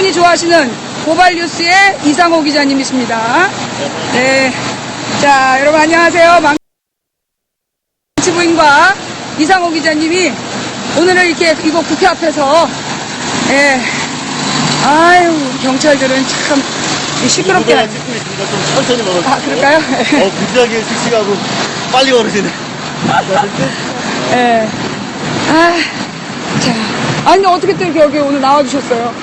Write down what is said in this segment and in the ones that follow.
여러분이 좋아하시는 고발뉴스의 이상호 기자님이십니다. 네. 자, 여러분 안녕하세요. 망치부인과 이상호 기자님이 오늘은 이렇게 이곳 국회 앞에서, 예. 아유, 경찰들은 참 시끄럽게 하네. 찍고 있으니까 좀 천천히 걸어주세요. 아, 그럴까요? 무지하게 씩씩하고 빨리 걸으시네. 예. 아, 자. 아니, 어떻게 또 이렇게 여기 오늘 나와주셨어요?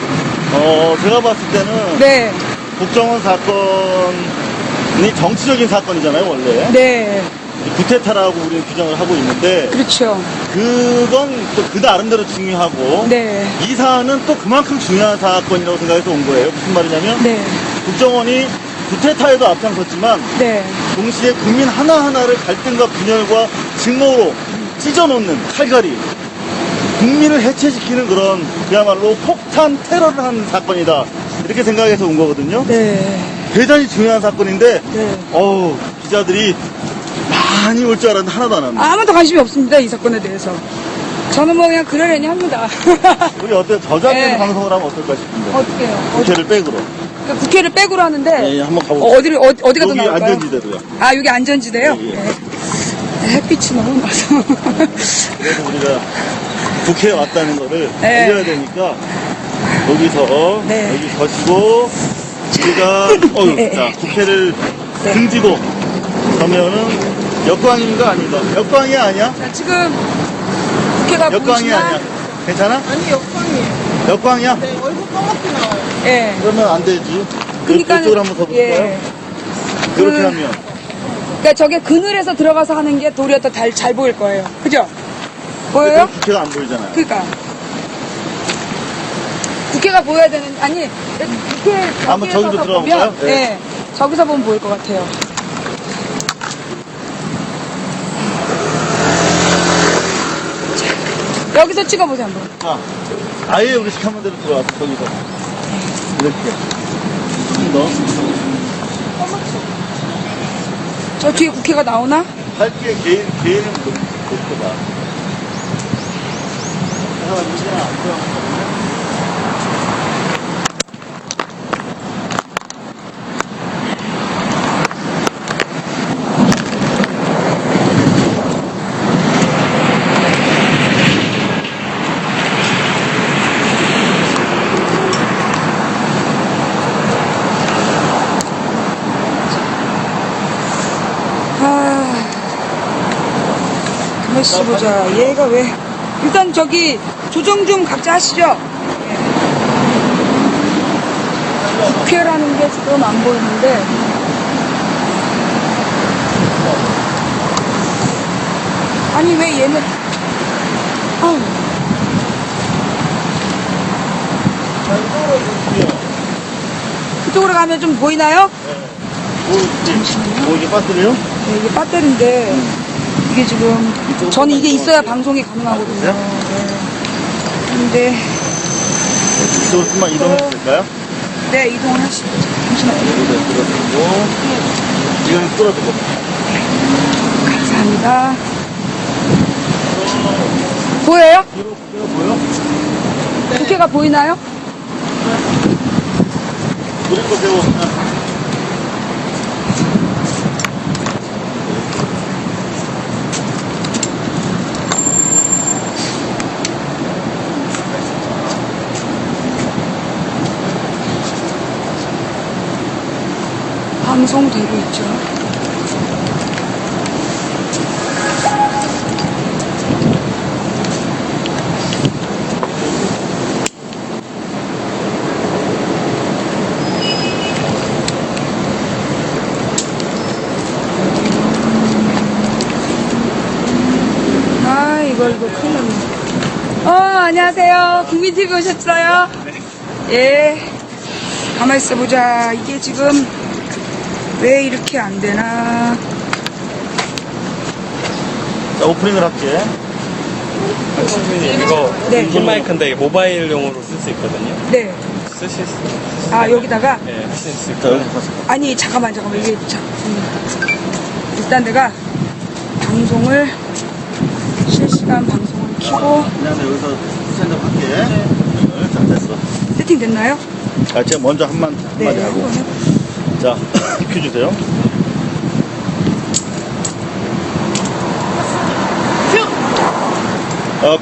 제가 봤을 때는 네. 국정원 사건이 정치적인 사건이잖아요, 원래. 네. 구테타라고 우리는 규정을 하고 있는데 그렇죠. 그건 또 그 나름대로 중요하고 네. 이 사안은 또 그만큼 중요한 사건이라고 생각해서 온 거예요. 무슨 말이냐면 네. 국정원이 구테타에도 앞장섰지만 네. 동시에 국민 하나하나를 갈등과 분열과 증오로 찢어놓는 칼갈이 국민을 해체시키는 그런 그야말로 폭탄 테러를 하는 사건이다. 이렇게 생각해서 온 거거든요. 네. 대단히 중요한 사건인데 네. 기자들이 많이 올 줄 알았는데 하나도 안 왔네. 아무도 관심이 없습니다, 이 사건에 대해서. 저는 뭐 그냥 그러려니 합니다. 우리 어때요? 저자에서 네. 방송을 하면 어떨까 싶은데. 어떡해요? 국회를 백으로. 그러니까 국회를 백으로 하는데, 예, 한번 가보세요. 어디가 더 여기 나을까요? 안전지대로요. 아, 여기 안전지대요? 예, 예. 네. 햇빛이 너무 나서. 그래서 우리가 국회에 왔다는 거를 네. 알려야 되니까 여기서 네. 여기 서시고 우리가 네. 자, 국회를 네. 등지고 그러면은 역광인가 아닌가? 역광이 아니야? 자, 지금 국회가 역광이 보이시나? 아니야. 괜찮아? 아니 역광이에요. 역광이야? 네, 얼굴 까맣게 나와요. 예. 그러면 안 되지. 그러니까는- 이쪽으로 한번 더 볼까요? 예. 그렇게 그- 하면 그러니까 저게 그늘에서 들어가서 하는 게 도리어 더 잘 보일 거예요. 그죠? 보여요? 그때 국회가 안 보이잖아요. 그러니까. 국회가 보여야 되는, 아니, 국회 한번 저기에서 저기로 들어가 보면, 볼까요? 네. 예. 저기서 보면 보일 것 같아요. 자, 여기서 찍어보세요, 한번. 자, 아예 우리 시카만대로 들어와서 거기서 이렇게 좀 더 저 뒤에 국회가 나오나? 밝게 개인은 못 봐. 그래서 이제는 안 보여. 가만있어 보자. 얘가 왜. 일단 저기 조정 좀 각자 하시죠. 국회라는 게 지금 안 보이는데. 아니 왜 얘는. 아우. 그쪽으로 가면 좀 보이나요? 뭐 이게 배터리요? 네, 이게 배터리인데 이게 지금 저는 이게 있어야 방송이 가능하거든요. 네. 근데 이쪽으로 좀만 이동해도 될까요? 네, 이동을 하시죠. 잠시만요. 여기다 들어주고 이거는 뚫어두고 감사합니다. 보여요? 이거 보여? 국회가 보이나요? 우리 거 배워. 방송되고 있죠. 아, 이거 큰일 났네. 안녕하세요. 국민TV 오셨어요? 예. 가만히 있어보자. 이게 지금 왜 이렇게 안 되나? 자, 오프닝을 할게. 선생님 이거 네. 핀 마이크인데 모바일용으로 쓸 수 있거든요. 네. 쓰실 수 아, 여기다가? 네, 하실 수 자, 있고요. 여기서 가서. 아니, 잠깐만. 이게 일단 내가 방송을, 실시간 방송을 켜고, 그냥 여기서 스탠드업 할게. 자, 됐어. 세팅 됐나요? 제가 먼저 한마디 하고. 자, 큐 주세요.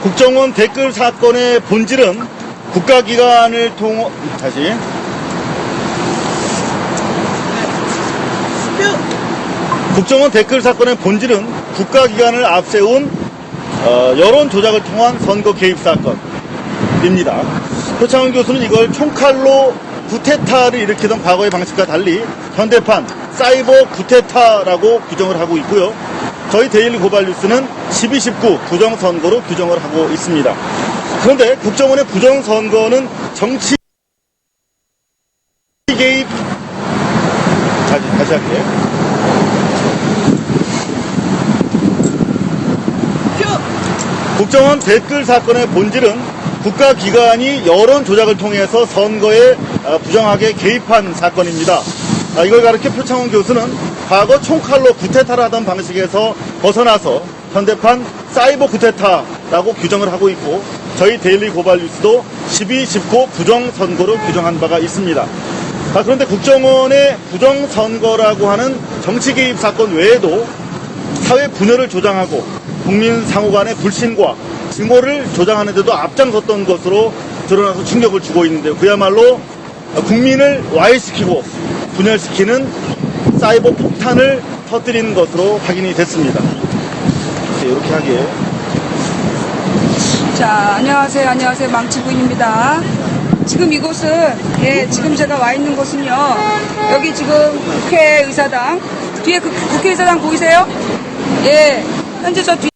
국정원 댓글 사건의 본질은 국가기관을 다시. 국정원 댓글 사건의 본질은 국가기관을 앞세운 여론 조작을 통한 선거 개입 사건입니다. 표창원 교수는 이걸 총칼로 구테타를 일으키던 과거의 방식과 달리 현대판 사이버 구테타라고 규정을 하고 있고요. 저희 데일리 고발 뉴스는 12.19 부정선거로 규정을 하고 있습니다. 그런데 국정원의 부정선거는 정치 개입 다시 할게요. 국정원 댓글 사건의 본질은 국가기관이 여론 조작을 통해서 선거에 부정하게 개입한 사건입니다. 이걸 가르쳐 표창원 교수는 과거 총칼로 구테타를 하던 방식에서 벗어나서 현대판 사이버 구테타라고 규정을 하고 있고 저희 데일리 고발 뉴스도 12.19 부정선거로 규정한 바가 있습니다. 그런데 국정원의 부정선거라고 하는 정치 개입 사건 외에도 사회 분열을 조장하고 국민 상호 간의 불신과 증오를 조장하는 데도 앞장섰던 것으로 드러나서 충격을 주고 있는데요. 그야말로 국민을 와해시키고 분열시키는 사이버 폭탄을 터뜨린 것으로 확인이 됐습니다. 이렇게 하기에. 자, 안녕하세요. 망치부인입니다. 지금 이곳은, 지금 제가 와 있는 곳은요, 여기 지금 국회의사당, 뒤에 그 국회의사당 보이세요? 예, 현재 저 뒤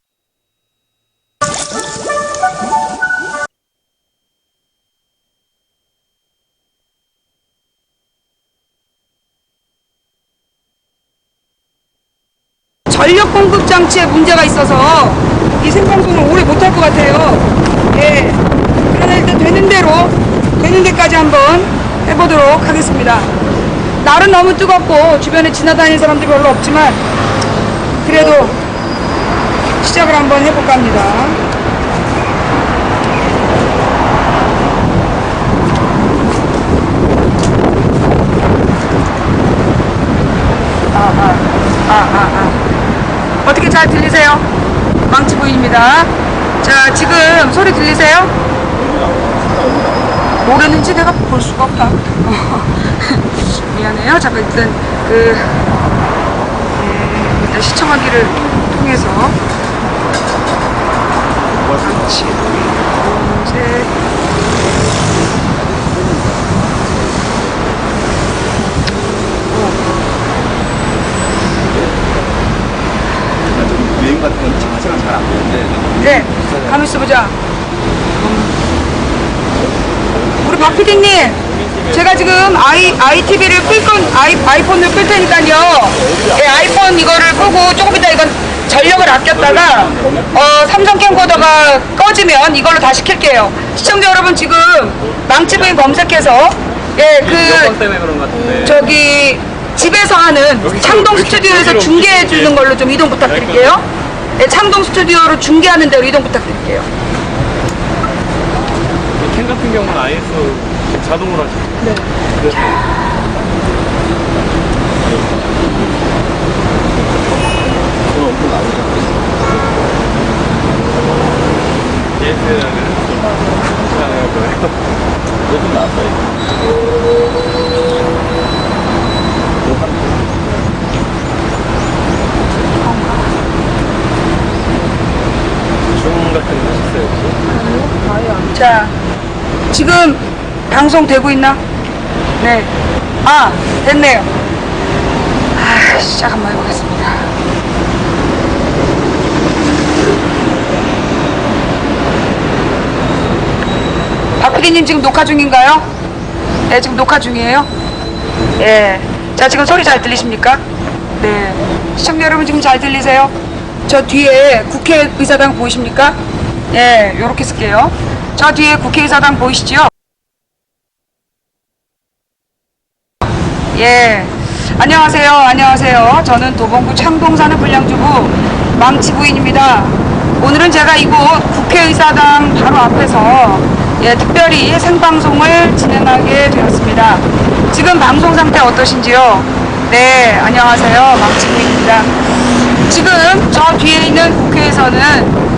전력 공급 장치에 문제가 있어서 이 생방송을 오래 못할 것 같아요. 예. 그러나 일단 되는 데까지 한번 해보도록 하겠습니다. 날은 너무 뜨겁고 주변에 지나다니는 사람들이 별로 없지만 그래도 시작을 한번 해볼까 합니다. 어떻게 잘 들리세요? 망치부인입니다. 자, 지금 소리 들리세요? 모르는지 내가 볼 수가 없다. 미안해요. 잠깐 일단 일단 시청하기를 통해서 망치부인 검색 유행 같은 건 자체가 잘 안 되는데. 네, 가만 있어보자. 우리 박 PD님, 제가 지금 ITV를 아이폰을 끌 테니까요. 예, 아이폰 이거를 끄고 조금 이따 이건 전력을 아꼈다가 삼성 캠코더가 꺼지면 이걸로 다시 켤게요. 시청자 여러분 지금 망치부인 검색해서 여건 때문에 그런 것 같은데. 저기 집에서 하는 창동 스튜디오에서 중계해 주는 걸로 좀 이동 부탁드릴게요. 네, 창동 스튜디오로 중계하는 대로 이동 부탁드릴게요. 캠 같은 경우는 IS 자동으로 하시죠. 네. ES라는 요즘 나왔어요. 줌 같은 거 하셨어요? 자, 지금 방송 되고 있나? 네. 아, 됐네요. 시작 한번 해보겠습니다. 박 PD님 지금 녹화 중인가요? 네, 지금 녹화 중이에요. 예. 자, 지금 소리 잘 들리십니까? 네. 시청자 여러분 지금 잘 들리세요? 저 뒤에 국회의사당 보이십니까? 예, 요렇게 쓸게요. 저 뒤에 국회의사당 보이시죠? 예. 안녕하세요. 저는 도봉구 창동 사는 불량주부 망치부인입니다. 오늘은 제가 이곳 국회의사당 바로 앞에서 예, 특별히 생방송을 진행하게 되었습니다. 지금 방송 상태 어떠신지요? 네, 안녕하세요. 망치부입니다. 지금 저 뒤에 있는 국회에서는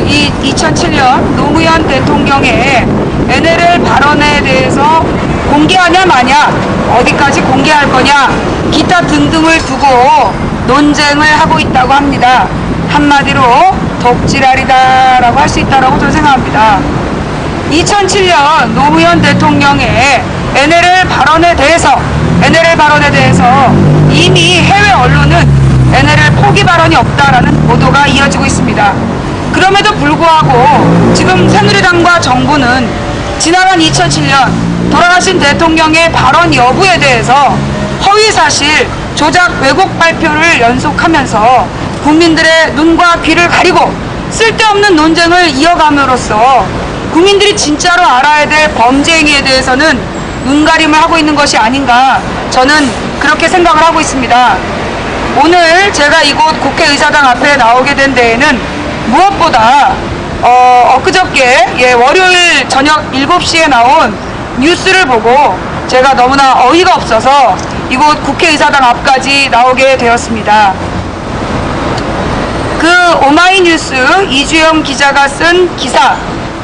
이 2007년 노무현 대통령의 NLL 발언에 대해서 공개하냐 마냐, 어디까지 공개할 거냐, 기타 등등을 두고 논쟁을 하고 있다고 합니다. 한마디로 독지랄이다라고 할 수 있다라고 저는 생각합니다. 2007년 노무현 대통령의 NLL 발언에 대해서 이미 해외 언론은 NLL 포기 발언이 없다라는 보도가 이어지고 있습니다. 그럼에도 불구하고 지금 새누리당과 정부는 지나간 2007년 돌아가신 대통령의 발언 여부에 대해서 허위사실, 조작, 왜곡 발표를 연속하면서 국민들의 눈과 귀를 가리고 쓸데없는 논쟁을 이어감으로써 국민들이 진짜로 알아야 될 범죄 행위에 대해서는 눈가림을 하고 있는 것이 아닌가, 저는 그렇게 생각을 하고 있습니다. 오늘 제가 이곳 국회의사당 앞에 나오게 된 데에는 무엇보다 엊그저께 월요일 저녁 7시에 나온 뉴스를 보고 제가 너무나 어이가 없어서 이곳 국회의사당 앞까지 나오게 되었습니다. 그 오마이뉴스 이주영 기자가 쓴 기사,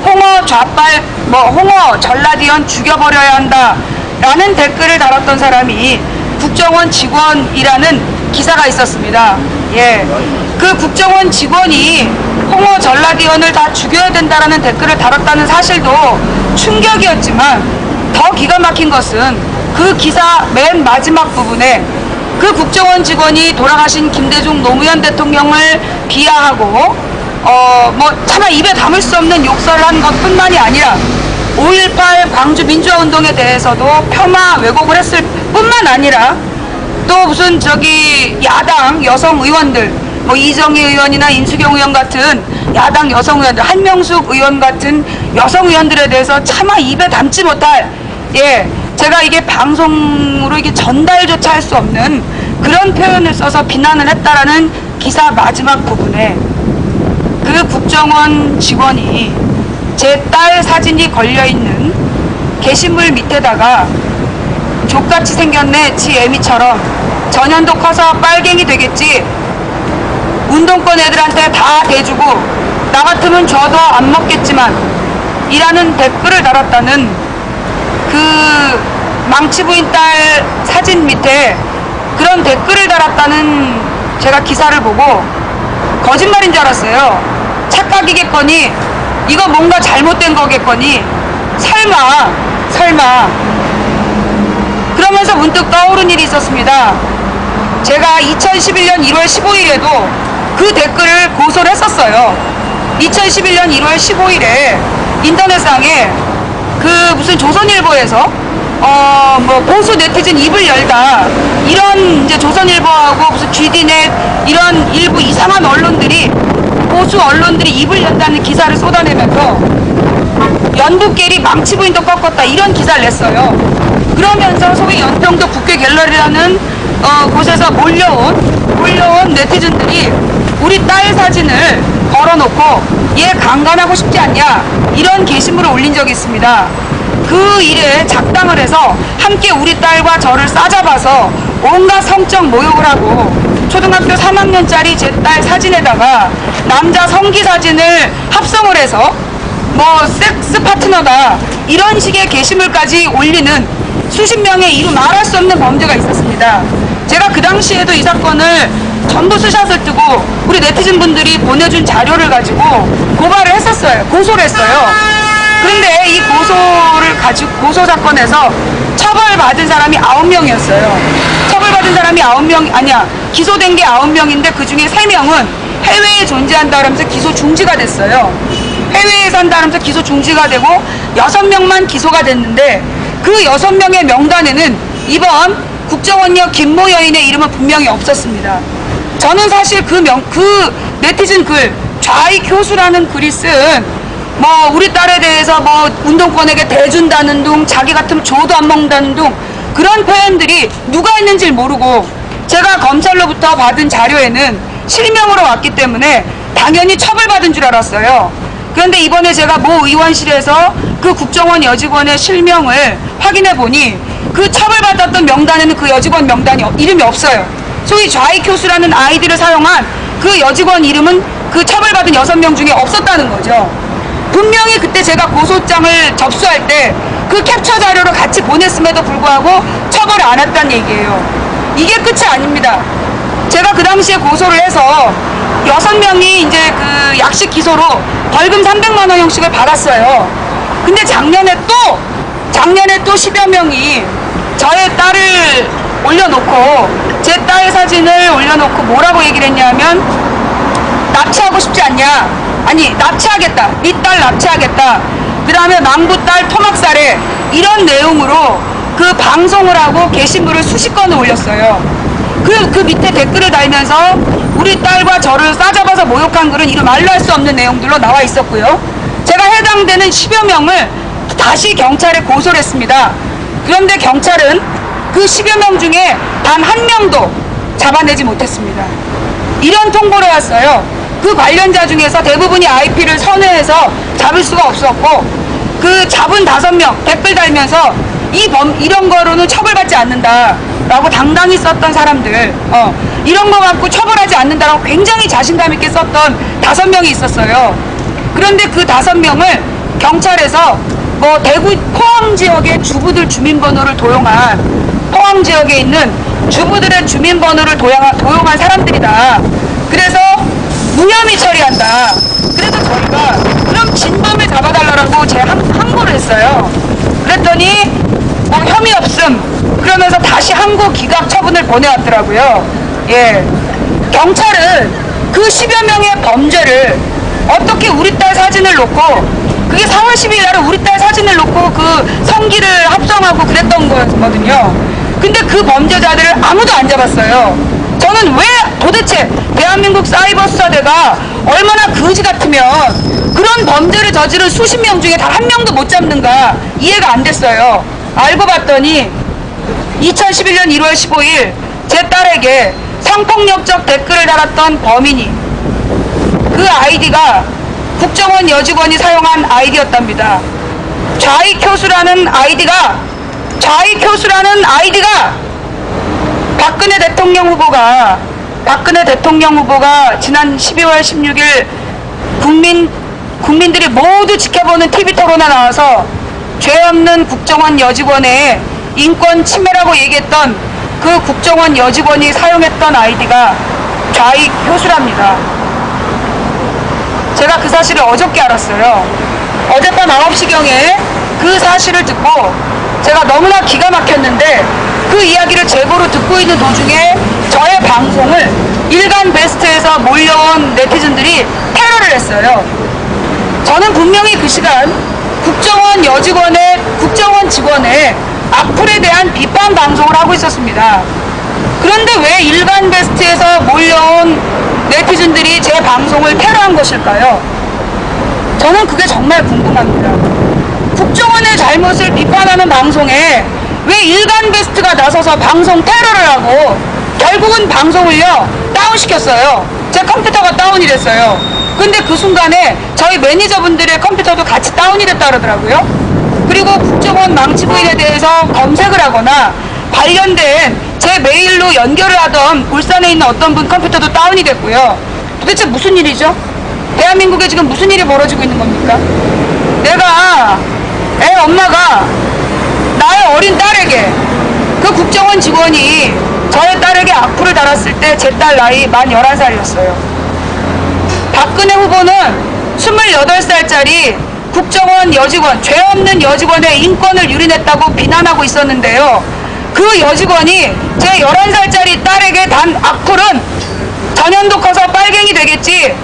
홍어 좌빨, 홍어 전라디언 죽여버려야 한다 라는 댓글을 달았던 사람이 국정원 직원이라는 기사가 있었습니다. 예. 그 국정원 직원이 홍어 전라디언을 다 죽여야 된다라는 댓글을 달았다는 사실도 충격이었지만, 더 기가 막힌 것은 그 기사 맨 마지막 부분에 그 국정원 직원이 돌아가신 김대중 노무현 대통령을 비하하고 차마 입에 담을 수 없는 욕설을 한 것뿐만이 아니라 5.18 광주 민주화운동에 대해서도 폄하 왜곡을 했을 뿐만 아니라 또 무슨 야당 여성 의원들, 이정희 의원이나 임수경 의원 같은 야당 여성 의원들, 한명숙 의원 같은 여성 의원들에 대해서 차마 입에 담지 못할, 제가 이게 방송으로 이게 전달조차 할 수 없는 그런 표현을 써서 비난을 했다라는 기사 마지막 부분에 그 국정원 직원이 제 딸 사진이 걸려있는 게시물 밑에다가 족같이 생겼네, 지 애미처럼 전현도 커서 빨갱이 되겠지, 운동권 애들한테 다 대주고 나 같으면 줘도 안 먹겠지만 이라는 댓글을 달았다는 그 망치부인 딸 사진 밑에 그런 댓글을 달았다는 제가 기사를 보고 거짓말인 줄 알았어요. 착각이겠거니, 이거 뭔가 잘못된 거겠거니, 설마 그러면서 문득 떠오른 일이 있었습니다. 제가 2011년 1월 15일에도 그 댓글을 고소를 했었어요. 2011년 1월 15일에 인터넷상에 그 무슨 조선일보에서 보수 네티즌 입을 열다, 이런 이제 조선일보하고 무슨 GDnet 이런 일부 이상한 언론들이, 보수 언론들이 입을 연다는 기사를 쏟아내면서 연북계리 망치부인도 꺾었다, 이런 기사를 냈어요. 그러면서 소위 연평도 국회 갤러리라는 곳에서 몰려온 네티즌들이 우리 딸 사진을 걸어놓고 얘 강간하고 싶지 않냐, 이런 게시물을 올린 적이 있습니다. 그 일에 작당을 해서 함께 우리 딸과 저를 싸잡아서 온갖 성적 모욕을 하고 초등학교 3학년짜리 제 딸 사진에다가 남자 성기 사진을 합성을 해서 섹스 파트너다, 이런 식의 게시물까지 올리는 수십 명의 이루 말할 수 없는 범죄가 있었습니다. 제가 그 당시에도 이 사건을 전부 스샷을 뜨고 우리 네티즌 분들이 보내준 자료를 가지고 고발을 했었어요. 고소를 했어요. 그런데 이 고소 사건에서 처벌받은 사람이 9명이었어요. 처벌받은 사람이 9명, 아니야, 기소된 게 9명인데 그 중에 3명은 해외에 존재한다 그러면서 기소 중지가 됐어요. 해외에 산다 그러면서 기소 중지가 되고 6명만 기소가 됐는데, 그 6명의 명단에는 이번 국정원역 김모 여인의 이름은 분명히 없었습니다. 저는 사실 그 네티즌 글, 좌익 교수라는 글이 쓴 우리 딸에 대해서 운동권에게 대준다는 둥, 자기 같으면 줘도 안 먹는다는 둥, 그런 표현들이 누가 했는지 모르고 제가 검찰로부터 받은 자료에는 실명으로 왔기 때문에 당연히 처벌받은 줄 알았어요. 그런데 이번에 제가 모 의원실에서 그 국정원 여직원의 실명을 확인해 보니 그 처벌받았던 명단에는 그 여직원 명단이 이름이 없어요. 소위 좌익교수라는 아이디를 사용한 그 여직원 이름은 그 처벌받은 6명 중에 없었다는 거죠. 분명히 그때 제가 고소장을 접수할 때 그 캡처 자료를 같이 보냈음에도 불구하고 처벌을 안 했다는 얘기예요. 이게 끝이 아닙니다. 제가 그 당시에 고소를 해서 6명이 이제 그 약식 기소로 벌금 300만 원 형식을 받았어요. 근데 작년에 또 10여 명이 저의 딸을 올려놓고 제 딸 사진을 올려놓고 뭐라고 얘기를 했냐면 납치하고 싶지 않냐? 아니 납치하겠다. 네 딸 납치하겠다. 그 다음에 망부 딸 토막살해. 이런 내용으로 그 방송을 하고 게시물을 수십 건을 올렸어요. 그 밑에 댓글을 달면서 우리 딸과 저를 싸잡아서 모욕한 글은 이루 말로 할 수 없는 내용들로 나와 있었고요. 제가 해당되는 10여 명을 다시 경찰에 고소를 했습니다. 그런데 경찰은 그 10여 명 중에 단 한 명도 잡아내지 못했습니다. 이런 통보를 왔어요. 그 관련자 중에서 대부분이 IP를 선회해서 잡을 수가 없었고 그 잡은 5명 댓글 달면서 이런 거로는 처벌받지 않는다라고 당당히 썼던 사람들 이런 거 갖고 처벌하지 않는다라고 굉장히 자신감 있게 썼던 5명이 있었어요. 그런데 그 5명을 경찰에서 뭐 대구 포항 지역의 주부들 주민번호를 도용한 포항 지역에 있는 주부들의 주민번호를 도용한 사람들이다. 그래서 무혐의 처리한다. 그래서 저희가 그럼 진범을 잡아달라고 제가 항고를 했어요. 그랬더니 뭐 혐의 없음 그러면서 다시 항고 기각 처분을 보내왔더라고요. 예, 경찰은 그 10여 명의 범죄를 어떻게 우리 딸 사진을 놓고 그게 4월 10일 날은 우리 딸 사진을 놓고 그 성기를 합성하고 그랬던 거거든요. 근데 그 범죄자들을 아무도 안 잡았어요. 저는 왜 도대체 대한민국 사이버 수사대가 얼마나 거지 같으면 그런 범죄를 저지른 수십 명 중에 단 한 명도 못 잡는가 이해가 안 됐어요. 알고 봤더니 2011년 1월 15일 제 딸에게 성폭력적 댓글을 달았던 범인이 그 아이디가 국정원 여직원이 사용한 아이디였답니다. 좌익교수라는 아이디가 박근혜 대통령 후보가 지난 12월 16일 국민들이 모두 지켜보는 TV 토론에 나와서 죄 없는 국정원 여직원의 인권 침해라고 얘기했던 그 국정원 여직원이 사용했던 아이디가 좌익교수랍니다. 제가 그 사실을 어저께 알았어요. 어젯밤 9시경에 그 사실을 듣고 제가 너무나 기가 막혔는데 그 이야기를 제보로 듣고 있는 도중에 저의 방송을 일간 베스트에서 몰려온 네티즌들이 테러를 했어요. 저는 분명히 그 시간 국정원 직원의 악플에 대한 비판 방송을 하고 있었습니다. 그런데 왜 일간 베스트에서 몰려온 네티즌들이 제 방송을 테러한 것일까요? 저는 그게 정말 궁금합니다. 국정원의 잘못을 비판하는 방송에 왜 일간 베스트가 나서서 방송 테러를 하고 결국은 방송을요 다운시켰어요. 제 컴퓨터가 다운이 됐어요. 근데 그 순간에 저희 매니저분들의 컴퓨터도 같이 다운이 됐다 그러더라고요. 그리고 국정원 망치 부인에 대해서 검색을 하거나 관련된 제 메일로 연결을 하던 울산에 있는 어떤 분 컴퓨터도 다운이 됐고요. 도대체 무슨 일이죠? 대한민국에 지금 무슨 일이 벌어지고 있는 겁니까? 내가 엄마가 나의 어린 딸에게 그 국정원 직원이 저의 딸에게 악플을 달았을 때 제 딸 나이 만 11살이었어요. 박근혜 후보는 28살짜리 국정원 여직원, 죄 없는 여직원의 인권을 유린했다고 비난하고 있었는데요. 그 여직원이 제 11살짜리 딸에게 단 악플은 전현도 커서 빨갱이 되겠지,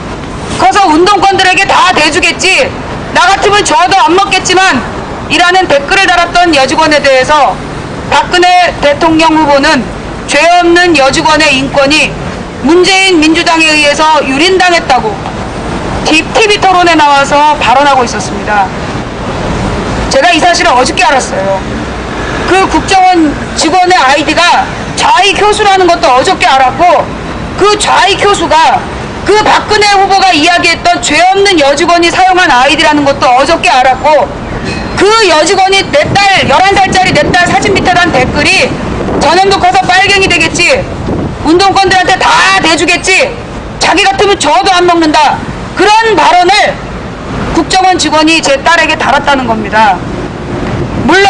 커서 운동권들에게 다 대주겠지, 나 같으면 줘도 안 먹겠지만 이라는 댓글을 달았던 여직원에 대해서 박근혜 대통령 후보는 죄 없는 여직원의 인권이 문재인 민주당에 의해서 유린당했다고 TV 토론에 나와서 발언하고 있었습니다. 제가 이 사실을 어저께 알았어요. 그 국정원 직원의 아이디가 좌익교수라는 것도 어저께 알았고, 그 좌익교수가 그 박근혜 후보가 이야기했던 죄 없는 여직원이 사용한 아이디라는 것도 어저께 알았고, 그 여직원이 내 딸 11살짜리 내 딸 사진 밑에 단 댓글이 전현도 커서 빨갱이 되겠지, 운동권들한테 다 대주겠지, 자기 같으면 저도 안 먹는다, 그런 발언을 국정원 직원이 제 딸에게 달았다는 겁니다. 물론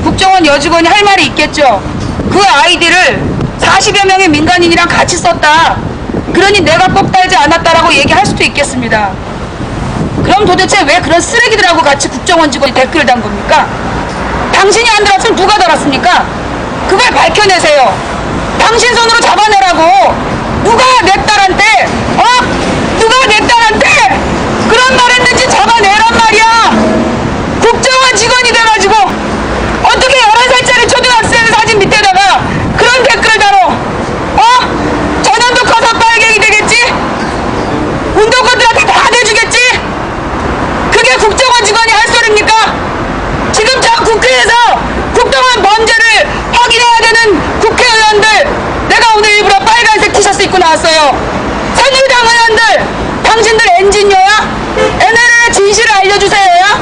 국정원 여직원이 할 말이 있겠죠. 그 아이디를 40여 명의 민간인이랑 같이 썼다, 그러니 내가 꼭 달지 않았다라고 얘기할 수도 있겠습니다. 그럼 도대체 왜 그런 쓰레기들하고 같이 국정원 직원이 댓글을 단 겁니까? 당신이 안 달았으면 누가 달았습니까? 그걸 밝혀내세요. 당신 손으로 잡아내라고. 누가 내 딸한테 누가 내 딸한테 그런 말 했는지 잡아내란 말이야. 국정원 직원이 돼가지고 어떻게 11살짜리 초등학생 사진 밑에다가 그런 댓글을 달어? 전현도 커서 빨갱이 되겠지? 운동권들한테 다 대주겠지? 그게 국정원 직원이 할 소리입니까? 지금 저 국회에서 국정원 범죄를 확인해야 되는 국회의원들, 내가 오늘 일부러 빨간색 티셔츠 입고 나왔어요. 새누리당 의원들, 당신들 엔지니어야? NLL의 진실을 알려주세요야?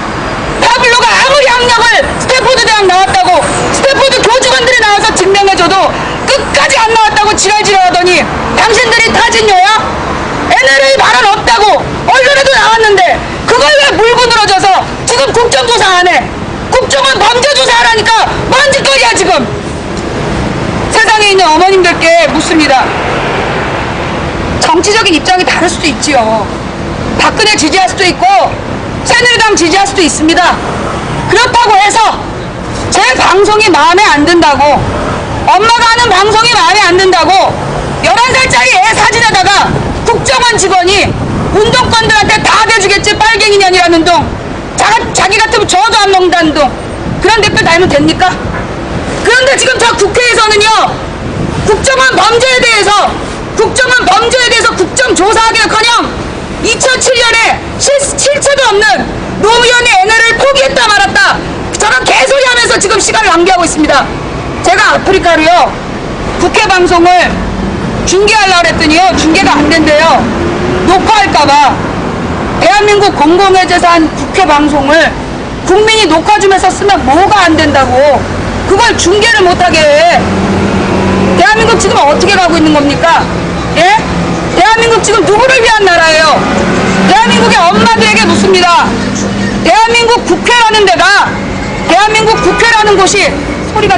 파블로가 아무리 학력을 스탠포드 대학 나왔다고, 스탠포드 교직원들이 나와서 증명해줘도 끝까지 안 나왔다고 지랄지랄하더니 당신들이 타진녀야? NLL 발언 없다고 언론에도 나왔는데 그걸 왜 물고 늘어져서 지금 국정조사 안 해? 국정원 범죄조사하라니까 뭔 짓거리야 지금. 세상에 있는 어머님들께 묻습니다. 정치적인 입장이 다를 수도 있지요. 박근혜 지지할 수도 있고 새누리당 지지할 수도 있습니다. 그렇다고 해서 제 방송이 마음에 안 든다고, 엄마가 하는 방송이 마음에 안 든다고 11살짜리 애 사진에다가 국정원 직원이 운동권들한테 다 대주겠지, 빨갱이 년이라는 둥, 자기 같으면 저도 안 먹는다는 둥, 그런 댓글 달면 됩니까? 그런데 지금 저 국회에서는요, 국정원 범죄에 대해서 국정조사하기는커녕 2007년에 실체도 없는 노무현이 NLL을 포기했다 말았다, 저런 개소리 하면서 지금 시간을 낭비하고 있습니다. 제가 아프리카로요, 국회 방송을 중계하려고 그랬더니요, 중계가 안 된대요. 녹화할까봐. 대한민국 공공의 재산 국회 방송을 국민이 녹화 좀 해서 쓰면 뭐가 안 된다고 그걸 중계를 못하게 해. 대한민국 지금 어떻게 가고 있는 겁니까? 예? 대한민국 지금 누구를 위한 나라예요? 대한민국의 엄마들에게 묻습니다. 대한민국 국회라는 데가, 대한민국 국회라는 곳이 소리가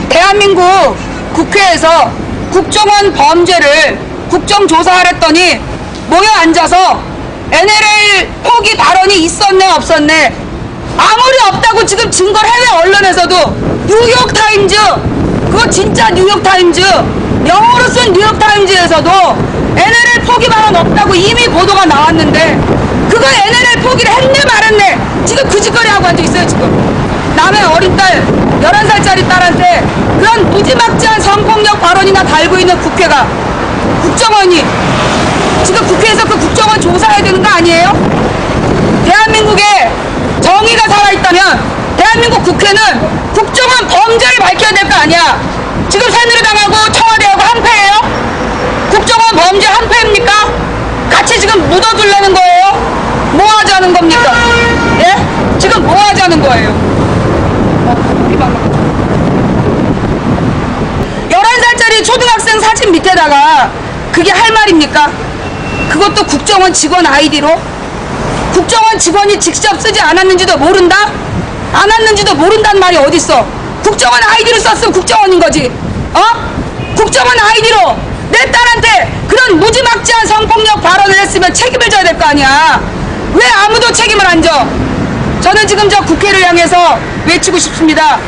대한민국 국회에서 국정원 범죄를 국정조사하랬더니 모여 앉아서 NLL 포기 발언이 있었네 없었네, 아무리 없다고 지금 증거를 해외 언론에서도, 뉴욕타임즈, 그거 진짜 뉴욕타임즈, 영어로 쓴 뉴욕타임즈에서도 NLL 포기 발언 없다고 이미 보도가 나왔는데 그걸 NLL 포기를 했네 말했네, 지금 그 짓거리 하고 앉아있어요. 지금 남의 어린 딸 11살짜리 딸한테 그런 무지막지한 성폭력 발언이나 달고 있는 국회가, 국정원이 지금 국회에서 그 국정원 조사해야 되는 거 아니에요? 대한민국에 정의가 살아있다면 대한민국 국회는 국정원 범죄를 밝혀야 될 거 아니야. 지금 새누리당하고 청와대하고 한패예요? 국정원 범죄 한패입니까? 같이 지금 묻어두려는 거예요? 뭐 하자는 겁니까? 예? 지금 뭐 하자는 거예요? 11살짜리 초등학생 사진 밑에다가 그게 할 말입니까? 그것도 국정원 직원 아이디로? 국정원 직원이 직접 쓰지 않았는지도 모른다? 안 왔는지도 모른다는 말이 어딨어? 국정원 아이디로 썼으면 국정원인 거지. 국정원 아이디로 내 딸한테 그런 무지막지한 성폭력 발언을 했으면 책임을 져야 될 거 아니야. 왜 아무도 책임을 안 져? 저는 지금 저 국회를 향해서 외치고 싶습니다.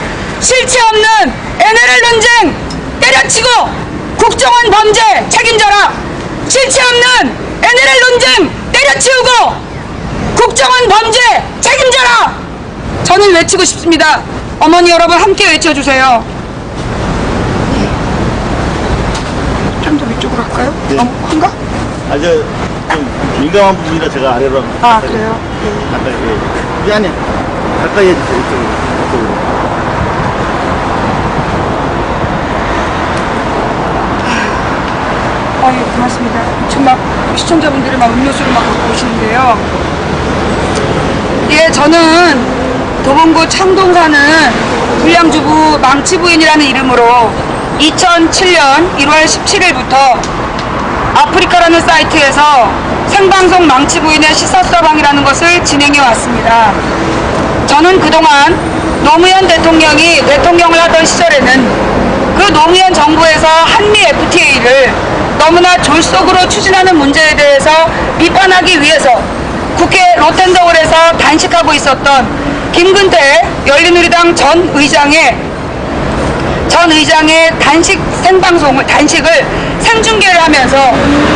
실체 없는 NLL 논쟁 때려치고 국정원 범죄 책임져라. 실체 없는 NLL 논쟁 때려치우고 국정원 범죄 책임져라. 저는 외치고 싶습니다. 어머니 여러분 함께 외쳐주세요. 좀 더 위쪽으로 할까요? 네. 한가? 아주 좀 민감한 부분이라 제가 아래로 아 그래요? 가까이, 예. 아니 가까이 해주세요. 이쪽으로. 있습니다. 지금 막 시청자분들이 막 음료수를 막 갖고 오시는데요. 예, 저는 도봉구 창동 사는 불량주부 망치부인이라는 이름으로 2007년 1월 17일부터 아프리카라는 사이트에서 생방송 망치부인의 시사서방이라는 것을 진행해 왔습니다. 저는 그동안 노무현 대통령이 대통령을 하던 시절에는 그 노무현 정부에서 한미 FTA를 너무나 졸속으로 추진하는 문제에 대해서 비판하기 위해서 국회 로텐더홀에서 단식하고 있었던 김근태 열린우리당 전 의장의 단식을 생중계를 하면서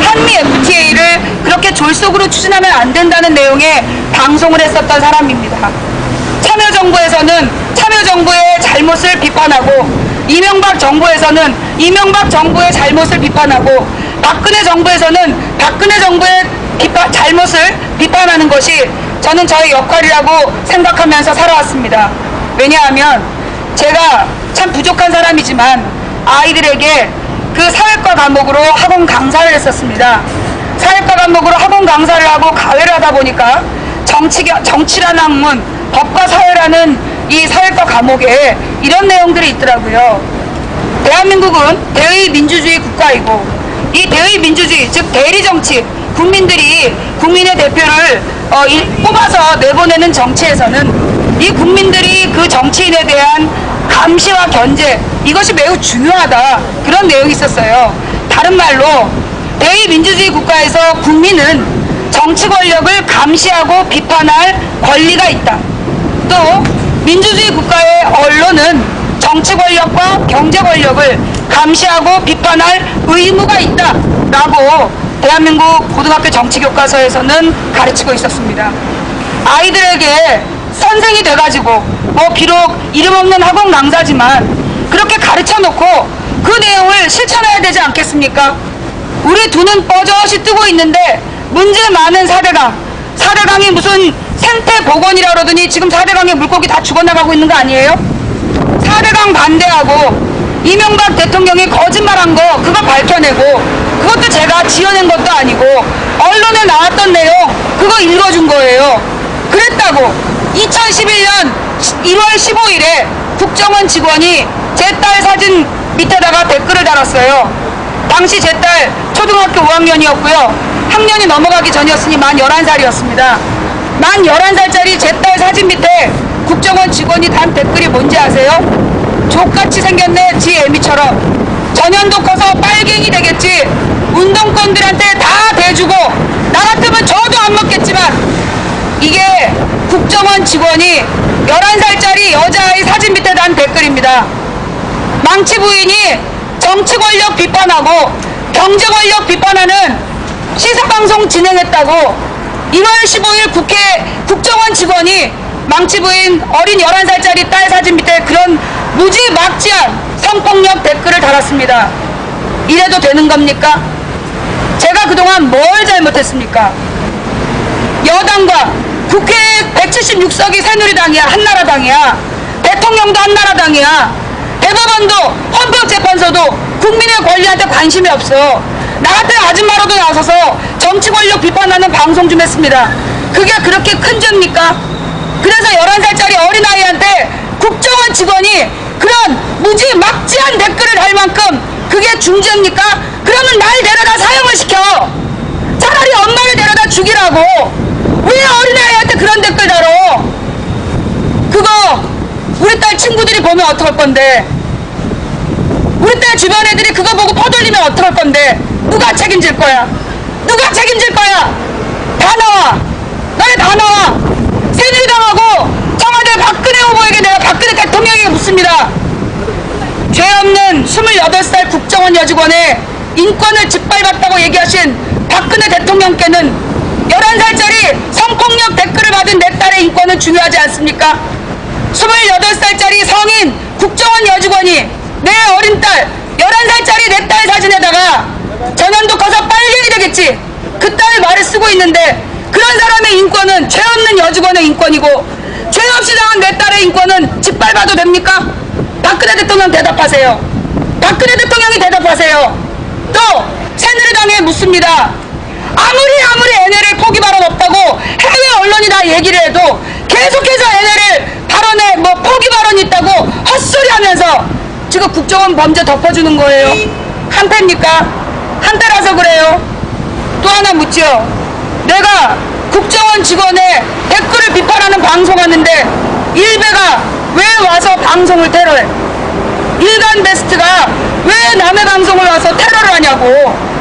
한미 FTA를 그렇게 졸속으로 추진하면 안 된다는 내용의 방송을 했었던 사람입니다. 참여정부에서는 참여정부의 잘못을 비판하고 이명박 정부에서는 이명박 정부의 잘못을 비판하고 박근혜 정부에서는 박근혜 정부의 잘못을 비판하는 것이 저는 저의 역할이라고 생각하면서 살아왔습니다. 왜냐하면 제가 참 부족한 사람이지만 아이들에게 그 사회과 과목으로 학원 강사를 했었습니다. 사회과 과목으로 학원 강사를 하고 가회를 하다 보니까 정치라는 학문, 법과 사회라는 이 사회과 과목에 이런 내용들이 있더라고요. 대한민국은 대의 민주주의 국가이고 이 대의 민주주의, 즉 대리정치, 국민들이 국민의 대표를 뽑아서 내보내는 정치에서는 이 국민들이 그 정치인에 대한 감시와 견제, 이것이 매우 중요하다, 그런 내용이 있었어요. 다른 말로 대의민주주의 국가에서 국민은 정치 권력을 감시하고 비판할 권리가 있다. 또 민주주의 국가의 언론은 정치 권력과 경제 권력을 감시하고 비판할 의무가 있다 라고 대한민국 고등학교 정치교과서에서는 가르치고 있었습니다. 아이들에게 선생이 돼가지고 비록 이름 없는 학원 강사지만 그렇게 가르쳐 놓고 그 내용을 실천해야 되지 않겠습니까? 우리 두 눈 뻐젓이 뜨고 있는데 문제 많은 4대강이 무슨 생태복원이라 그러더니 지금 4대강의 물고기 다 죽어나가고 있는 거 아니에요? 4대강 반대하고 이명박 대통령이 거짓말한 거 그거 밝혀내고, 그것도 제가 지어낸 것도 아니고 언론에 나왔던 내용 그거 읽어준 거예요. 그랬다고 2011년 1월 15일에 국정원 직원이 제 딸 사진 밑에다가 댓글을 달았어요. 당시 제 딸 초등학교 5학년이었고요. 학년이 넘어가기 전이었으니 만 11살이었습니다. 만 11살짜리 제 딸 사진 밑에 국정원 직원이 단 댓글이 뭔지 아세요? 족같이 생겼네, 지 애미처럼. 전현도 커서 빨갱이 되겠지. 운동권들한테 다 대주고 나 같으면 저도 안 먹겠지만, 이게 국정원 직원이 11살짜리 여자아이 사진 밑에 단 댓글입니다. 망치 부인이 정치 권력 비판하고 경제 권력 비판하는 시사방송 진행했다고 1월 15일 국정원 직원이 망치 부인 어린 11살짜리 딸 사진 밑에 그런 무지막지한 성폭력 댓글을 달았습니다. 이래도 되는 겁니까? 제가 그동안 뭘 잘못했습니까? 여당과 국회 176석이 새누리당이야, 한나라당이야. 대통령도 한나라당이야. 대법원도 헌법재판소도 국민의 권리한테 관심이 없어. 나 같은 아줌마로도 나서서 정치 권력 비판하는 방송 좀 했습니다. 그게 그렇게 큰 죄입니까? 그래서 11살짜리 어린아이한테 국정원 직원이 그런 무지막지한 댓글을 할 만큼 그게 중죄입니까? 그러면 날 데려다 사형을 시켜. 차라리 엄마를 데려다 죽이라고. 왜 어린아이한테 그런 댓글 달어? 그거 우리 딸 친구들이 보면 어떡할 건데? 우리 딸 주변 애들이 그거 보고 퍼돌리면 어떡할 건데? 누가 책임질 거야? 누가 책임질 거야? 다 나와. 너네 다 나와. 새누리당하고 청와대 박근혜 후보에게 내가 박근혜 대통령에게 묻습니다. 죄 없는 28살 국정원 여직원의 인권을 짓밟았다고 얘기하신 박근혜 대통령께는 11살짜리 성폭력 댓글을 받은 내 딸의 인권은 중요하지 않습니까? 28살짜리 성인 국정원 여직원이 내 어린 딸 11살짜리 내 딸 사진에다가 전현도 커서 빨갱이 되겠지, 그 딸 말을 쓰고 있는데 그런 사람의 인권은 죄 없는 여직원의 인권이고 죄 없이 당한 내 딸의 인권은 짓밟아도 됩니까? 박근혜 대통령 대답하세요. 박근혜 대통령이 대답하세요. 또 새누리당에 묻습니다. 아무리 NLL 포기 발언 없다고 해외 언론이 다 얘기를 해도 계속해서 NLL 발언에 뭐 포기 발언 있다고 헛소리 하면서 지금 국정원 범죄 덮어주는 거예요. 한패입니까? 한패라서 그래요. 또 하나 묻죠. 내가 국정원 직원의 댓글을 비판하는 방송하는데 일베가 왜 와서 방송을 테러해? 일간 베스트가 왜 남의 방송을 와서 테러를 하냐고.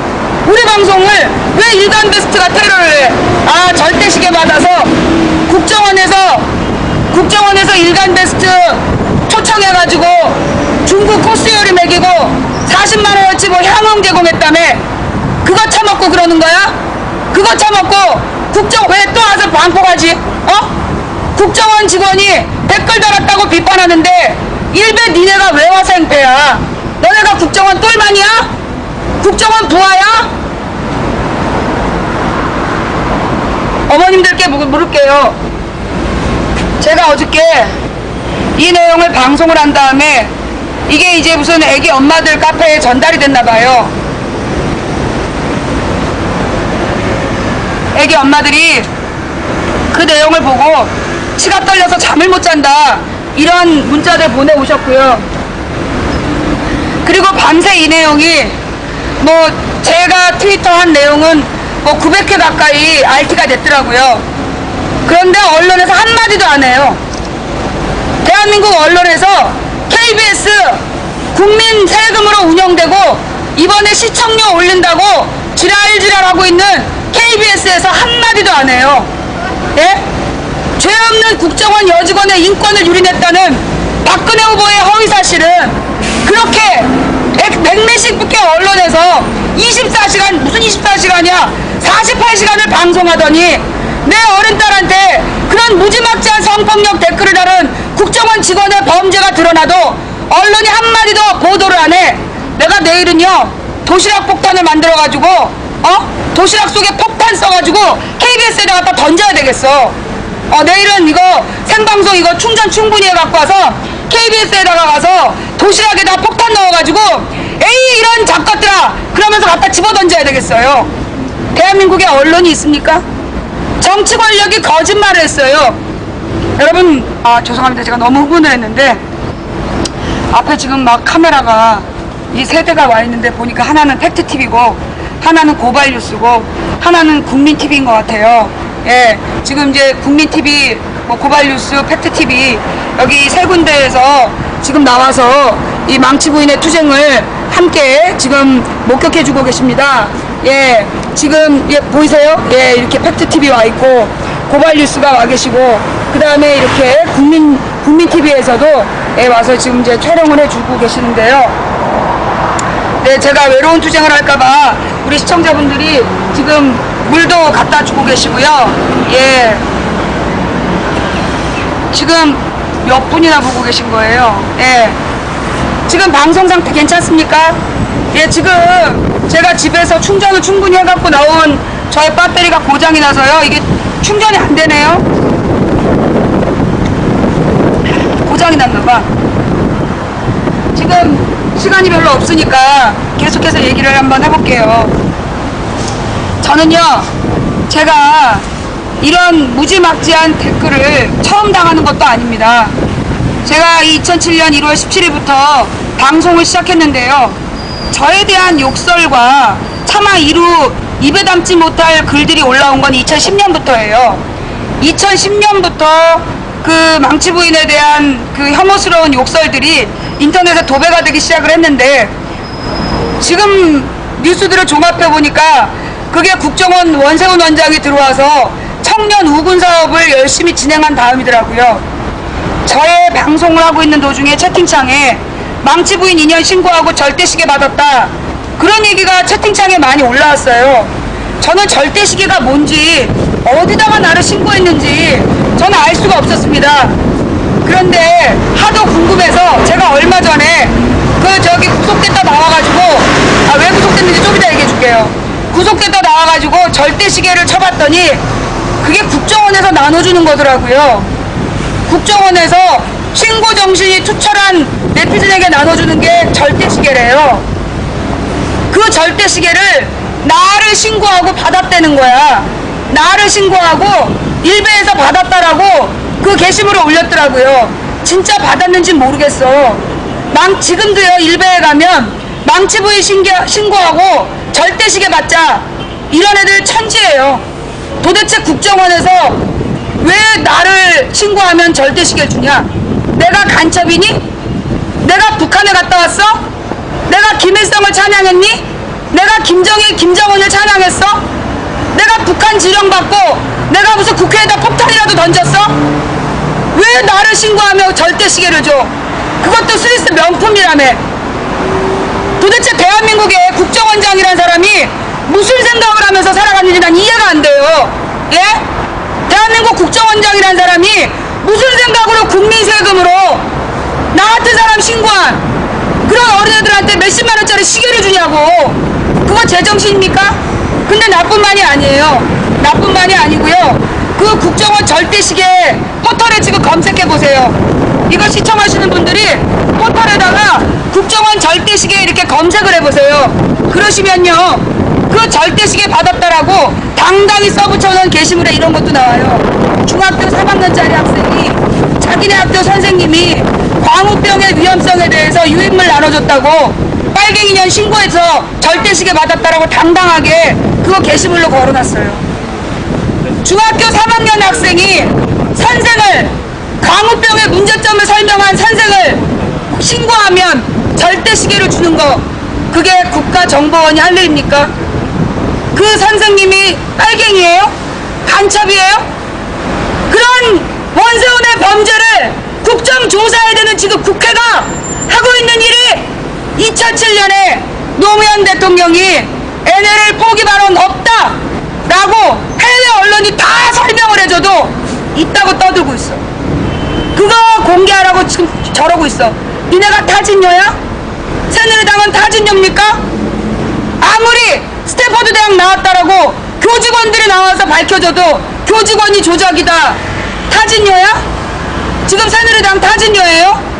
우리 방송을 왜 일간 베스트가 테러를 해? 아, 절대시계 받아서 국정원에서 일간 베스트 초청해가지고 중국 코스 요리 먹이고 40만원어치 뭐 향응 제공했다며. 그거 처먹고 그러는 거야? 그거 처먹고 국정 왜 또 와서 방폭하지? 국정원 직원이 댓글 달았다고 비판하는데 일베 니네가 왜 와서 행패야? 너네가 국정원 똘만이야? 국정원 부하야? 어머님들께 물을게요. 제가 어저께 이 내용을 방송을 한 다음에 이게 이제 무슨 애기 엄마들 카페에 전달이 됐나봐요. 애기 엄마들이 그 내용을 보고 치가 떨려서 잠을 못 잔다 이런 문자들 보내오셨고요. 그리고 밤새 이 내용이 뭐 제가 트위터 한 내용은 뭐 900회 가까이 RT가 됐더라고요. 그런데 언론에서 한마디도 안 해요. 대한민국 언론에서 KBS 국민 세금으로 운영되고 이번에 시청료 올린다고 지랄지랄하고 있는 KBS에서 한마디도 안 해요. 예? 죄 없는 국정원 여직원의 인권을 유린했다는 박근혜 후보의 허위사실은 그렇게 백내식 북해 언론에서 24시간 무슨 24시간이야 48시간을 방송하더니 내 어른딸한테 그런 무지막지한 성폭력 댓글을 다룬 국정원 직원의 범죄가 드러나도 언론이 한마디도 보도를 안 해. 내가 내일은요 도시락 폭탄을 만들어가지고 도시락 속에 폭탄 써가지고 KBS에다 갖다 던져야 되겠어. 내일은 이거 생방송 이거 충전 충분히 해갖고 와서 KBS에다가 가서 도시락에다 폭탄 넣어가지고 에이 이런 작것들아 그러면서 갖다 집어던져야 되겠어요. 대한민국에 언론이 있습니까? 정치 권력이 거짓말을 했어요. 여러분 죄송합니다. 제가 너무 흥분을 했는데 앞에 지금 막 카메라가 이 세 대가 와 있는데 보니까 하나는 팩트TV고 하나는 고발뉴스고 하나는 국민TV인 것 같아요. 예, 지금 이제 국민TV, 뭐 고발뉴스, 팩트TV 여기 세 군데에서 지금 나와서 이 망치부인의 투쟁을 함께 지금 목격해주고 계십니다. 예, 지금 예 보이세요? 예, 이렇게 팩트TV 와 있고 고발뉴스가 와 계시고 그 다음에 이렇게 국민TV에서도 예, 와서 지금 이제 촬영을 해주고 계시는데요. 네, 제가 외로운 투쟁을 할까봐 우리 시청자분들이 지금 물도 갖다 주고 계시고요. 예. 지금 몇 분이나 보고 계신 거예요. 예. 지금 방송 상태 괜찮습니까? 예, 지금 제가 집에서 충전을 충분히 해갖고 나온 저의 배터리가 고장이 나서요. 이게 충전이 안 되네요. 고장이 났나봐. 지금 시간이 별로 없으니까 계속해서 얘기를 한번 해볼게요. 저는요, 제가 이런 무지막지한 댓글을 처음 당하는 것도 아닙니다. 제가 2007년 1월 17일부터 방송을 시작했는데요. 저에 대한 욕설과 차마 이루 입에 담지 못할 글들이 올라온 건 2010년부터예요. 2010년부터 그 망치부인에 대한 그 혐오스러운 욕설들이 인터넷에 도배가 되기 시작을 했는데 지금 뉴스들을 종합해 보니까 그게 국정원 원세훈 원장이 들어와서 청년 우군 사업을 열심히 진행한 다음이더라고요. 저의 방송을 하고 있는 도중에 채팅창에 망치부인 인연 신고하고 절대시계 받았다 그런 얘기가 채팅창에 많이 올라왔어요. 저는 절대시계가 뭔지 어디다가 나를 신고했는지 저는 알 수가 없었습니다. 그런데 하도 궁금해서 제가 얼마 전에 저기 구속됐다 나와가지고 왜 구속됐는지 좀 이따 얘기해 줄게요. 구속됐다 나와가지고 절대시계를 쳐봤더니 그게 국정원에서 나눠주는 거더라고요. 국정원에서 신고 정신이 투철한 네티즌에게 나눠주는 게 절대시계래요. 그 절대시계를 나를 신고하고 받았다는 거야. 나를 신고하고 일베에서 받았다라고 그 게시물을 올렸더라고요. 진짜 받았는지 모르겠어. 지금도요, 일베에 가면 망치부위 신고하고 절대시계 받자, 이런 애들 천지예요. 도대체 국정원에서 왜 나를 신고하면 절대시계를 주냐? 내가 간첩이니? 내가 북한에 갔다 왔어? 내가 김일성을 찬양했니? 내가 김정일, 김정은을 찬양했어? 내가 북한 지령받고 내가 무슨 국회에다 폭탄이라도 던졌어? 왜 나를 신고하며 절대시계를 줘? 그것도 스위스 명품이라며. 도대체 대한민국의 국정원장이란 사람이 무슨 생각을 하면서 살아갔는지 난 이해가 안 돼요. 예? 대한민국 국정원장이란 사람이 무슨 생각으로 국민 세금으로 나 같은 사람 신고한 그런 어린애들한테 몇십만 원짜리 시계를 주냐고. 그거 제정신입니까? 근데 나뿐만이 아니에요. 나뿐만이 아니고요. 그 국정원 절대시계 포털에 지금 검색해 보세요. 이거 시청하시는 분들이 포털에다가 국정원 절대시계 이렇게 검색을 해보세요. 그러시면요, 그 절대시계 받았다라고 당당히 써붙여놓은 게시물에 이런 것도 나와요. 중학교 3학년짜리 학생이 자기네 학교 선생님이 광우병의 위험성에 대해서 유인물 나눠줬다고 빨갱이년 신고해서 절대시계 받았다라고 당당하게 그거 게시물로 걸어놨어요. 중학교 3학년 학생이 선생을, 광우병의 문제점을 설명한 선생을 신고하면 절대시계를 주는 거, 그게 국가정보원이 할 일입니까? 그 선생님이 빨갱이에요? 간첩이에요? 그런 원세훈의 범죄를 국정조사해야 되는 지금 국회가 하고 있는 일이 2007년에 노무현 대통령이 NLL 포기 발언 없다 라고 해외 언론이 다 설명을 해줘도 있다고 떠들고 있어. 그거 공개하라고 지금 저러고 있어. 니네가 타진녀야? 새누리당은 타진녀입니까? 아무리 스탠퍼드 대학 나왔다라고 교직원들이 나와서 밝혀줘도 교직원이 조작이다, 타진녀야? 지금 새누리당 타진녀예요?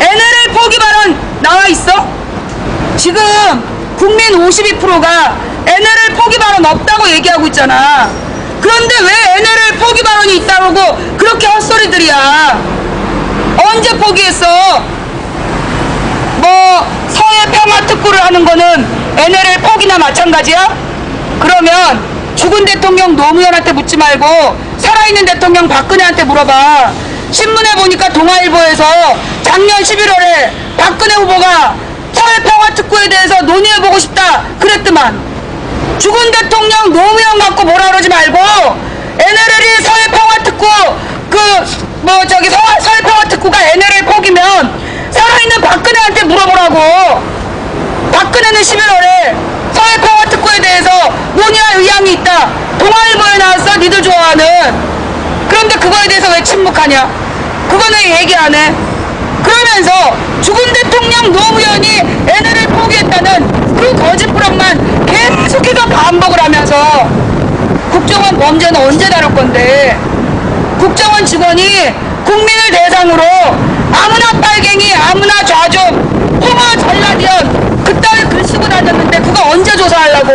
NLL 포기 발언 나와 있어? 지금 국민 52%가 NLL 포기 발언 없다고 얘기하고 있잖아. 그런데 왜 NLL 포기 발언이 있다고 그렇게 헛소리들이야? 언제 포기했어? 뭐 서해 평화 특구를 하는 거는 NLL 포기나 마찬가지야? 그러면 죽은 대통령 노무현한테 묻지 말고 살아있는 대통령 박근혜한테 물어봐. 신문에 보니까 동아일보에서 작년 11월에 박근혜 후보가 서해 평화 특구에 대해서 논의해보고 싶다 그랬더만. 죽은 대통령 노무현 갖고 뭐라 그러지 말고 NLL이 서해 평화 특구 서해 평화 특구가 NLL 포기면 살아있는 박근혜한테 물어보라고. 박근혜는 11월에 서해 평화 특구에 대해서 논의할 의향이 있다, 동아일보에 나왔어, 니들 좋아하는. 그런데 그거에 대해서 왜 침묵하냐? 그거는 얘기 안 해. 그러면서 죽은 대통령 노무현이 NLL 포기했다는 그 거짓부렁만 계속해서 반복을 하면서 국정원 범죄는 언제 다룰 건데, 국정원 직원이 국민을 대상으로 아무나 빨갱이, 아무나 좌좀, 호모 전라디언 그따위 글 쓰고 다녔는데 그거 언제 조사하려고.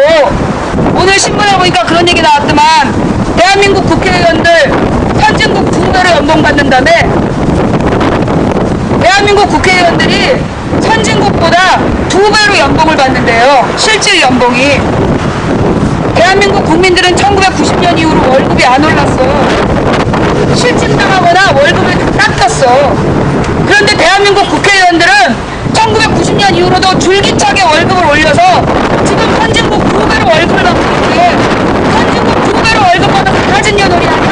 오늘 신문에 보니까 그런 얘기 나왔더만 대한민국 국회의원들 선진국 2배로 연봉 받는다며. 대한민국 국회의원들이 선진국보다 2배로 연봉을 받는데요, 실질 연봉이. 대한민국 국민들은 1990년 이후로 월급이 안 올랐어. 실직당하거나 월급을 다 깎였어. 그런데 대한민국 국회의원들은 1990년 이후로도 줄기차게 월급을 올려서 지금 선진국 2배로 월급을 받고 있는데, 선진국 2배로 월급 받아서 타진녀 놀이하냐?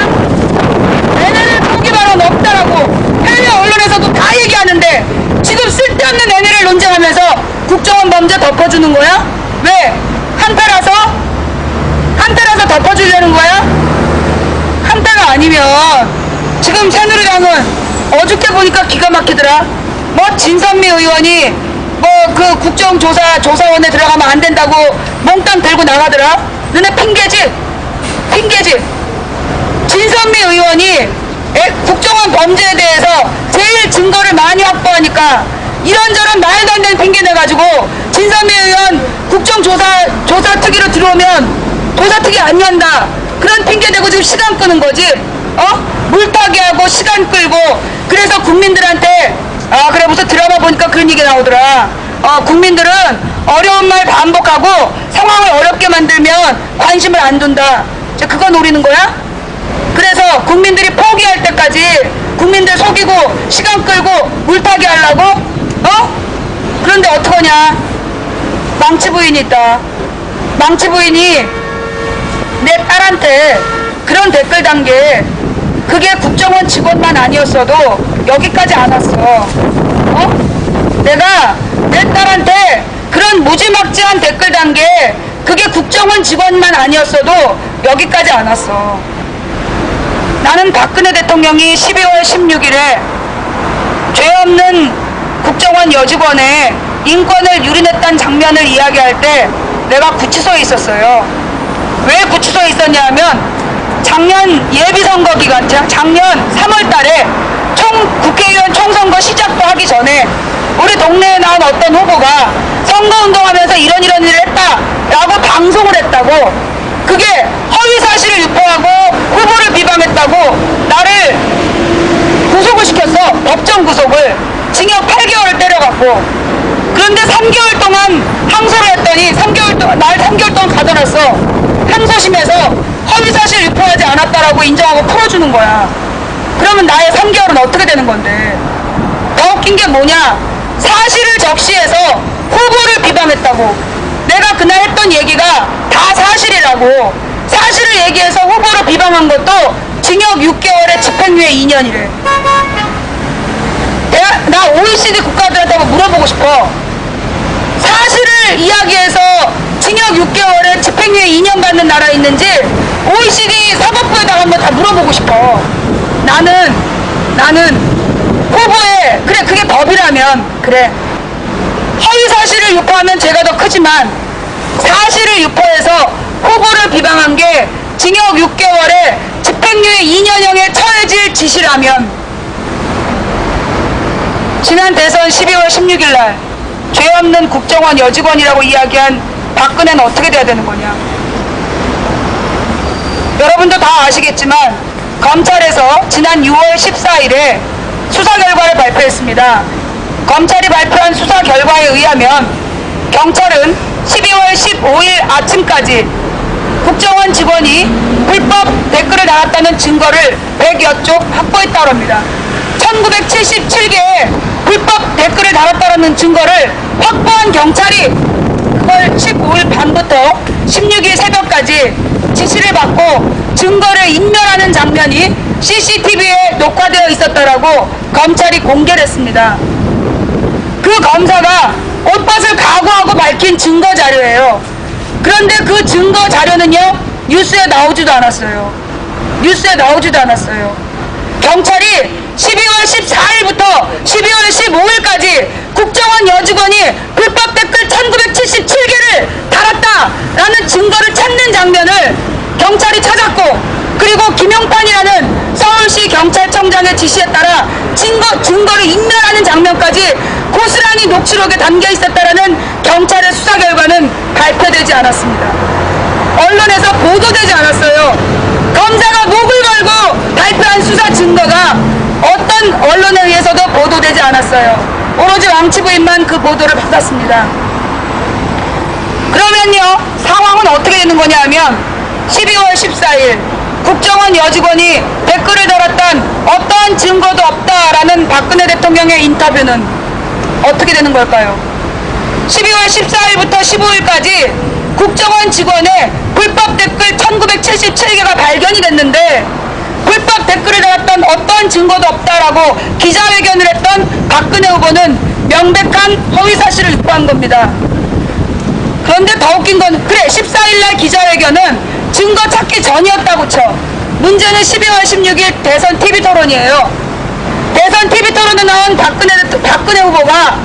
NLL 포기 발언 없다라고 해외 언론에서도 다 얘기하는데 지금 쓸데없는 NLL 논쟁하면서 국정원 범죄 덮어주는 거야? 왜? 한패라서? 한패라서 덮어주려는 거야? 한패가 아니면 지금 새누리당은 어저께 보니까 기가 막히더라. 뭐 진선미 의원이 뭐 그 국정조사원에 들어가면 안 된다고 몽땅 들고 나가더라. 너네 핑계지? 핑계지? 진선미 의원이 국정원 범죄에 대해서 제일 증거를 많이 확보하니까 이런저런 말도 안 되는 핑계 내가지고 진선미 의원 조사 특위로 들어오면 조사 특위 안 연다. 그런 핑계 대고 지금 시간 끄는 거지. 물타기 하고 시간 끌고 그래서 국민들한테 그래 무슨 드라마 보니까 그런 얘기 나오더라. 국민들은 어려운 말 반복하고 상황을 어렵게 만들면 관심을 안 둔다. 그거 노리는 거야? 그래서 국민들이 포기할 때까지 국민들 속이고 시간 끌고 물타기 하려고? 그런데 어떡하냐? 망치 부인이 있다. 망치 부인이 내 딸한테 그런 댓글 단 게 그게 국정원 직원만 아니었어도 여기까지 안 왔어. 내가 내 딸한테 그런 무지막지한 댓글 단 게 그게 국정원 직원만 아니었어도 여기까지 안 왔어. 나는 박근혜 대통령이 12월 16일에 죄 없는 국정원 여직원의 인권을 유린했던 장면을 이야기할 때 내가 구치소에 있었어요. 왜 구치소에 있었냐 하면 작년 예비선거 기간, 작년 3월 달에 국회의원 총선거 시작도 하기 전에 우리 동네에 나온 어떤 후보가 선거운동하면서 이런 일을 했다라고 방송을 했다고, 그게 허위사실을 유포하고 후보를 비방했다고 나를 구속을 시켰어. 법정 구속을. 징역 8개월을 때려갖고. 그런데 3개월 동안 항소를 했더니 3개월 동안 가둬놨어. 항소심에서 허위사실 유포하지 않았다라고 인정하고 풀어주는 거야. 그러면 나의 3개월은 어떻게 되는 건데? 더 웃긴 게 뭐냐? 사실을 적시해서 후보를 비방했다고. 내가 그날 했던 얘기가 다 사실이라고. 사실을 얘기해서 후보를 비방한 것도 징역 6개월에 집행유예 2년이래. 나 OECD 국가들한테 한번 물어보고 싶어. 사실을 이야기해서 징역 6개월에 집행유예 2년 받는 나라 있는지 OECD 사법부에다가 한번 다 물어보고 싶어. 나는 후보에, 그래 그게 법이라면 그래, 허위사실을 유포하면 죄가 더 크지만 사실을 유포해서 후보를 비방한 게 징역 6개월에 집행유예 2년형에 처해질 짓이라면 지난 대선 12월 16일 날 죄 없는 국정원 여직원이라고 이야기한 박근혜는 어떻게 돼야 되는 거냐? 여러분도 다 아시겠지만 검찰에서 지난 6월 14일에 수사 결과를 발표했습니다. 검찰이 발표한 수사 결과에 의하면 경찰은 12월 15일 아침까지 국정원 직원이 불법 댓글을 달았다는 증거를 100여 쪽 확보했다고 합니다. 1977개의 불법 댓글을 달았다는 증거를 확보한 경찰이 그걸 15일 밤부터 16일 새벽까지 지시를 받고 증거를 인멸하는 장면이 CCTV에 녹화되어 있었다라고 검찰이 공개를 했습니다. 그 검사가 옷밭을 각오하고 밝힌 증거 자료예요. 그런데 그 증거 자료는요, 뉴스에 나오지도 않았어요. 경찰이 12월 14일부터 12월 15일까지 국정원 여직원이 불법 댓글 1977개를 달았다라는 증거를 찾는 장면을 경찰이 찾았고, 그리고 김용판이라는 서울시 경찰청장의 지시에 따라 증거를 인멸하는 장면까지 고스란히 녹취록에 담겨 있었다라는 경찰의 수사 결과는 발표되지 않았습니다. 언론에서 보도되지 않았어요. 검사가 목을 걸고 발표한 수사 증거가 어떤 언론에 의해서도 보도되지 않았어요. 오로지 왕치 부인만 그 보도를 받았습니다. 그러면요, 상황은 어떻게 되는 거냐 하면 12월 14일 국정원 여직원이 댓글을 달았던 어떠한 증거도 없다라는 박근혜 대통령의 인터뷰는 어떻게 되는 걸까요? 12월 14일부터 15일까지 국정원 직원의 불법 댓글 1977개가 발견이 됐는데 불법 댓글을 달았던 어떠한 증거도 없다라고 기자회견을 했던 박근혜 후보는 명백한 허위사실을 유포한 겁니다. 그런데 더 웃긴 건, 그래 14일날 기자회견은 증거 찾기 전이었다고 쳐. 문제는 12월 16일 대선 TV토론이에요. 대선 TV토론에 나온 박근혜 후보가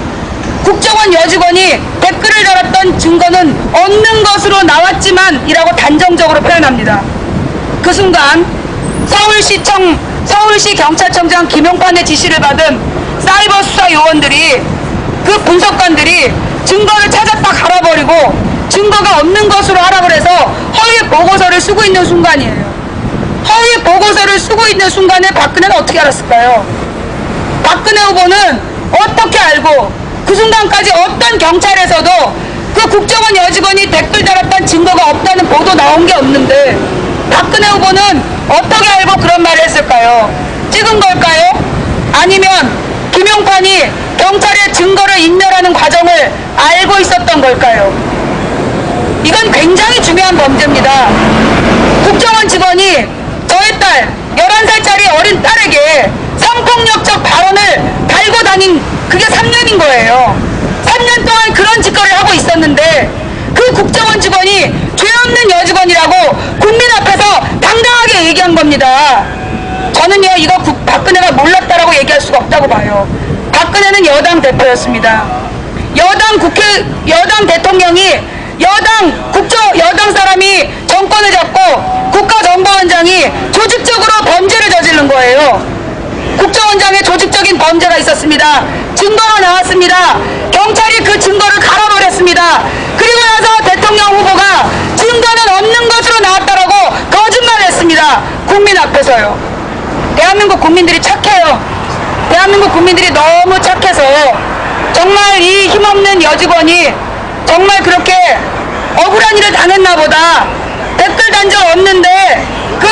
국정원 여직원이 댓글을 달았던 증거는 없는 것으로 나왔지만 이라고 단정적으로 표현합니다. 그 순간 서울시 경찰청장 김용판의 지시를 받은 사이버 수사 요원들이, 그 분석관들이 증거를 찾았다 갈아버리고 증거가 없는 것으로 하라고 해서 허위 보고서를 쓰고 있는 순간이에요. 허위 보고서를 쓰고 있는 순간에 박근혜는 어떻게 알았을까요? 박근혜 후보는 어떻게 알고 그 순간까지 어떤 경찰에서도 그 국정원 여직원이 댓글 달았던 증거가 없다는 보도 나온 게 없는데 박근혜 후보는 어떻게 알고 그런 말을 했을까요? 찍은 걸까요? 아니면 김용판이 경찰의 증거를 인멸하는 과정을 알고 있었던 걸까요? 이건 굉장히 중요한 범죄입니다. 국정원 직원이 저의 딸 11살짜리 어린 딸에게 성폭력적 발언을 달고 다닌 그게 3년인 거예요. 3년 동안 그런 짓거리를 하고 있었는데 그 국정원 직원이 죄 없는 여직원이라고 국민 앞에서 당당하게 얘기한 겁니다. 저는요 이거 박근혜가 몰랐다라고 얘기할 수가 없다고 봐요. 박근혜는 여당 대표였습니다. 여당 대통령이 여당 사람이 정권을 잡고 국가정보원장이 조직적으로 범죄를 저지른 거예요. 국정원장의 조직적인 범죄가 있었습니다. 증거가 나왔습니다. 경찰이 그 증거를 갈아버렸습니다. 그리고 나서 대통령 후보가 증거는 없는 것으로 나왔다라고 거짓말을 했습니다. 국민 앞에서요. 대한민국 국민들이 착해요. 대한민국 국민들이 너무 착해서 정말 이 힘없는 여직원이 정말 그렇게 억울한 일을 당했나 보다. 댓글 단 적 없는데 그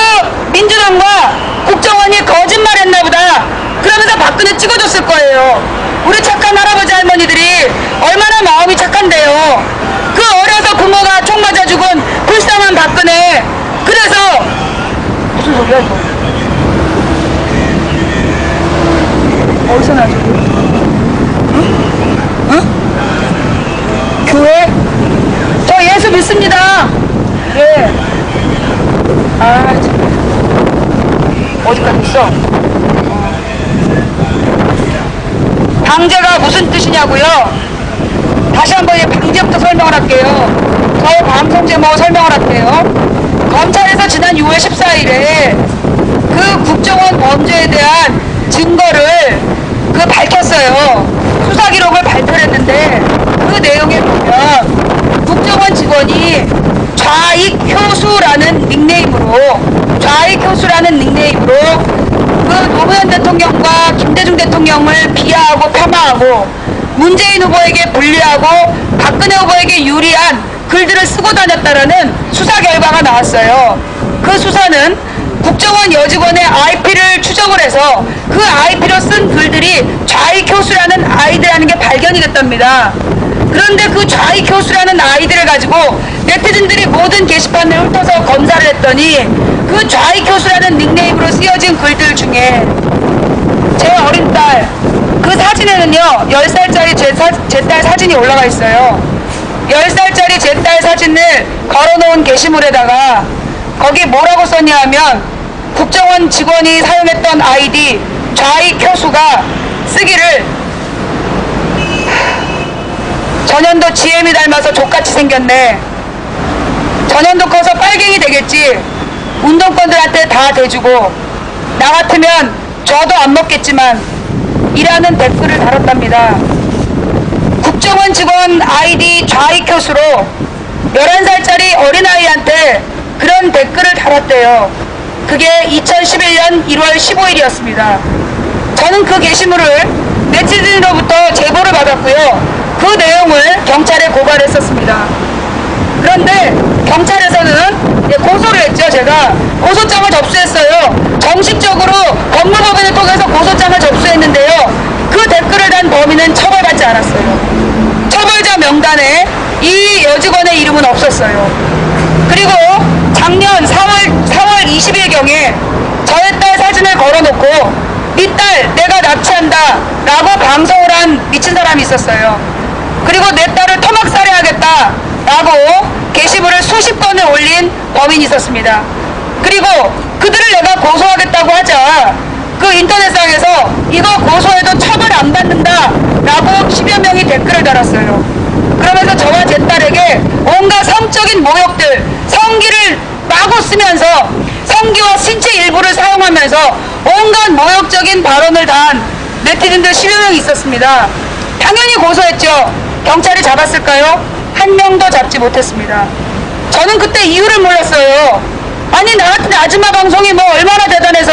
민주당과 국정원이 거짓말했나 보다. 그러면서 박근혜 찍어줬을 거예요. 우리 착한 할아버지 할머니들이 얼마나 마음이 착한데요. 그 어려서 부모가 총 맞아 죽은 불쌍한 박근혜. 그래서 무슨 소리야 이거? 어디서 나지? 응? 교회? 저 예수 믿습니다. 예. 아, 참. 어디까지 있어? 방제가 무슨 뜻이냐고요? 다시 한번 방제부터 설명을 할게요. 저의 방송 제목 설명을 할게요. 검찰에서 지난 6월 14일에 그 국정원 범죄에 대한 증거를 밝혔어요. 수사 기록을 발표를 했는데 그 내용에 보면 국정원 직원이 좌익효수라는 닉네임으로 그 노무현 대통령과 김대중 대통령을 비하하고 폄하하고 문재인 후보에게 불리하고 박근혜 후보에게 유리한 글들을 쓰고 다녔다라는 수사 결과가 나왔어요. 그 수사는 국정원 여직원의 IP를 추적을 해서 그 IP로 쓴 글들이 좌익효수라는 아이디라는 게 발견이 됐답니다. 그런데 그 좌익효수라는 아이디를 가지고 네티즌들이 모든 게시판을 훑어서 검사를 했더니 그 좌익효수라는 닉네임으로 쓰여진 글들 중에 제 어린 딸 그 사진에는요 10살짜리 제 딸 사진이 올라가 있어요. 10살짜리 제 딸 사진을 걸어놓은 게시물에다가 거기 뭐라고 썼냐 하면 국정원 직원이 사용했던 아이디 좌익효수가 쓰기를 전현도 GM이 닮아서 족같이 생겼네. 전현도 커서 빨갱이 되겠지. 운동권들한테 다 대주고 나 같으면 저도 안 먹겠지만 이라는 댓글을 달았답니다. 국정원 직원 아이디 좌익효수로 11살짜리 어린아이한테 그런 댓글을 달았대요. 그게 2011년 1월 15일이었습니다. 저는 그 게시물을 네티즌으로부터 제보를 받았고요. 그 내용을 경찰에 고발했었습니다. 그런데 경찰에서는 고소를 했죠. 제가 고소장을 접수했어요. 정식적으로 법무법인을 통해서 고소장을 접수했는데요. 그 댓글을 단 범인은 처벌받지 않았어요. 처벌자 명단에 이 여직원의 이름은 없었어요. 그리고 작년 4월 20일경에 저의 딸 사진을 걸어놓고 네 딸 내가 납치한다 라고 방송을 한 미친 사람이 있었어요. 그리고 내 딸을 토막살해하겠다 라고 게시물을 수십 건을 올린 범인이 있었습니다. 그리고 그들을 내가 고소하겠다고 하자 그 인터넷상에서 이거 고소해도 처벌 안 받는다 라고 10여 명이 댓글을 달았어요. 그러면서 저와 제 딸에게 온갖 성적인 모욕들, 성기를 마구 쓰면서 성기와 신체 일부를 사용하면서 온갖 모욕적인 발언을 단 네티즌들 10여 명이 있었습니다. 당연히 고소했죠. 경찰이 잡았을까요? 한 명도 잡지 못했습니다. 저는 그때 이유를 몰랐어요. 아니 나 같은 아줌마 방송이 뭐 얼마나 대단해서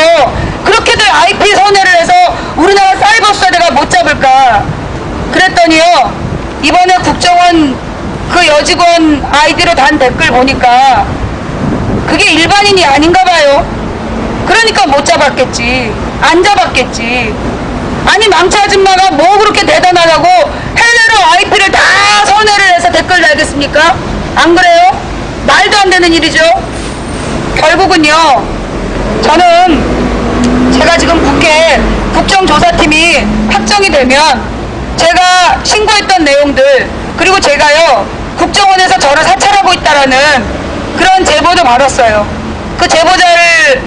그렇게들 IP 선회를 해서 우리나라 사이버 수사대가 못 잡을까. 그랬더니요, 이번에 국정원 그 여직원 아이디로 단 댓글 보니까 그게 일반인이 아닌가 봐요. 그러니까 못 잡았겠지. 안 잡았겠지. 아니 망치 아줌마가 뭐 그렇게 대단하다고 해외로 IP를 다 선회를 해서 댓글 달겠습니까? 안 그래요? 말도 안 되는 일이죠. 결국은요, 저는 제가 지금 국회 국정조사팀이 확정이 되면 제가 신고했던 내용들, 그리고 제가요 국정원에서 저를 사찰하고 있다라는 그런 제보도 받았어요. 그 제보자를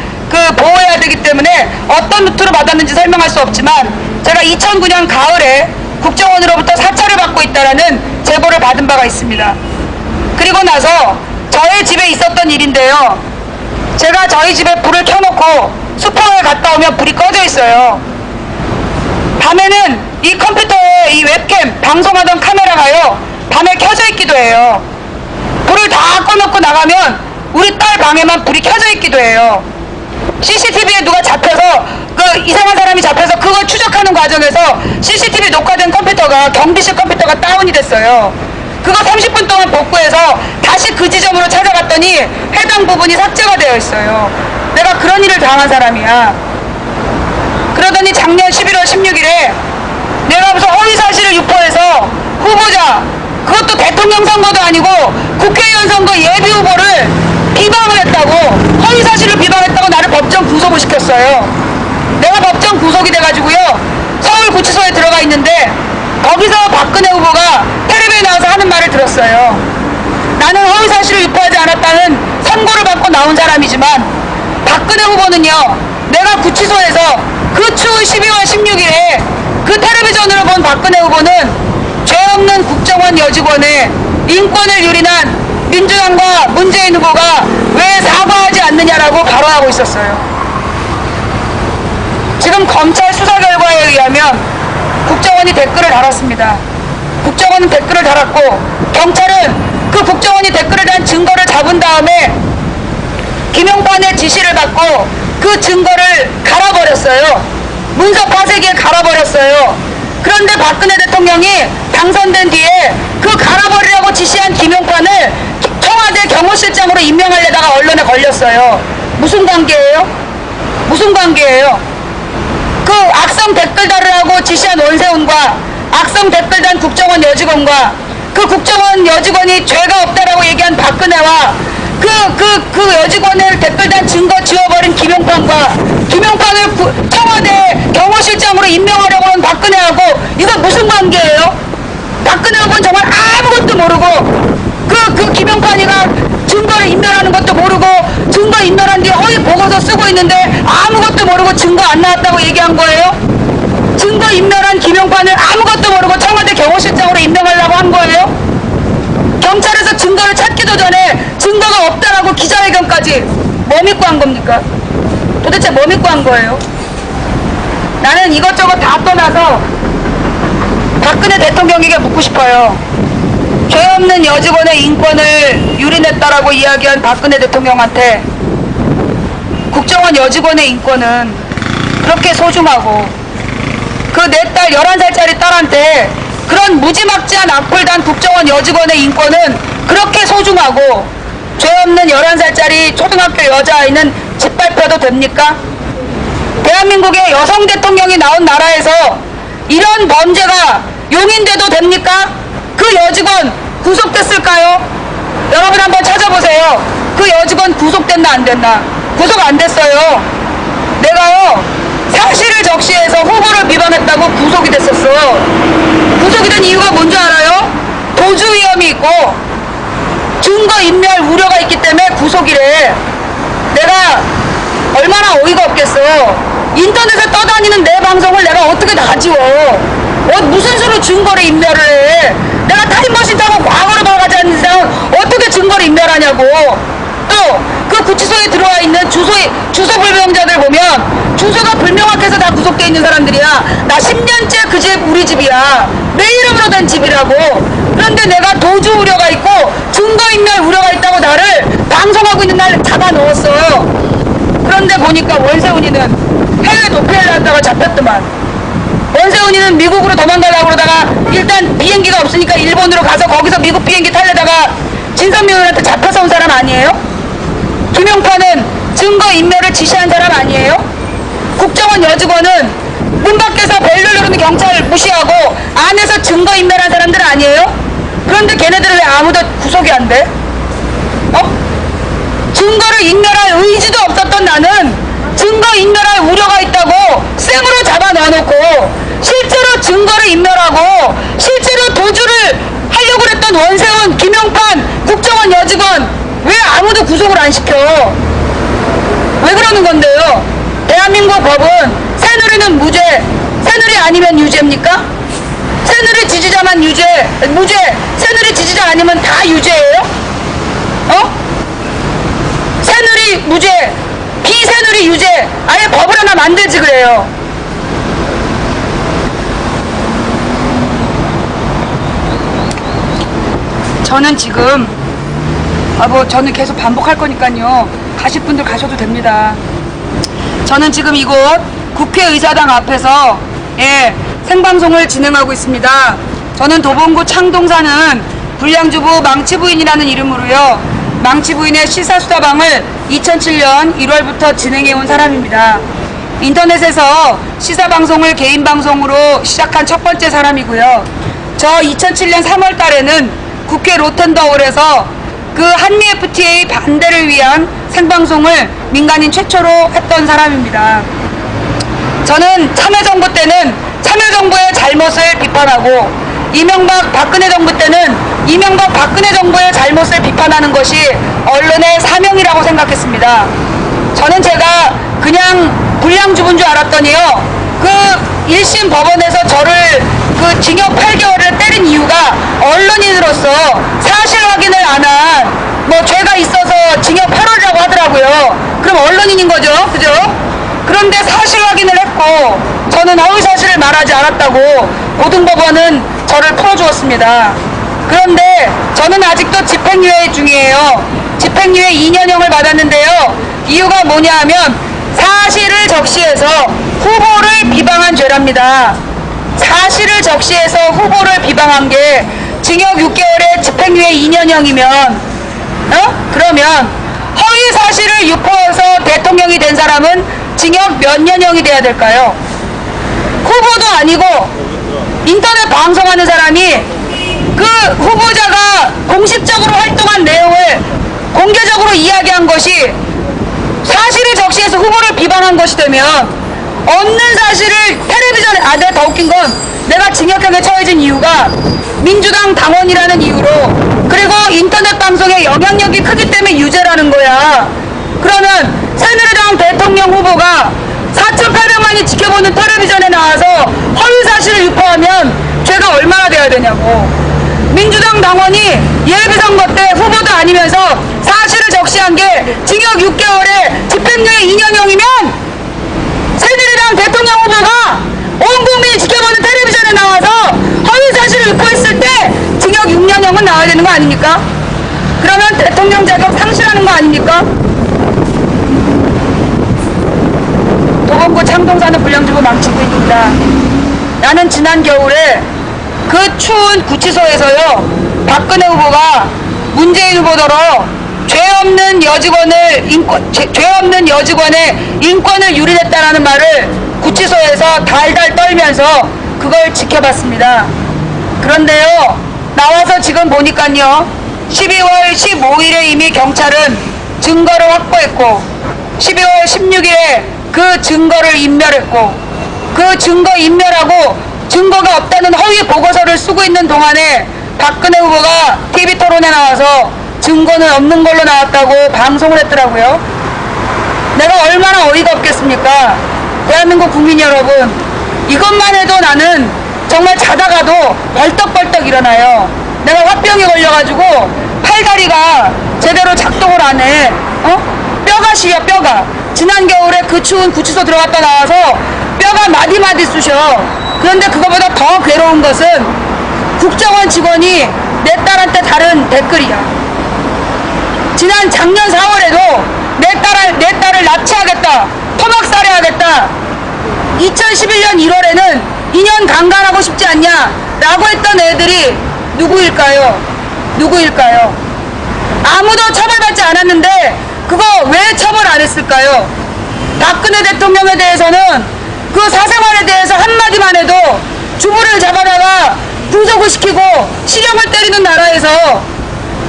보호해야 되기 때문에 어떤 루트로 받았는지 설명할 수 없지만 제가 2009년 가을에 국정원으로부터 사찰을 받고 있다라는 제보를 받은 바가 있습니다. 그리고 나서 저의 집에 있었던 일인데요, 제가 저희 집에 불을 켜놓고 수평을 갔다 오면 불이 꺼져 있어요. 밤에는 이 컴퓨터에 이 웹캠 방송하던 카메라가요 밤에 켜져 있기도 해요. 불을 다 꺼놓고 나가면 우리 딸 방에만 불이 켜져 있기도 해요. CCTV에 누가 잡혀서 그 이상한 사람이 잡혀서 그걸 추적하는 과정에서 CCTV 녹화된 컴퓨터가, 경비실 컴퓨터가 다운이 됐어요. 그거 30분 동안 복구해서 다시 그 지점으로 찾아갔더니 해당 부분이 삭제가 되어 있어요. 내가 그런 일을 당한 사람이야. 그러더니 작년 11월 16일에 내가 무슨 허위사실을 유포해서 후보자, 그것도 대통령 선거도 아니고 국회의원 선거 예비 후보를 비방을 했다고, 허위사실을 비방했다고 나를 법정 구속을 시켰어요. 내가 법정 구속이 돼가지고요 서울구치소에 들어가 있는데 거기서 박근혜 후보가 텔레비에 나와서 하는 말을 들었어요. 나는 허위사실을 유포하지 않았다는 선고를 받고 나온 사람이지만 박근혜 후보는요, 내가 구치소에서 그 추후 12월 16일에 그 텔레비전으로 본 박근혜 후보는 죄 없는 국정원 여직원의 인권을 유린한 민주당과 문재인 후보가 왜 사과하지 않느냐라고 발언하고 있었어요. 지금 검찰 수사 결과에 의하면 국정원이 댓글을 달았습니다. 국정원은 댓글을 달았고 경찰은 그 국정원이 댓글을 단 증거를 잡은 다음에 김용판의 지시를 받고 그 증거를 갈아버렸어요. 문서 파쇄기에 갈아버렸어요. 그런데 박근혜 대통령이 당선된 뒤에 그 갈아버리라고 지시한 김용판을 청와대 경호실장으로 임명하려다가 언론에 걸렸어요. 무슨 관계예요? 무슨 관계예요? 그 악성 댓글 달으라고 지시한 원세훈과 악성 댓글 단 국정원 여직원과 그 국정원 여직원이 죄가 없다라고 얘기한 박근혜와 그 여직원을 댓글 단 증거 지워버린 김용판과 김용판을 청와대 경호실장으로 임명하려고 하는 박근혜하고 이거 무슨 관계예요? 박근혜 후보는 정말 아무것도 모르고 그 김용판이가 증거를 인멸하는 것도 모르고 증거 인멸한 뒤에 허위 보고서 쓰고 있는데 아무것도 모르고 증거 안 나왔다고 얘기한 거예요? 증거 인멸한 김용판을 아무것도 모르고 청와대 경호실장으로 임명하려고 한 거예요? 경찰에서 증거를 찾기도 전에 증거가 없다라고 기자회견까지 뭐 믿고 한 겁니까? 도대체 뭐 믿고 한 거예요? 나는 이것저것 다 떠나서 박근혜 대통령에게 묻고 싶어요. 죄 없는 여직원의 인권을 유린했다라고 이야기한 박근혜 대통령한테 국정원 여직원의 인권은 그렇게 소중하고 그 내 딸 11살짜리 딸한테 그런 무지막지한 악플 단 국정원 여직원의 인권은 그렇게 소중하고 죄 없는 11살짜리 초등학교 여자아이는 짓밟혀도 됩니까? 대한민국의 여성 대통령이 나온 나라에서 이런 범죄가 용인돼도 됩니까? 그 여직원 구속됐을까요? 여러분 한번 찾아보세요. 그 여직원 구속됐나 안 됐나? 구속 안 됐어요. 내가요 사실을 적시해서 후보를 비방했다고 구속이 됐었어. 구속이 된 이유가 뭔지 알아요? 도주 위험이 있고 증거인멸 우려가 있기 때문에 구속이래. 내가 얼마나 어이가 없겠어. 인터넷에 떠다니는 내 방송을 내가 어떻게 다 지워. 무슨 수로 증거를 인멸을 해. 내가 타임머신 타고 과거로 돌아가지 않는 이상 어떻게 증거를 인멸하냐고. 또 그 구치소에 들어와 있는 주소 불명자들 보면 주소가 불명확해서 다 구속돼 있는 사람들이야. 나 10년째 그 집 우리 집이야. 내 이름을 층으로 된 집이라고. 그런데 내가 도주 우려가 있고 증거인멸 우려가 있다고 나를 방송하고 있는 날 잡아 넣었어요. 그런데 보니까 원세훈이는 해외 도피를 하다가 잡혔더만. 원세훈이는 미국으로 도망가려고 그러다가 일단 비행기가 없으니까 일본으로 가서 거기서 미국 비행기 타려다가 진선미 의원한테 잡혀서 온 사람 아니에요? 김용판은 증거인멸을 지시한 사람 아니에요? 국정원 여직원은 문 밖에서 벨을 누르는 경찰 무시하고 안에서 증거인멸한 사람들 아니에요? 그런데 걔네들은 왜 아무도 구속이 안 돼? 증거를 인멸할 의지도 없었던 나는 증거인멸할 우려가 있다고 생으로 잡아 넣어놓고 실제로 증거를 인멸하고 실제로 도주를 하려고 했던 원세훈, 김용판, 국정원 여직원 왜 아무도 구속을 안 시켜? 왜 그러는 건데요? 대한민국 법은 새누리는 무죄, 새누리 아니면 유죄입니까? 새누리 지지자만 무죄, 새누리 지지자 아니면 다 유죄예요? 새누리 무죄, 비새누리 유죄, 아예 법을 하나 만들지 그래요. 저는 지금 저는 계속 반복할 거니까요. 가실 분들 가셔도 됩니다. 저는 지금 이곳 국회의사당 앞에서 생방송을 진행하고 있습니다. 저는 도봉구 창동 사는 불량주부 망치부인이라는 이름으로요. 망치부인의 시사수다방을 2007년 1월부터 진행해온 사람입니다. 인터넷에서 시사방송을 개인방송으로 시작한 첫 번째 사람이고요. 저 2007년 3월 달에는 국회 로텐더홀에서 그 한미 FTA 반대를 위한 생방송을 민간인 최초로 했던 사람입니다. 저는 참여정부 때는 참여정부의 잘못을 비판하고 이명박 박근혜 정부 때는 이명박 박근혜 정부의 잘못을 비판하는 것이 언론의 사명이라고 생각했습니다. 저는 제가 그냥 불량주부인 줄 알았더니요. 그 1심 법원에서 저를 그 징역 8개월을 때린 이유가 언론인으로서 사실 확인을 안 한 죄가 있어서 징역 8월이라고 하더라고요. 그럼 언론인인 거죠. 그죠? 그런데 사실 확인을 했고 저는 허위 사실을 말하지 않았다고 고등법원은 저를 풀어주었습니다. 그런데 저는 아직도 집행유예 중이에요. 집행유예 2년형을 받았는데요. 이유가 뭐냐 하면 사실을 적시해서 후보를 비방한 죄랍니다. 사실을 적시해서 후보를 비방한 게 징역 6개월에 집행유예 2년형이면 그러면 허위 사실을 유포해서 대통령이 된 사람은 징역 몇 년형이 돼야 될까요? 후보도 아니고 인터넷 방송하는 사람이 그 후보자가 공식적으로 활동한 내용을 공개적으로 이야기한 것이 사실을 적시해서 후보를 비방한 것이 되면 없는 사실을 텔레비전에 내가 더 웃긴 건 내가 징역형에 처해진 이유가 민주당 당원이라는 이유로 그리고 인터넷 방송의 영향력이 크기 때문에 유죄라는 거야. 그러면 새누리당 대통령 후보가 4,800만이 지켜보는 텔레비전에 나와서 허위 사실을 유포하면 죄가 얼마나 돼야 되냐고. 민주당 당원이 예비선거 때 후보도 아니면서 사실을 적시한 게 징역 6개월에 집행유예 2년형이면 새누리당 대통령 후보가 온 국민이 지켜보는 텔레비전에 나와서 허위 사실을 유포했을 때 징역 6년형은 나와야 되는 거 아닙니까? 그러면 대통령 자격 상실하는 거 아닙니까? 도봉구 창동 사는 불량주부 망치부인입니다. 나는 지난 겨울에 그 추운 구치소에서요, 박근혜 후보가 문재인 후보더러 죄 없는 여직원의 인권을 유린했다라는 말을 구치소에서 달달 떨면서 그걸 지켜봤습니다. 그런데요, 나와서 지금 보니까요, 12월 15일에 이미 경찰은 증거를 확보했고 12월 16일에 그 증거를 인멸했고 그 증거 인멸하고 증거가 없다는 허위 보고서를 쓰고 있는 동안에 박근혜 후보가 TV 토론에 나와서 증거는 없는 걸로 나왔다고 방송을 했더라고요. 내가 얼마나 어이가 없겠습니까? 대한민국 국민 여러분, 이것만 해도 나는 정말 자다가도 벌떡벌떡 일어나요. 내가 화병이 걸려가지고 팔다리가 제대로 작동을 안 해. 뼈가 시려, 뼈가. 지난 겨울에 그 추운 구치소 들어갔다 나와서 뼈가 마디마디 쑤셔. 그런데 그거보다 더 괴로운 것은 국정원 직원이 내 딸한테 다른 댓글이야. 작년 4월에도 내 딸을 납치하겠다, 토막살해하겠다. 2011년 1월에는 2년 강간하고 싶지 않냐 라고 했던 애들이 누구일까요? 아무도 처벌받지 않았는데 그거 왜 처벌 안 했을까요? 박근혜 대통령에 대해서는 그 사생활에 대해서 한마디만 해도 주부를 잡아다가 구속을 시키고 실형을 때리는 나라에서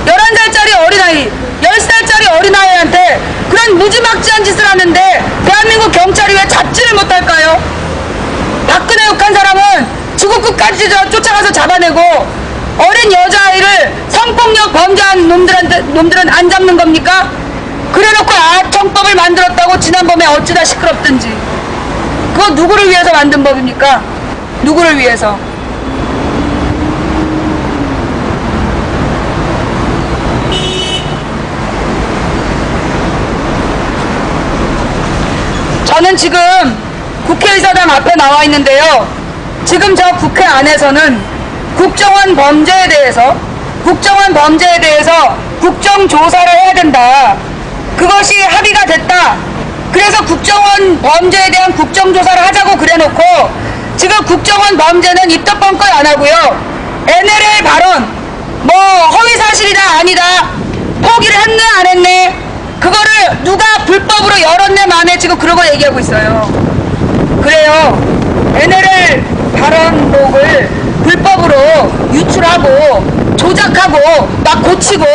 11살짜리 어린아이, 10살짜리 어린아이한테 그런 무지막지한 짓을 하는데 대한민국 경찰이 왜 잡지를 못할까요? 박근혜 욕한 사람은 지구 끝까지 쫓아가서 잡아내고 어린 여자아이를 성폭력 범죄한 놈들은 안 잡는 겁니까? 그래놓고 청법을 만들었다고 지난번에 어찌다 시끄럽든지. 그거 누구를 위해서 만든 법입니까? 누구를 위해서? 저는 지금 국회의사당 앞에 나와 있는데요. 지금 저 국회 안에서는 국정원 범죄에 대해서 국정조사를 해야 된다. 그것이 합의가 됐다. 그래서 국정원 범죄에 대한 국정조사를 하자고 그래놓고 지금 국정원 범죄는 입도 뻥끗 안 하고요. NLL 발언, 뭐 허위사실이다 아니다, 포기를 했네 안 했네, 그거를 누가 불법으로 열었네 마네 지금 그러고 얘기하고 있어요. 그래요. NLL 발언록을 불법으로 유출하고 조작하고 막 고치고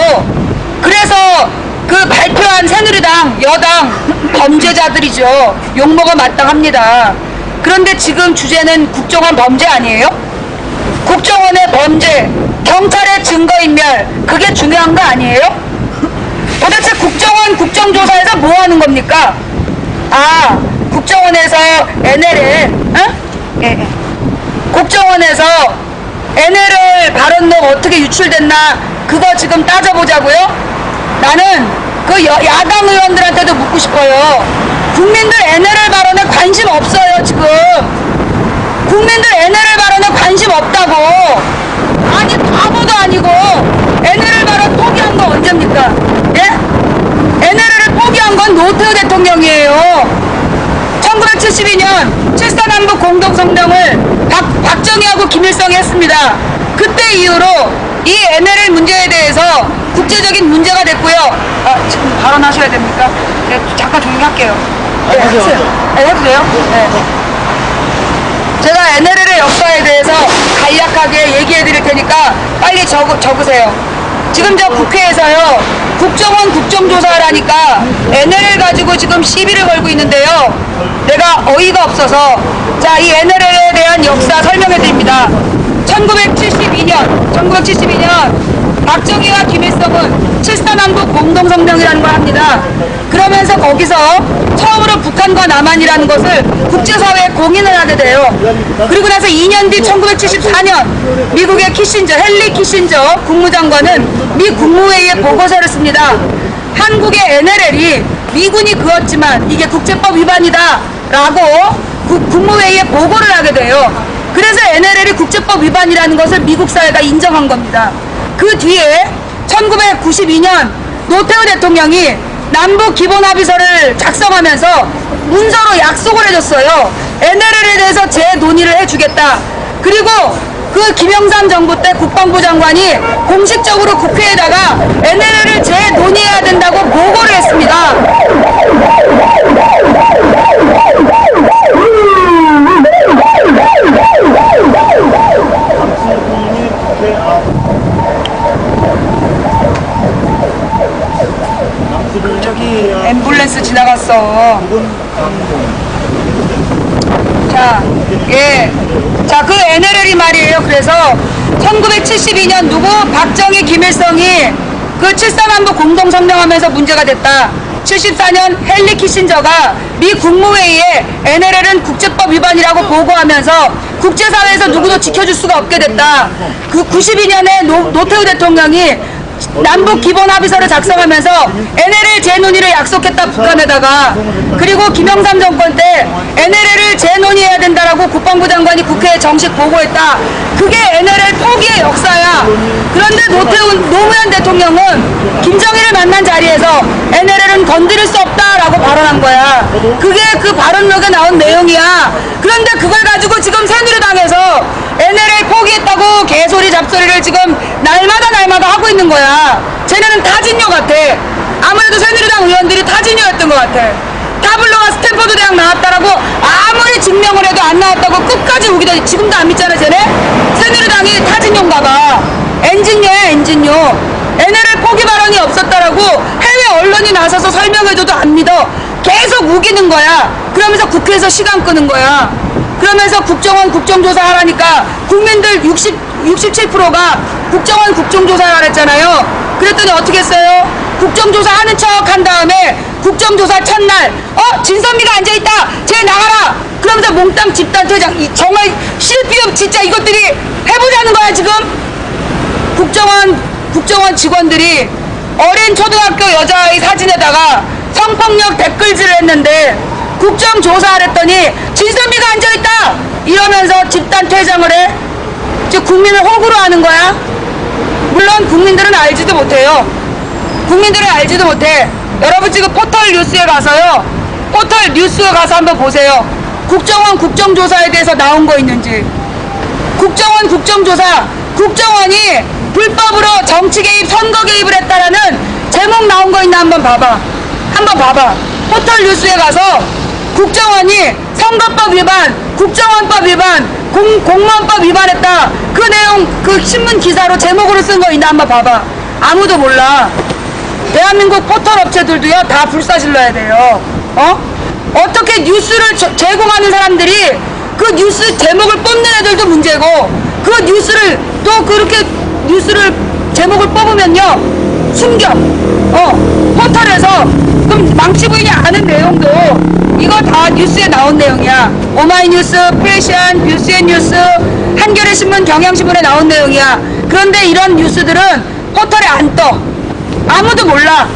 그래서 그 발표한 새누리당 여당 범죄자들이죠. 용모가 마땅합니다. 그런데 지금 주제는 국정원 범죄 아니에요? 국정원의 범죄, 경찰의 증거인멸, 그게 중요한 거 아니에요? 도대체 국정원 국정조사에서 뭐 하는 겁니까? 아, 국정원에서 NLL, 예. 국정원에서 NLL 발언록 어떻게 유출됐나 그거 지금 따져보자고요? 나는 그 야당 의원들한테도 묻고 싶어요. 국민들 NLL 발언에 관심 없어요 지금. 국민들 NLL 발언에 관심 없다고. 아니 바보도 아니고 NLL 발언 포기한 건 언제입니까? 예? NLL을 포기한 건 노태우 대통령이에요. 1972년 7.4남북 공동성명을 박정희하고 김일성이 했습니다. 그때 이후로 이 NLL 문제에 대해서 국제적인 문제가 됐고요. 아, 지금 발언하셔야 됩니까? 네, 잠깐 조용히 할게요. 네, 하세요. 네, 해도 돼요? 네. 제가 NLL의 역사에 대해서 간략하게 얘기해 드릴 테니까 빨리 적으세요. 지금 저 국회에서요, 국정원 국정조사라니까 NLL 가지고 지금 시비를 걸고 있는데요. 내가 어이가 없어서 자, 이 NLL에 대한 역사 설명해 드립니다. 1972년 박정희와 김일성은 7.4남북 공동성명이라는 걸 합니다. 그러면서 거기서 처음으로 북한과 남한이라는 것을 국제사회에 공인을 하게 돼요. 그리고 나서 2년 뒤 1974년 미국의 헨리 키신저 국무장관은 미 국무회의에 보고서를 씁니다. 한국의 NLL이 미군이 그었지만 이게 국제법 위반이다 라고 국무회의에 보고를 하게 돼요. 그래서 NLL이 국제법 위반이라는 것을 미국 사회가 인정한 겁니다. 그 뒤에 1992년 노태우 대통령이 남북 기본합의서를 작성하면서 문서로 약속을 해줬어요. NLL에 대해서 재논의를 해주겠다. 그리고 그 김영삼 정부 때 국방부 장관이 공식적으로 국회에다가 NLL을 재논의해야 된다고 보고를 했습니다. 저기 앰뷸런스 지나갔어. 자, 예. 자, 그 NLL이 말이에요. 그래서 1972년 누구? 박정희, 김일성이 그 7.4남북 공동성명하면서 문제가 됐다. 74년 헨리 키신저가 미 국무회의에 NLL은 국제법 위반이라고 보고하면서 국제사회에서 누구도 지켜줄 수가 없게 됐다. 그 92년에 노태우 대통령이 남북 기본 합의서를 작성하면서 NLL 재논의를 약속했다 북한에다가. 그리고 김영삼 정권 때 NLL을 재논의해야 된다라고 국방부 장관이 국회에 정식 보고했다. 그게 NLL 포기의 역사야. 그런데 노무현 대통령은 김정일을 만난 자리에서 NLL은 건드릴 수 없다라고 발언한 거야. 그게 그 발언록에 나온 내용이야. 그런데 그걸 가지고 지금 새누리당에서 NLL 포기했다고 개소리 잡소리를 지금 날마다 하고 있는 거야. 쟤네는 타진녀 같아. 아무래도 새누리당 의원들이 타진녀였던 것 같아. 타블로가 스탠퍼드 대학 나왔다라고 아무리 증명을 해도 안 나왔다고 끝까지 우기더니 지금도 안 믿잖아 쟤네? 새누리당이 타진녀인가 봐. 엔진녀야 엔진녀. NLL 포기 발언이 없었다라고 해외 언론이 나서서 설명해줘도 안 믿어. 계속 우기는 거야. 그러면서 국회에서 시간 끄는 거야. 그러면서 국정원 국정조사 하라니까 국민들 67%가 국정원 국정조사 하랬잖아요. 그랬더니 어떻게 했어요? 국정조사 하는 척 한 다음에 국정조사 첫날 진선미가 앉아있다 쟤 나가라 그러면서 몽땅 집단 퇴장. 정말 실비업 진짜 이것들이 해보자는 거야 지금. 국정원 직원들이 어린 초등학교 여자아이 사진에다가 성폭력 댓글질을 했는데 국정조사하랬더니 진선미가 앉아있다 이러면서 집단 퇴장을 해. 지금 국민을 호구로 하는 거야. 물론 국민들은 알지도 못해요. 국민들은 알지도 못해. 여러분 지금 포털 뉴스에 가서요. 포털 뉴스에 가서 한번 보세요. 국정원 국정조사에 대해서 나온 거 있는지. 국정원 국정조사. 국정원이 불법으로 정치 개입, 선거 개입을 했다라는 제목 나온 거 있나 한번 봐봐. 한번 봐봐. 포털 뉴스에 가서 국정원이 선거법 위반, 국정원법 위반, 공무원법 위반했다. 그 내용 그 신문 기사로 제목으로 쓴 거 있나 한번 봐봐. 아무도 몰라. 대한민국 포털 업체들도요 다 불사질러야 돼요. 어떻게 뉴스를 제공하는 사람들이 그 뉴스 제목을 뽑는 애들도 문제고 그 뉴스를 또 그렇게 뉴스를 제목을 뽑으면요 숨겨. 포털에서 그럼 망치 부인이 아는 내용도 이거 다 뉴스에 나온 내용이야. 오마이뉴스, 프레시안, 뷰스앤뉴스, 한겨레 신문, 경향신문에 나온 내용이야. 그런데 이런 뉴스들은 포털에 안 떠. 아무도 몰라.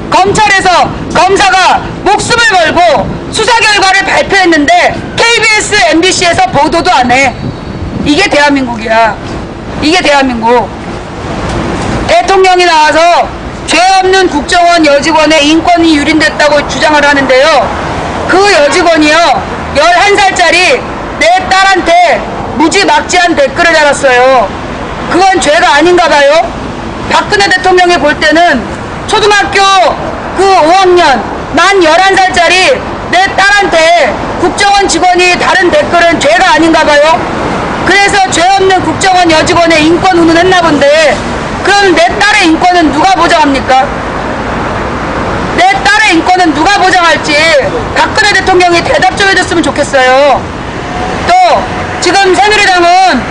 검찰에서 검사가 목숨을 걸고 수사 결과를 발표했는데 KBS, MBC에서 보도도 안 해. 이게 대한민국이야. 이게 대한민국. 대통령이 나와서 죄 없는 국정원 여직원의 인권이 유린됐다고 주장을 하는데요. 그 여직원이요 11살짜리 내 딸한테 무지막지한 댓글을 달았어요. 그건 죄가 아닌가 봐요. 박근혜 대통령이 볼 때는 초등학교 그 5학년 만 11살짜리 내 딸한테 국정원 직원이 다른 댓글은 죄가 아닌가 봐요. 그래서 죄 없는 국정원 여직원의 인권 운운했나 본데 그럼 내 딸의 인권은 누가 보장합니까? 내 딸의 인권은 누가 보장할지 박근혜 대통령이 대답 좀 해줬으면 좋겠어요. 또 지금 새누리당은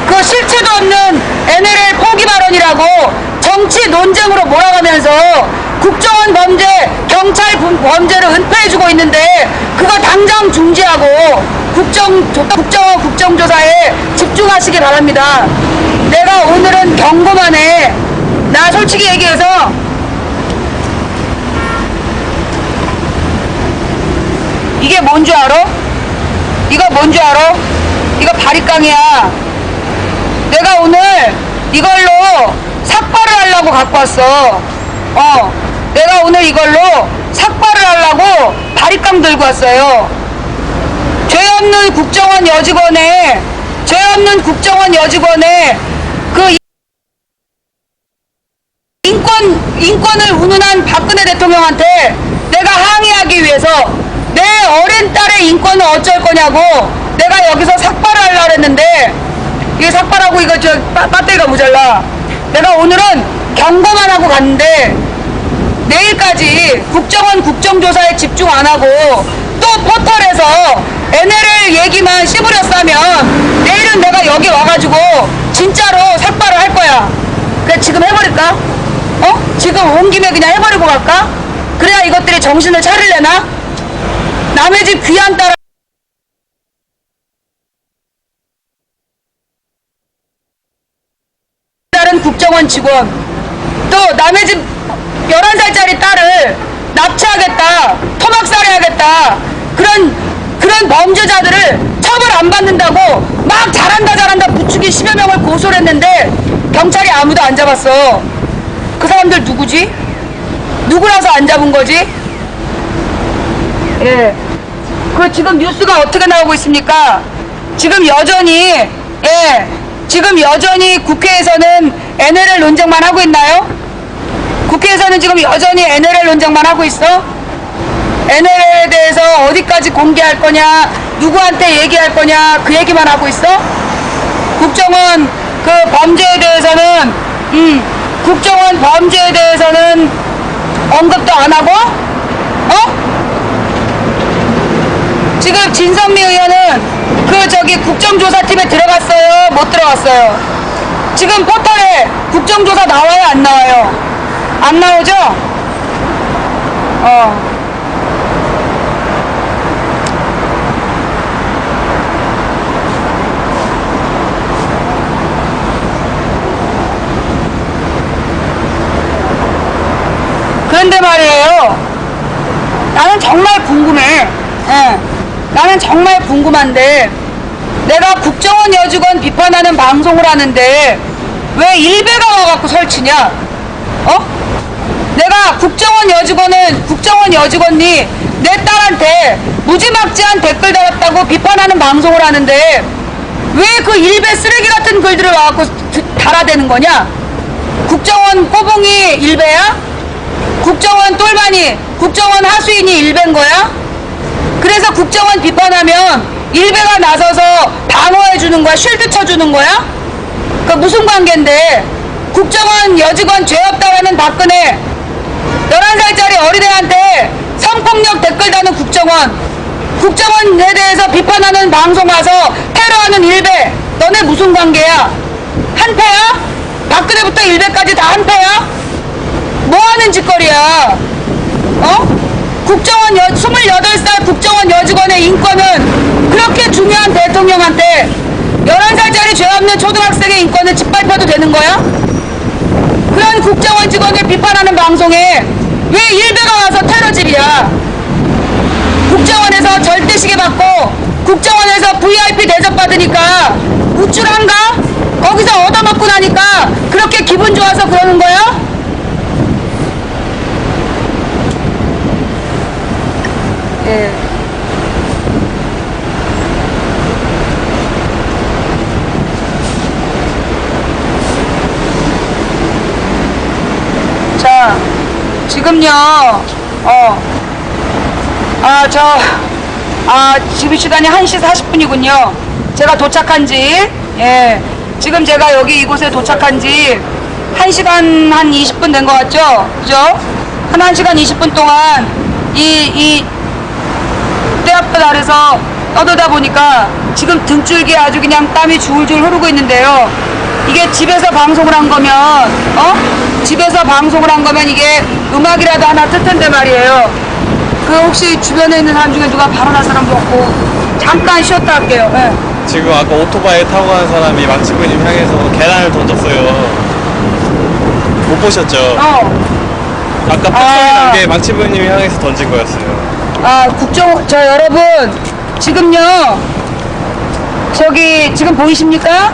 그 실체도 없는 NLL 포기 발언이라고 정치 논쟁으로 몰아가면서 국정원 범죄, 경찰 범죄를 은폐해주고 있는데 그거 당장 중지하고 국정원 국정조사에 집중하시기 바랍니다. 내가 오늘은 경고만 해. 나 솔직히 얘기해서 이게 뭔 줄 알아? 이거 뭔 줄 알아? 이거 바리깡이야. 내가 오늘 이걸로 삭발을 하려고 갖고 왔어. 내가 오늘 이걸로 삭발을 하려고 바리깡 들고 왔어요. 죄 없는 국정원 여직원의 그 인권을 운운한 박근혜 대통령한테 내가 항의하기 위해서 내 어린 딸의 인권은 어쩔 거냐고 내가 여기서 삭발을 하려고 했는데 이게 삭발하고 이거 저 배터리가 모자라. 내가 오늘은 경고만 하고 갔는데 내일까지 국정원 국정조사에 집중 안 하고 또 포털에서 NLL 얘기만 씹으렸다면 내일은 내가 여기 와가지고 진짜로 삭발을 할 거야. 그래 지금 해버릴까? 지금 온 김에 그냥 해버리고 갈까? 그래야 이것들이 정신을 차리려나? 남의 집 귀한 딸은 국정원 직원 또 남의 집 11살짜리 딸을 납치하겠다, 토막살해하겠다, 그런 범죄자들을 처벌 안 받는다고 막 잘한다 부추기 10여 명을 고소를 했는데 경찰이 아무도 안 잡았어. 그 사람들 누구지? 누구라서 안 잡은 거지? 예. 그 지금 뉴스가 어떻게 나오고 있습니까? 지금 여전히 국회에서는 NLL 논쟁만 하고 있나요? 국회에서는 지금 여전히 NLL 논쟁만 하고 있어? NLL에 대해서 어디까지 공개할 거냐, 누구한테 얘기할 거냐, 그 얘기만 하고 있어? 국정원 그 범죄에 대해서는 국정원 범죄에 대해서는 언급도 안 하고, 지금 진선미 의원은 국정조사팀에 들어갔어요? 못 들어갔어요? 지금 포털에 국정조사 나와요? 안 나와요? 안 나오죠? 그런데 말이에요. 나는 정말 궁금해. 나는 정말 궁금한데, 내가 국정원 여직원 비판하는 방송을 하는데 왜 일베가 와갖고 설치냐? 내가 국정원 여직원이 내 딸한테 무지막지한 댓글 달았다고 비판하는 방송을 하는데 왜 그 일베 쓰레기 같은 글들을 와갖고 달아대는 거냐? 국정원 꼬봉이 일베야? 국정원 똘마니, 국정원 하수인이 일베인 거야? 그래서 국정원 비판하면 일베가 나서서 방어해주는 거야? 쉴드 쳐주는 거야? 그 무슨 관계인데? 국정원 여직원 죄 없다라는 박근혜, 11살짜리 어린애한테 성폭력 댓글 다는 국정원에 대해서 비판하는 방송 와서 테러하는 일베, 너네 무슨 관계야? 한패야? 박근혜부터 일베까지 다 한패야? 뭐하는 짓거리야? 28살 국정원 여직원의 인권은 그렇게 중요한 대통령한테 11살짜리 죄 없는 초등학생의 인권을 짓밟혀도 되는 거야? 그런 국정원 직원을 비판하는 방송에 왜 일베가 와서 테러질이야? 국정원에서 절대시계 받고 국정원에서 VIP 대접받으니까 우쭐한가? 거기서 얻어먹고 나니까 그렇게 기분 좋아서 그러는 거야? 예. 자, 지금요, 지금 시간이 1시 40분이군요. 제가 도착한 지, 지금 제가 여기 이곳에 도착한 지 1시간 한 20분 된 것 같죠? 그죠? 한 1시간 20분 동안 이 떼앞볕 아래서 떠들다 보니까 지금 등줄기에 아주 그냥 땀이 줄줄 흐르고 있는데요. 이게 집에서 방송을 한 거면, 집에서 방송을 한 거면 이게 음악이라도 하나 뜰 텐데 말이에요. 그 혹시 주변에 있는 사람 중에 누가 발언할 사람도 없고, 잠깐 쉬었다 할게요. 네. 지금 아까 오토바이 타고 가는 사람이 망치부님 향해서 계란을 던졌어요. 못 보셨죠? 아까 폭소리 난 게 망치부님이 향해서 던진 거였어요. 여러분, 지금요, 지금 보이십니까?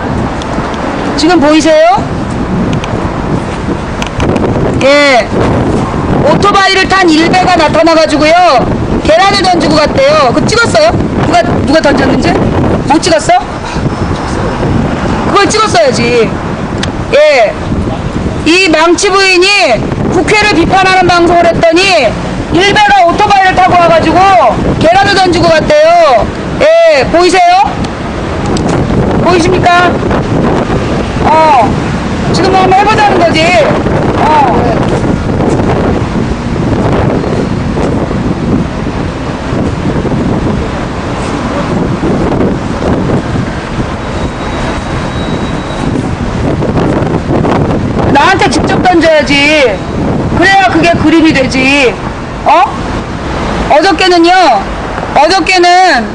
지금 보이세요? 예. 오토바이를 탄 일베가 나타나가지고요, 계란을 던지고 갔대요. 그거 찍었어요? 누가 던졌는지? 못 찍었어? 그걸 찍었어야지. 예. 이 망치 부인이 국회를 비판하는 방송을 했더니 일베가 오토바이를 타고 와가지고 계란을 던지고 갔대요. 예, 보이세요? 보이십니까? 지금 뭐 한번 해보자는 거지. 나한테 직접 던져야지. 그래야 그게 그림이 되지. 어저께는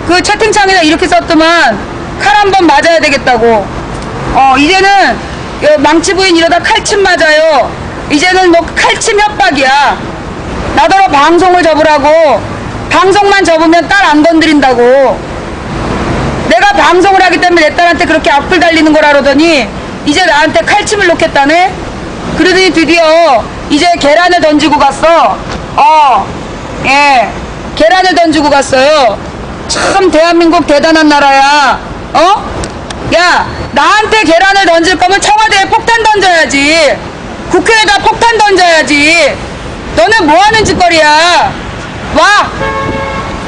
그 채팅창에다 이렇게 썼더만 칼 한 번 맞아야 되겠다고. 이제는 망치 부인 이러다 칼침 맞아요. 이제는 뭐 칼침 협박이야. 나더러 방송을 접으라고. 방송만 접으면 딸 안 건드린다고. 내가 방송을 하기 때문에 내 딸한테 그렇게 악플 달리는 거라 그러더니 이제 나한테 칼침을 놓겠다네. 그러더니 드디어 이제 계란을 던지고 갔어. 예, 계란을 던지고 갔어요. 참 대한민국 대단한 나라야. 야, 나한테 계란을 던질 거면 청와대에 폭탄 던져야지. 국회에다 폭탄 던져야지. 너는 뭐 하는 짓거리야? 와!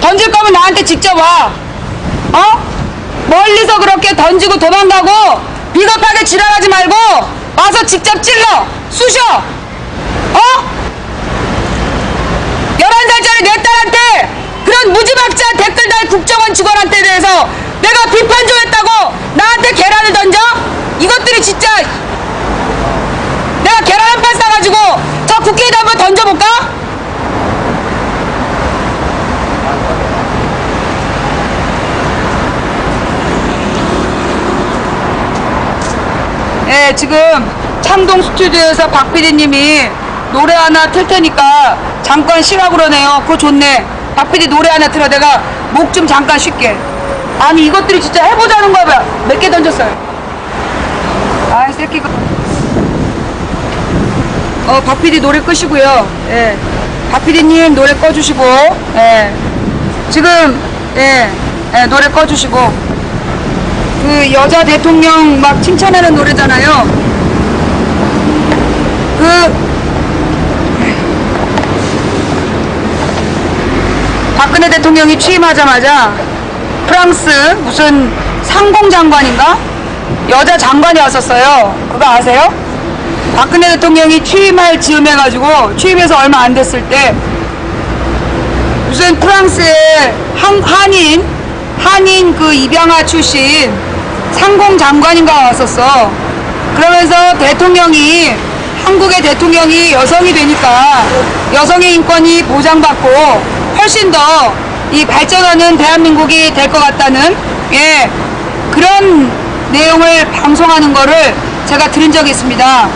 던질 거면 나한테 직접 와. 멀리서 그렇게 던지고 도망가고 비겁하게 지랄하지 말고 와서 직접 찔러! 쑤셔! 11살짜리 내 딸한테 그런 무지막지한 댓글 달 국정원 직원한테 대해서 내가 비판 좀 했다고 나한테 계란을 던져? 이것들이 진짜 내가 계란 한 판 싸가지고 저 국회에다 한번 던져볼까? 예, 지금 창동 스튜디오에서 박 PD님이 노래 하나 틀 테니까 잠깐 쉬라 그러네요. 그거 좋네. 박 PD 노래 하나 틀어. 내가 목 좀 잠깐 쉴게. 아니 이것들이 진짜 해보자는 거야. 뭐야. 몇 개 던졌어요. 아이 새끼가. 박 PD 노래 끄시고요. 예. 박 PD님 노래 꺼주시고, 예. 지금, 노래 꺼주시고. 그 여자 대통령 막 칭찬하는 노래잖아요. 박근혜 대통령이 취임하자마자 프랑스 무슨 상공장관인가? 여자 장관이 왔었어요. 그거 아세요? 박근혜 대통령이 취임할 즈음해가지고 취임해서 얼마 안 됐을 때 무슨 프랑스의 한인 그 입양아 출신 상공장관인가 왔었어. 그러면서 대통령이 한국의 대통령이 여성이 되니까 여성의 인권이 보장받고 훨씬 더 이 발전하는 대한민국이 될 것 같다는 그런 내용을 방송하는 거를 제가 들은 적이 있습니다.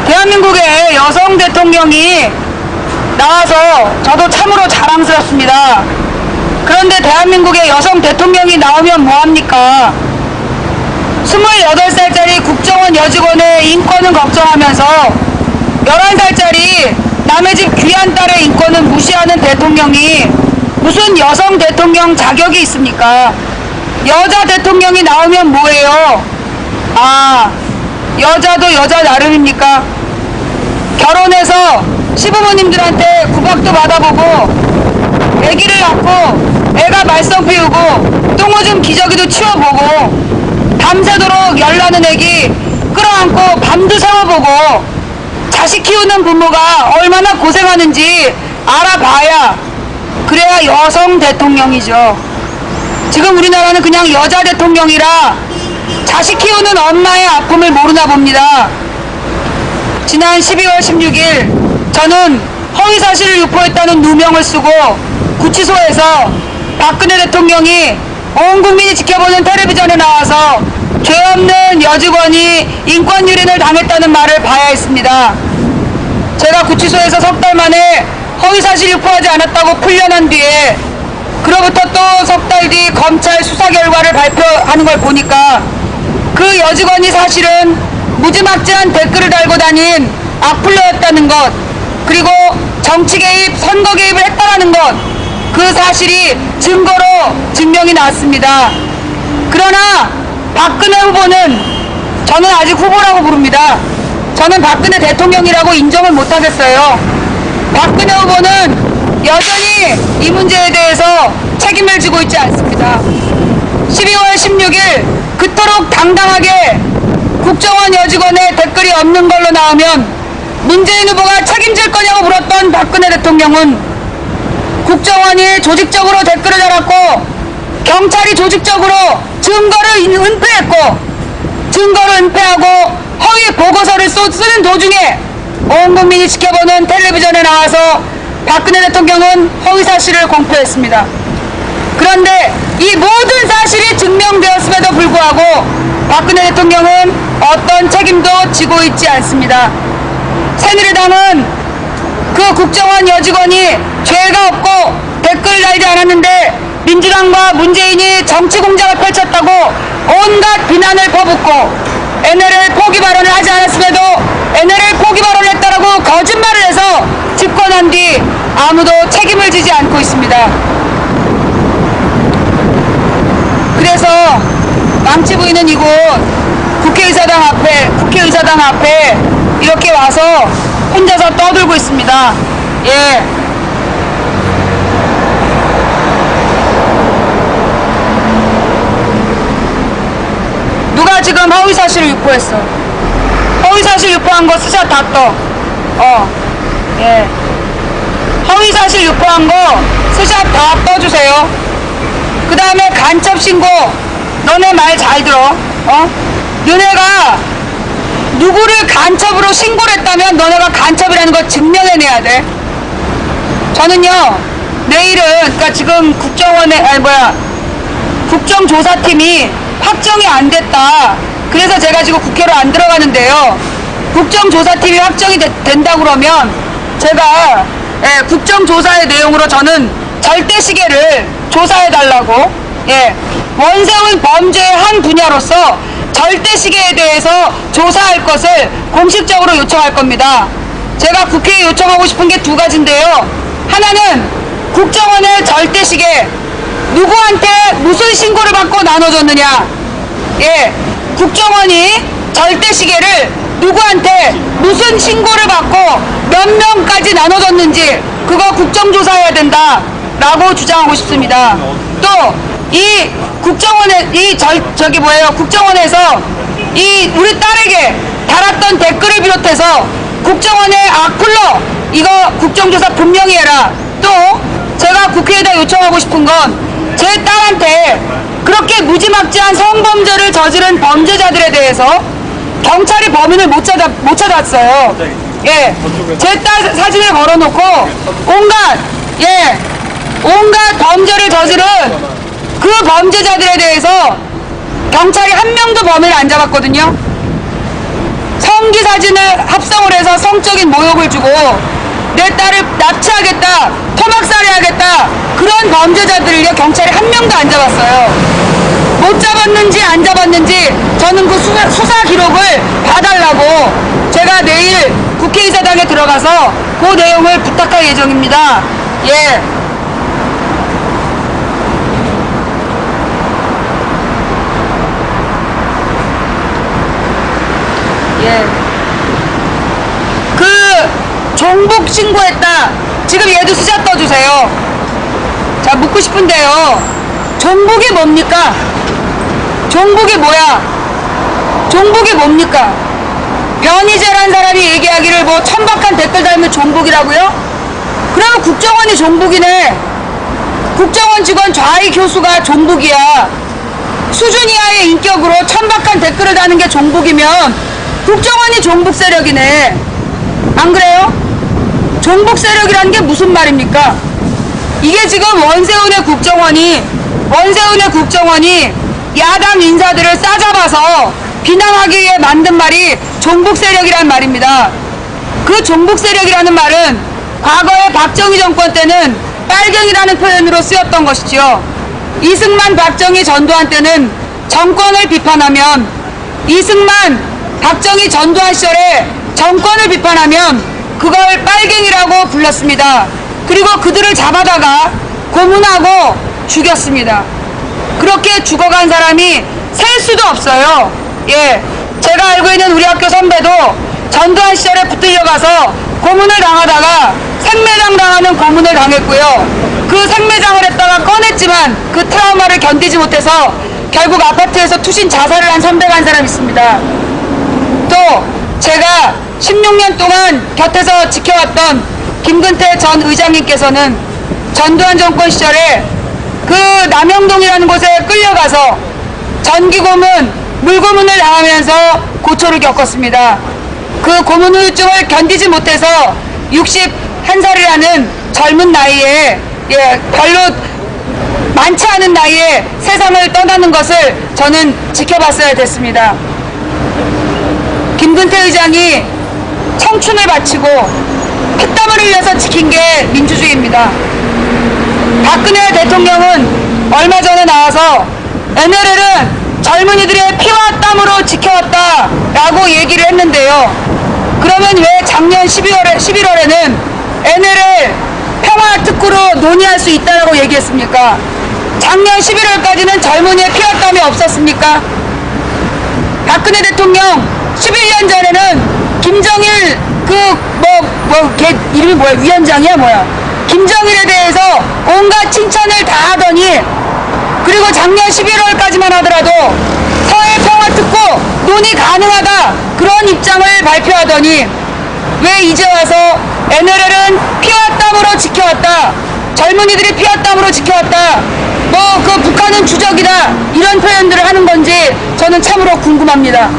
대한민국의 여성 대통령이 나와서 저도 참으로 자랑스럽습니다. 그런데 대한민국의 여성 대통령이 나오면 뭐합니까? 28살짜리 국정원 여직원의 인권을 걱정하면서 11살짜리 남의 집 귀한 딸의 인권을 무시하는 대통령이 무슨 여성 대통령 자격이 있습니까? 여자 대통령이 나오면 뭐예요? 여자도 여자 나름입니까? 결혼해서 시부모님들한테 구박도 받아보고 아기를 낳고 애가 말썽 피우고 똥오줌 기저귀도 치워보고 밤새도록 열나는 애기 끌어안고 밤도 새워보고 자식 키우는 부모가 얼마나 고생하는지 알아봐야 그래야 여성 대통령이죠. 지금 우리나라는 그냥 여자 대통령이라 자식 키우는 엄마의 아픔을 모르나 봅니다. 지난 12월 16일 저는 허위사실을 유포했다는 누명을 쓰고 구치소에서 박근혜 대통령이 온 국민이 지켜보는 텔레비전에 나와서 죄 없는 여직원이 인권유린을 당했다는 말을 봐야 했습니다. 제가 구치소에서 석 달 만에 허위사실 유포하지 않았다고 풀려난 뒤에 그로부터 또 석 달 뒤 검찰 수사 결과를 발표하는 걸 보니까 그 여직원이 사실은 무지막지한 댓글을 달고 다닌 악플러였다는 것, 그리고 정치 개입, 선거 개입을 했다는 것, 그 사실이 증거로 증명이 나왔습니다. 그러나 박근혜 후보는 저는 아직 후보라고 부릅니다. 저는 박근혜 대통령이라고 인정을 못하겠어요. 박근혜 후보는 여전히 이 문제에 대해서 책임을 지고 있지 않습니다. 12월 16일 그토록 당당하게 국정원 여직원의 댓글이 없는 걸로 나오면 문재인 후보가 책임질 거냐고 물었던 박근혜 대통령은 국정원이 조직적으로 댓글을 달았고 경찰이 조직적으로 증거를 은폐했고 증거를 은폐하고 허위 보고서를 쓰는 도중에 온 국민이 지켜보는 텔레비전에 나와서 박근혜 대통령은 허위사실을 공표했습니다. 그런데 이 모든 사실이 증명되었음에도 불구하고 박근혜 대통령은 어떤 책임도 지고 있지 않습니다. 새누리당은 그 국정원 여직원이 죄가 없고 댓글 달지 않았는데 민주당과 문재인이 정치 공작을 펼쳤다고 온갖 비난을 퍼붓고 NLL 포기 발언을 하지 않았음에도 NLL 포기 발언을 했다라고 거짓말을 해서 집권한 뒤 아무도 책임을 지지 않고 있습니다. 그래서 망치 부인은 이곳 국회의사당 앞에 이렇게 와서 혼자서 떠들고 있습니다. 예. 누가 지금 허위사실을 유포했어? 허위사실 유포한 거 스샷 다 떠. 예. 허위사실 유포한 거 스샷 다 떠주세요. 그 다음에 간첩신고. 너네 말 잘 들어. 너네가 누구를 간첩으로 신고를 했다면 너네가 간첩이라는 거 증명해내야 돼. 저는요, 내일은, 그러니까 지금 국정조사팀이 확정이 안 됐다. 그래서 제가 지금 국회로 안 들어가는데요. 국정조사팀이 확정이 된다 그러면 제가 국정조사의 내용으로 저는 절대시계를 조사해달라고, 원세훈 범죄의 한 분야로서 절대시계에 대해서 조사할 것을 공식적으로 요청할 겁니다. 제가 국회에 요청하고 싶은 게 두 가지인데요. 하나는 국정원의 절대시계 누구한테 무슨 신고를 받고 나눠줬느냐. 국정원이 절대시계를 누구한테 무슨 신고를 받고 몇 명까지 나눠줬는지 그거 국정조사해야 된다 라고 주장하고 싶습니다. 또 이 국정원에 국정원에서 이 우리 딸에게 달았던 댓글을 비롯해서 국정원의 악플러 이거 국정조사 분명히 해라. 또 제가 국회에다 요청하고 싶은 건 제 딸한테 그렇게 무지막지한 성범죄를 저지른 범죄자들에 대해서 경찰이 범인을 못 찾았어요. 제 딸 사진을 걸어놓고 온갖 범죄를 저지른 그 범죄자들에 대해서 경찰이 한 명도 범인을 안 잡았거든요. 성기 사진을 합성을 해서 성적인 모욕을 주고 내 딸을 납치하겠다, 토막살해하겠다 그런 범죄자들을요 경찰이 한 명도 안 잡았어요. 못 잡았는지 안 잡았는지 저는 그 수사 기록을 봐달라고 제가 내일 국회의사당에 들어가서 그 내용을 부탁할 예정입니다. 그 종북 신고했다. 지금 얘도 수작 떠주세요. 자, 묻고 싶은데요. 종북이 뭡니까? 종북이 뭐야? 종북이 뭡니까? 변희재란 사람이 얘기하기를 뭐 천박한 댓글 달면 종북이라고요? 그러면 국정원이 종북이네. 국정원 직원 좌익 교수가 종북이야. 수준 이하의 인격으로 천박한 댓글을 다는 게 종북이면 국정원이 종북 세력이네. 안 그래요? 종북 세력이라는 게 무슨 말입니까? 이게 지금 원세훈의 국정원이 야당 인사들을 싸잡아서 비난하기 위해 만든 말이 종북 세력이란 말입니다. 그 종북 세력이라는 말은 과거에 박정희 정권 때는 빨갱이라는 표현으로 쓰였던 것이지요. 이승만, 박정희, 전두환 때는 정권을 비판하면 이승만, 박정희, 전두환 시절에 정권을 비판하면 그걸 빨갱이라고 불렀습니다. 그리고 그들을 잡아다가 고문하고 죽였습니다. 그렇게 죽어간 사람이 셀 수도 없어요. 제가 알고 있는 우리 학교 선배도 전두환 시절에 붙들려 가서 고문을 당하다가 생매장 당하는 고문을 당했고요. 그 생매장을 했다가 꺼냈지만 그 트라우마를 견디지 못해서 결국 아파트에서 투신 자살을 한 선배가 한 사람이 있습니다. 또 제가 16년 동안 곁에서 지켜왔던 김근태 전 의장님께서는 전두환 정권 시절에 그 남영동이라는 곳에 끌려가서 전기고문, 물고문을 당하면서 고초를 겪었습니다. 그 고문 후유증을 견디지 못해서 61살이라는 젊은 나이에 별로 많지 않은 나이에 세상을 떠나는 것을 저는 지켜봤어야 됐습니다. 김근태 의장이 청춘을 바치고 피땀을 흘려서 지킨 게 민주주의입니다. 박근혜 대통령은 얼마 전에 나와서 NLL은 젊은이들의 피와 땀으로 지켜왔다라고 얘기를 했는데요. 그러면 왜 작년 11월에는 NLL 평화특구로 논의할 수 있다라고 얘기했습니까? 작년 11월까지는 젊은이의 피와 땀이 없었습니까? 박근혜 대통령 11년 전에는 김정일 걔 이름이 뭐야? 위원장이야 뭐야? 김정일에 대해서 온갖 칭찬을 다 하더니, 그리고 작년 11월까지만 하더라도 서해 평화특구 논의 가능하다 그런 입장을 발표하더니, 왜 이제 와서 NLL은 피와 땀으로 지켜왔다, 젊은이들이 피와 땀으로 지켜왔다, 그 북한은 주적이다 이런 표현들을 하는 건지 저는 참으로 궁금합니다.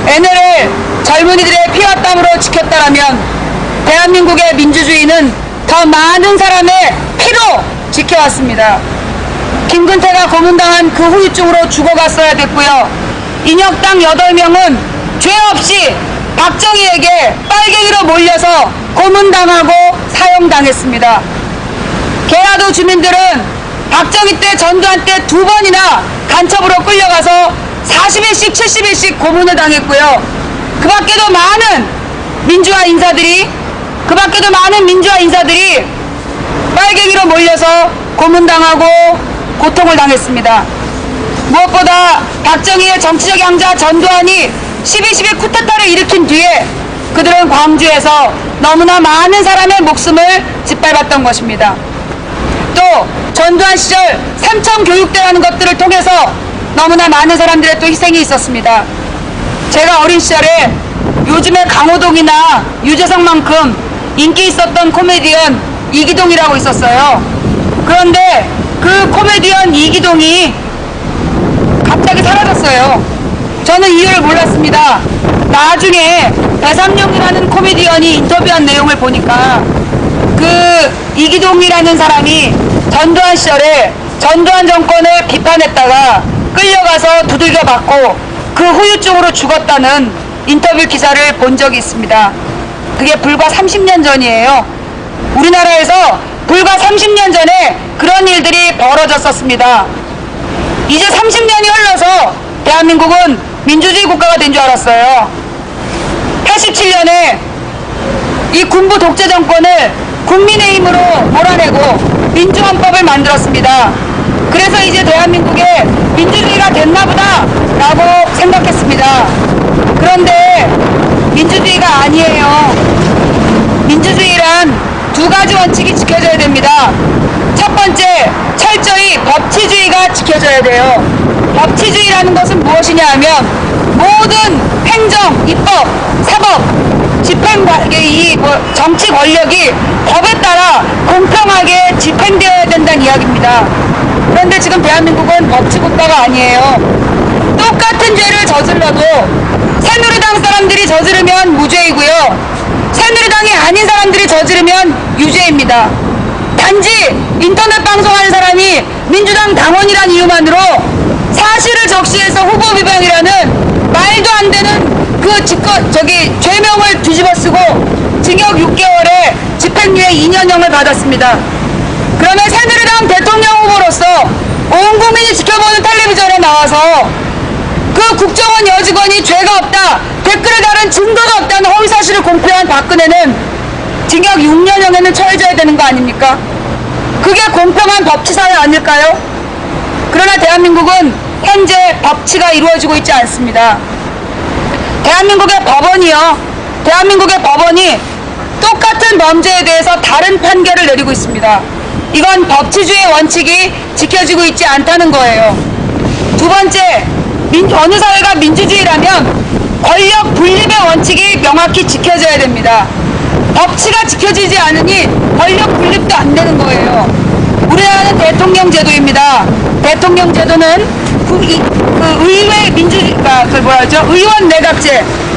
NLL 젊은이들의 피와 땀으로 지켰다라면 대한민국의 민주주의는 더 많은 사람의 피로 지켜왔습니다. 김근태가 고문당한 그 후유증으로 죽어갔어야 됐고요. 인혁당 8명은 죄 없이 박정희에게 빨갱이로 몰려서 고문당하고 사형당했습니다. 계라도 주민들은 박정희 때, 전두환 때 2번이나 간첩으로 끌려가서 40일씩 70일씩 고문을 당했고요. 그 밖에도 많은 민주화 인사들이 빨갱이로 몰려서 고문당하고 고통을 당했습니다. 무엇보다 박정희의 정치적 양자 전두환이 12.12 쿠데타를 일으킨 뒤에 그들은 광주에서 너무나 많은 사람의 목숨을 짓밟았던 것입니다. 또 전두환 시절 삼청교육대라는 것들을 통해서 너무나 많은 사람들의 또 희생이 있었습니다. 제가 어린 시절에 요즘의 강호동이나 유재석만큼 인기 있었던 코미디언 이기동이라고 있었어요. 그런데 그 코미디언 이기동이 갑자기 사라졌어요. 저는 이유를 몰랐습니다. 나중에 배삼룡이라는 코미디언이 인터뷰한 내용을 보니까 그 이기동이라는 사람이 전두환 시절에 전두환 정권을 비판했다가 끌려가서 두들겨 맞고 그 후유증으로 죽었다는 인터뷰 기사를 본 적이 있습니다. 그게 불과 30년 전이에요. 우리나라에서 불과 30년 전에 그런 일들이 벌어졌었습니다. 이제 30년이 흘러서 대한민국은 민주주의 국가가 된 줄 알았어요. 87년에 이 군부 독재 정권을 국민의힘으로 몰아내고 민주헌법을 만들었습니다. 그래서 이제 대한민국에 민주주의가 됐나보다 라고 생각했습니다. 그런데 민주주의가 아니에요. 민주주의란 2가지 원칙이 지켜져야 됩니다. 첫 번째, 철저히 법치주의가 지켜져야 돼요. 법치주의라는 것은 무엇이냐 하면 모든 행정, 입법, 사법, 집행, 정치 권력이 법에 따라 공평하게 집행되어야 된다는 이야기입니다. 그런데 지금 대한민국은 법치국가가 아니에요. 똑같은 죄를 저질러도 새누리당 사람들이 저지르면 무죄이고요. 새누리당이 아닌 사람들이 저지르면 유죄입니다. 단지 인터넷 방송하는 사람이 민주당 당원이란 이유만으로 사실을 적시해서 후보 비방이라는 말도 안 되는 죄명을 뒤집어 쓰고 징역 6개월에 집행유예 2년형을 받았습니다. 그러면 새누리당 대통령 후보로서 온 국민이 지켜보는 텔레비전에 나와서 그 국정원 여직원이 죄가 없다, 댓글에 다른 증거가 없다는 허위사실을 공표한 박근혜는 징역 6년형에는 처해져야 되는 거 아닙니까? 그게 공평한 법치사회 아닐까요? 그러나 대한민국은 현재 법치가 이루어지고 있지 않습니다. 대한민국의 법원이 똑같은 범죄에 대해서 다른 판결을 내리고 있습니다. 이건 법치주의 원칙이 지켜지고 있지 않다는 거예요. 두 번째, 어느 사회가 민주주의라면 권력 분립의 원칙이 명확히 지켜져야 됩니다. 법치가 지켜지지 않으니 권력 분립도 안 되는 거예요. 우리나라는 대통령제도입니다. 대통령제도는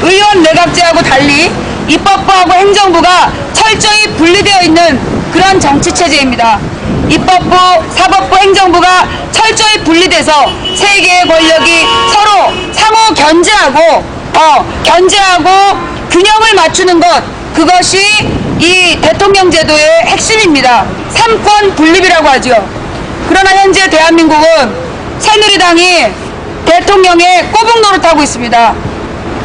의원 내각제하고 달리 입법부하고 행정부가 철저히 분리되어 있는 그런 정치체제입니다. 입법부, 사법부, 행정부가 철저히 분리돼서 세 개의 권력이 서로 상호 견제하고 견제하고 균형을 맞추는 것, 그것이 이 대통령 제도의 핵심입니다. 삼권 분립이라고 하죠. 그러나 현재 대한민국은 새누리당이 대통령의 꼬북 노릇하고 있습니다.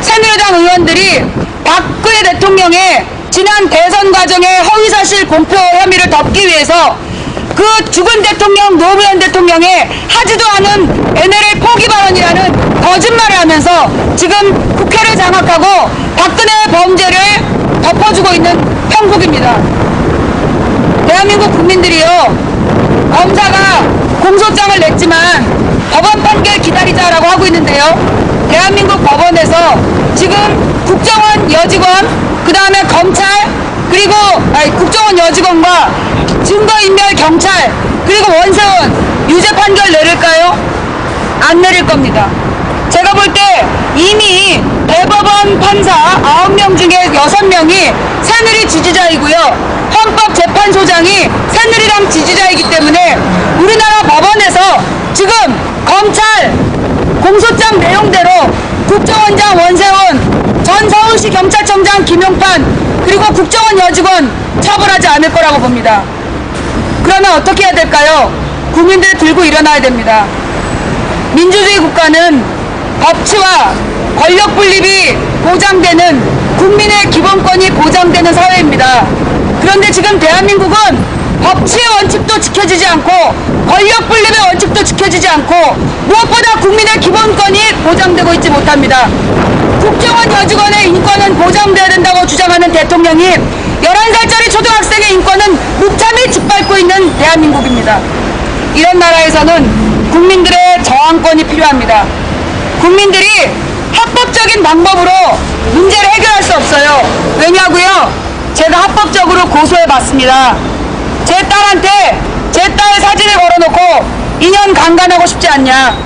새누리당 의원들이 박근혜 대통령의 지난 대선 과정의 허위사실 공표 혐의를 덮기 위해서 그 죽은 대통령 노무현 대통령의 하지도 않은 NLL 포기 발언이라는 거짓말을 하면서 지금 국회를 장악하고 박근혜의 범죄를 덮어주고 있는 형국입니다. 대한민국 국민들이요, 검사가 공소장을 냈지만 법원 판결 기다리자라고 하고 있는데요, 대한민국 법원에서 지금 국정원 여직원, 그 다음에 검찰, 그리고 국정원 여직원과 증거인멸 경찰, 그리고 원세훈 유죄 판결 내릴까요? 안 내릴 겁니다. 제가 볼 때 이미 대법원 판사 9명 중에 6명이 새누리 지지자이고요, 헌법재판소장이 새누리당 지지자이기 때문에 우리나라 법원에서 지금 검찰 공소장 내용대로 국정원장 원세훈, 전 서울시 경찰청장 김용판, 그리고 국정원 여직원 처벌하지 않을 거라고 봅니다. 그러면 어떻게 해야 될까요? 국민들 들고 일어나야 됩니다. 민주주의 국가는 법치와 권력 분립이 보장되는, 국민의 기본권이 보장되는 사회입니다. 그런데 지금 대한민국은 법치의 원칙도 지켜지지 않고 권력 분립의 원칙도 지켜지지 않고 무엇보다 국민의 기본권이 보장되고 있지 못합니다. 국정원 여직원의 인권은 보장돼야 된다고 주장하는 대통령이 11살짜리 초등학생의 인권은 무참히 짓밟고 있는 대한민국입니다. 이런 나라에서는 국민들의 저항권이 필요합니다. 국민들이 합법적인 방법으로 문제를 해결할 수 없어요. 왜냐고요? 제가 합법적으로 고소해봤습니다. 제 딸한테 제 딸 사진을 걸어놓고 2년 강간하고 싶지 않냐?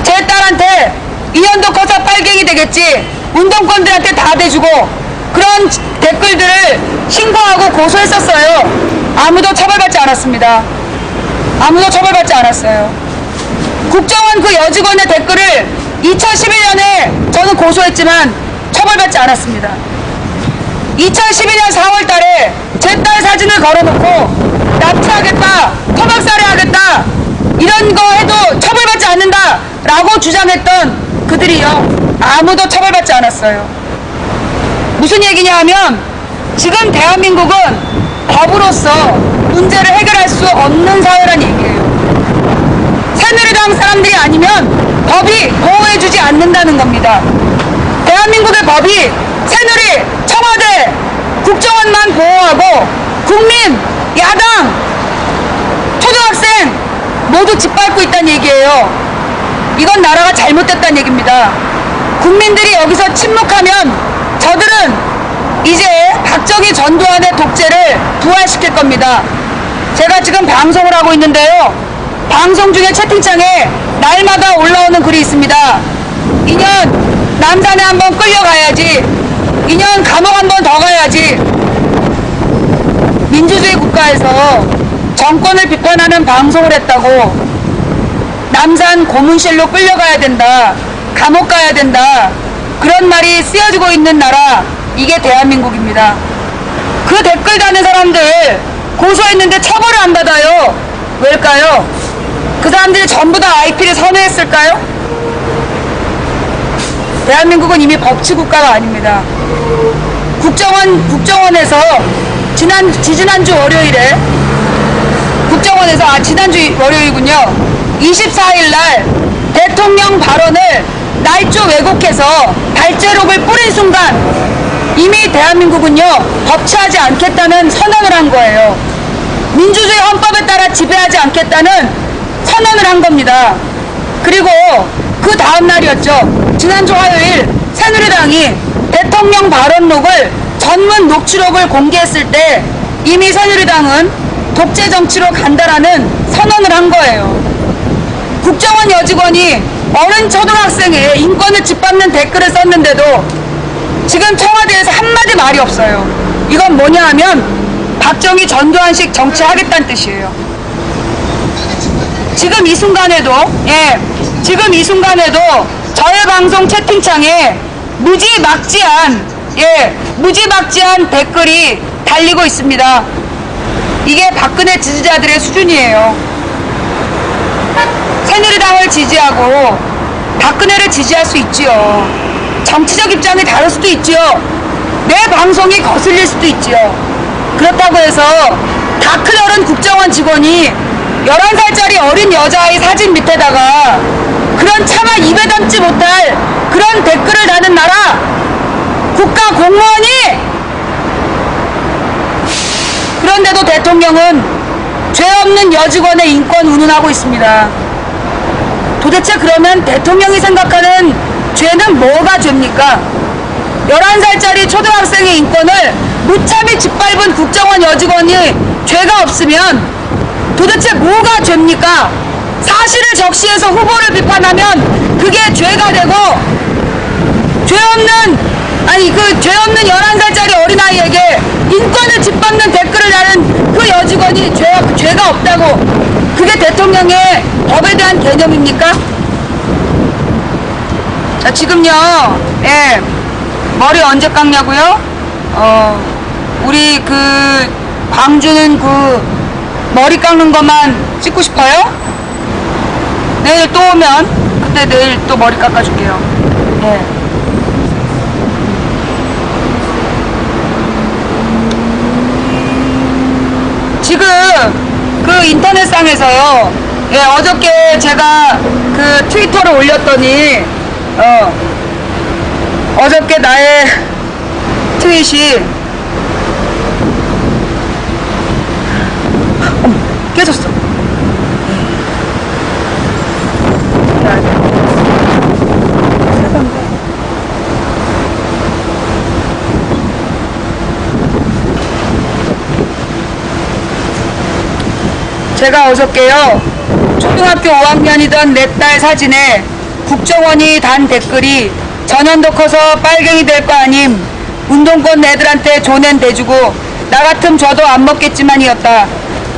제 딸한테 2년도 커서 빨갱이 되겠지, 운동권들한테 다 대주고, 그런 댓글들을 신고하고 고소했었어요. 아무도 처벌받지 않았습니다. 아무도 처벌받지 않았어요. 국정원 그 여직원의 댓글을 2011년에 저는 고소했지만 처벌받지 않았습니다. 2012년 4월 달에 제 딸 사진을 걸어놓고 납치하겠다, 토막살해하겠다, 이런 거 해도 처벌받지 않는다 라고 주장했던 그들이요, 아무도 처벌받지 않았어요. 무슨 얘기냐 하면 지금 대한민국은 법으로서 문제를 해결할 수 없는 사회란 얘기예요. 새누리당 사람들이 아니면 법이 보호해주지 않는다는 겁니다. 대한민국의 법이 새누리, 청와대, 국정원만 보호하고 국민, 야당, 초등학생 모두 짓밟고 있다는 얘기예요. 이건 나라가 잘못됐다는 얘기입니다. 국민들이 여기서 침묵하면 저들은 이제 박정희 전두환의 독재를 부활시킬 겁니다. 제가 지금 방송을 하고 있는데요, 방송 중에 채팅창에 날마다 올라오는 글이 있습니다. 2년 남산에 한번 끌려가야지, 2년 감옥 한번 더 가야지. 민주주의 국가에서 정권을 비판하는 방송을 했다고 남산 고문실로 끌려가야 된다, 감옥 가야 된다, 그런 말이 쓰여지고 있는 나라, 이게 대한민국입니다. 그 댓글 다는 사람들 고소했는데 처벌을 안 받아요. 왜일까요? 그 사람들이 전부 다 IP를 선회했을까요? 대한민국은 이미 법치국가가 아닙니다. 국정원에서 지난주 월요일에 지난주 월요일군요, 24일날 대통령 발언을 날조 왜곡해서 발제록을 뿌린 순간 이미 대한민국은요, 법치하지 않겠다는 선언을 한 거예요. 민주주의 헌법에 따라 지배하지 않겠다는 선언을 한 겁니다. 그리고 그 다음 날이었죠, 지난주 화요일 새누리당이 대통령 발언록을 전문 녹취록을 공개했을 때 이미 새누리당은 독재 정치로 간다라는 선언을 한 거예요. 국정원 여직원이 어른 초등학생의 인권을 짓밟는 댓글을 썼는데도 지금 청와대에서 한마디 말이 없어요. 이건 뭐냐 하면 박정희 전두환식 정치하겠다는 뜻이에요. 지금 이 순간에도 저의 방송 채팅창에 무지막지한 댓글이 달리고 있습니다. 이게 박근혜 지지자들의 수준이에요. 새누리당을 지지하고 박근혜를 지지할 수 있지요. 정치적 입장이 다를 수도 있지요. 내 방송이 거슬릴 수도 있지요. 그렇다고 해서 다 큰 어른 국정원 직원이 11살짜리 어린 여자아이 사진 밑에다가 그런 차마 입에 담지 못할 그런 댓글을 다는 나라 국가 공무원이, 그런데도 대통령은 죄 없는 여직원의 인권 운운하고 있습니다. 도대체 그러면 대통령이 생각하는 죄는 뭐가 죄입니까? 11살짜리 초등학생의 인권을 무참히 짓밟은 국정원 여직원이 죄가 없으면 도대체 뭐가 죄입니까? 사실을 적시해서 후보를 비판하면 그게 죄가 되고, 죄 없는 11살짜리 어린아이에게 인권을 짓밟는 댓글을 다는 그 여직원이 죄가 없다고, 그게 대통령의 법에 대한 개념입니까? 자, 지금요, 예, 머리 언제 깎냐고요? 우리 광주는 머리 깎는 것만 찍고 싶어요? 내일 또 오면 그때 내일 또 머리 깎아줄게요. 예. 지금 인터넷상에서요, 예, 어저께 제가 트위터를 올렸더니 어저께 나의 트윗이 깨졌어. 제가 어저께요, 초등학교 5학년이던 내 딸 사진에 국정원이 단 댓글이 전현도 커서 빨갱이 될 거 아님, 운동권 애들한테 조낸 대주고 나 같으면 저도 안 먹겠지만이었다.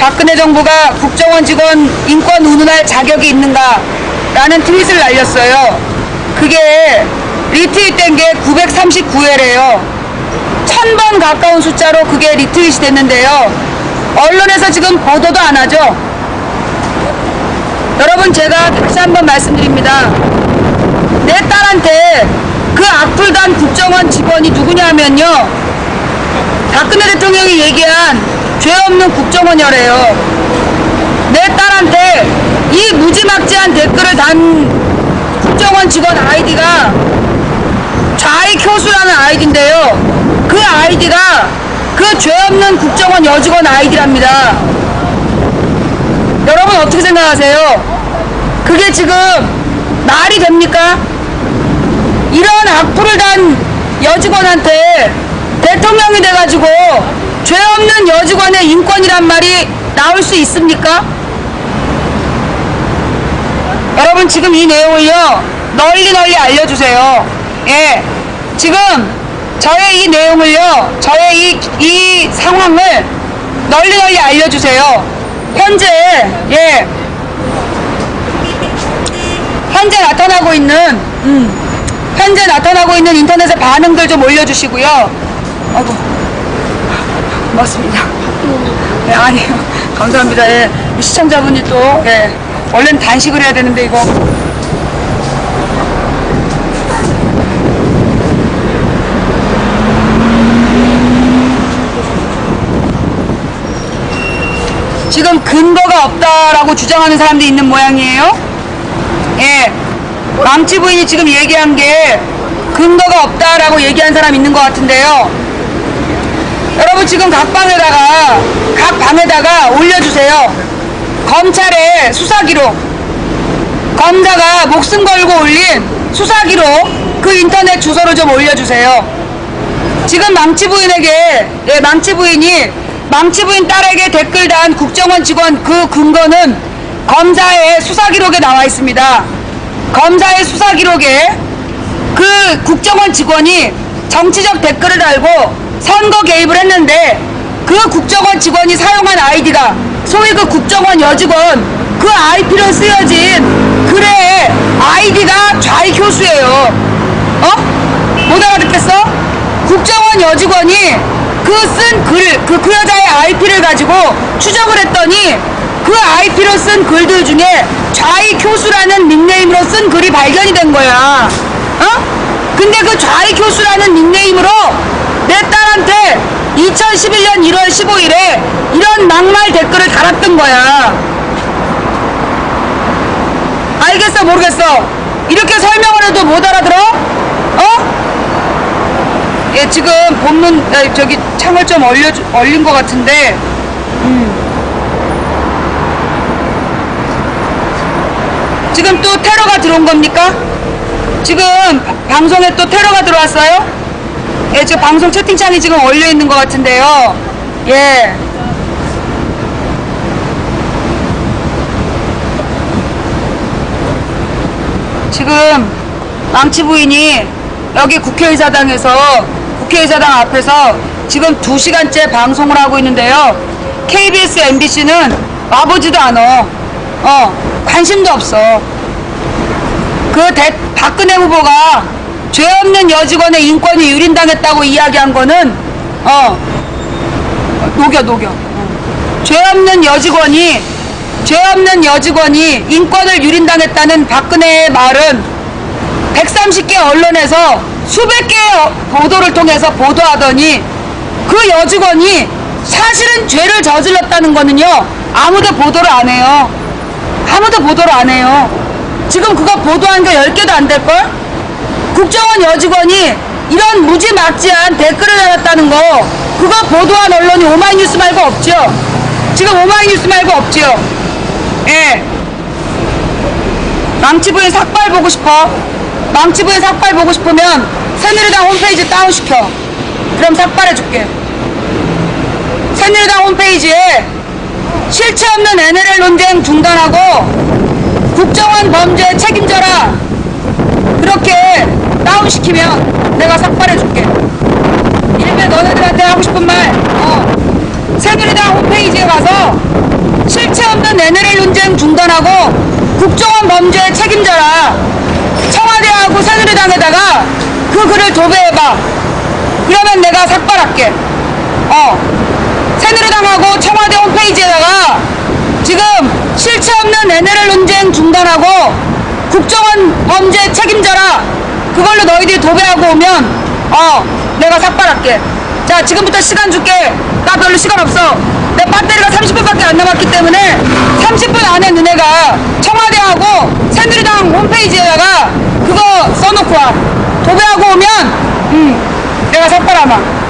박근혜 정부가 국정원 직원 인권 운운할 자격이 있는가? 라는 트윗을 날렸어요. 그게 리트윗된 게 939회래요. 1000번 가까운 숫자로 그게 리트윗이 됐는데요. 언론에서 지금 보도도 안 하죠. 여러분, 제가 다시 한번 말씀드립니다. 내 딸한테 그 악플단 국정원 직원이 누구냐면요, 박근혜 대통령이 얘기한 죄 없는 국정원이래요. 내 딸한테 이 무지막지한 댓글을 단 국정원 직원 아이디가 좌익효수라는 아이디인데요, 그 아이디가 그 죄 없는 국정원 여직원 아이디랍니다. 여러분 어떻게 생각하세요? 그게 지금 말이 됩니까? 이런 악플을 단 여직원한테 대통령이 돼가지고 죄 없는 여직원의 인권이란 말이 나올 수 있습니까? 여러분, 지금 이 내용을요, 널리 알려주세요. 예, 지금 저의 이 내용을요, 저의 이 상황을 널리 알려주세요. 현재 나타나고 있는 인터넷의 반응들 좀 올려주시고요. 아이고, 맞습니다. 네, 아니에요. 감사합니다. 예, 시청자분이 또, 예, 원래는 단식을 해야 되는데 이거. 지금 근거가 없다라고 주장하는 사람들이 있는 모양이에요. 예, 망치 부인이 지금 얘기한 게 근거가 없다라고 얘기한 사람 있는 것 같은데요. 여러분, 지금 각 방에다가 올려주세요. 검찰의 수사기록, 검사가 목숨 걸고 올린 수사기록, 그 인터넷 주소를 좀 올려주세요. 지금 망치 부인 딸에게 댓글 단 국정원 직원 그 근거는 검사의 수사기록에 나와 있습니다. 검사의 수사기록에 그 국정원 직원이 정치적 댓글을 달고 선거 개입을 했는데, 그 국정원 직원이 사용한 아이디가 소위 그 국정원 여직원 그 IP로 쓰여진 글에 아이디가 좌익 교수예요. 못 알아듣겠어? 국정원 여직원이 그 쓴 글, 그 여자의 IP를 가지고 추적을 했더니 그 IP로 쓴 글들 중에 좌익 교수라는 닉네임으로 쓴 글이 발견이 된 거야. 근데 그 좌익 교수라는 닉네임으로 내 딸한테 2011년 1월 15일에 이런 막말 댓글을 달았던 거야. 알겠어 모르겠어? 이렇게 설명을 해도 못 알아들어? 예, 지금 본문 저기 창을 좀 얼린 것 같은데 지금 또 테러가 들어온 겁니까? 지금 방송에 또 테러가 들어왔어요? 예, 지금 방송 채팅창이 지금 얼려 있는 것 같은데요. 예. 지금 망치 부인이 여기 국회의사당 앞에서 지금 2시간째 방송을 하고 있는데요. KBS, MBC는 와보지도 않아. 관심도 없어. 박근혜 후보가 죄 없는 여직원의 인권이 유린당했다고 이야기한 거는 녹여. 죄 없는 여직원이 인권을 유린당했다는 박근혜의 말은 130개 언론에서 수백 개의 보도를 통해서 보도하더니 그 여직원이 사실은 죄를 저질렀다는 거는요, 아무도 보도를 안 해요. 지금 그거 보도한 게 10개도 안 될걸? 국정원 여직원이 이런 무지막지한 댓글을 달았다는 거, 그거 보도한 언론이 오마이뉴스 말고 없죠? 지금 오마이뉴스 말고 없죠? 예. 망치부인 삭발 보고 싶어? 망치부인 삭발 보고 싶으면 새누리당 홈페이지 다운시켜. 그럼 삭발해줄게. 새누리당 홈페이지에 실체 없는 NLL 논쟁 중단하고 국정원 범죄 책임져라, 그렇게 다운시키면 내가 삭발해줄게. 일면 너네들한테 하고 싶은 말, 새누리당 홈페이지에 가서 실체 없는 NLL 논쟁 중단하고 국정원 범죄 책임져라, 청와대하고 새누리당에다가 그 글을 도배해봐. 그러면 내가 삭발할게. 새누리당하고 청와대 홈페이지에다가 지금 실체 없는 NLL 논쟁 중단하고 국정원 범죄 책임져라, 그걸로 너희들이 도배하고 오면 내가 삭발할게. 자, 지금부터 시간 줄게. 나 별로 시간 없어. 내 배터리가 30분밖에 안 남았기 때문에 30분 안에 너네가 청와대하고 새누리당 홈페이지에다가 그거 써놓고 와. 도배하고 오면 내가 삭발하마.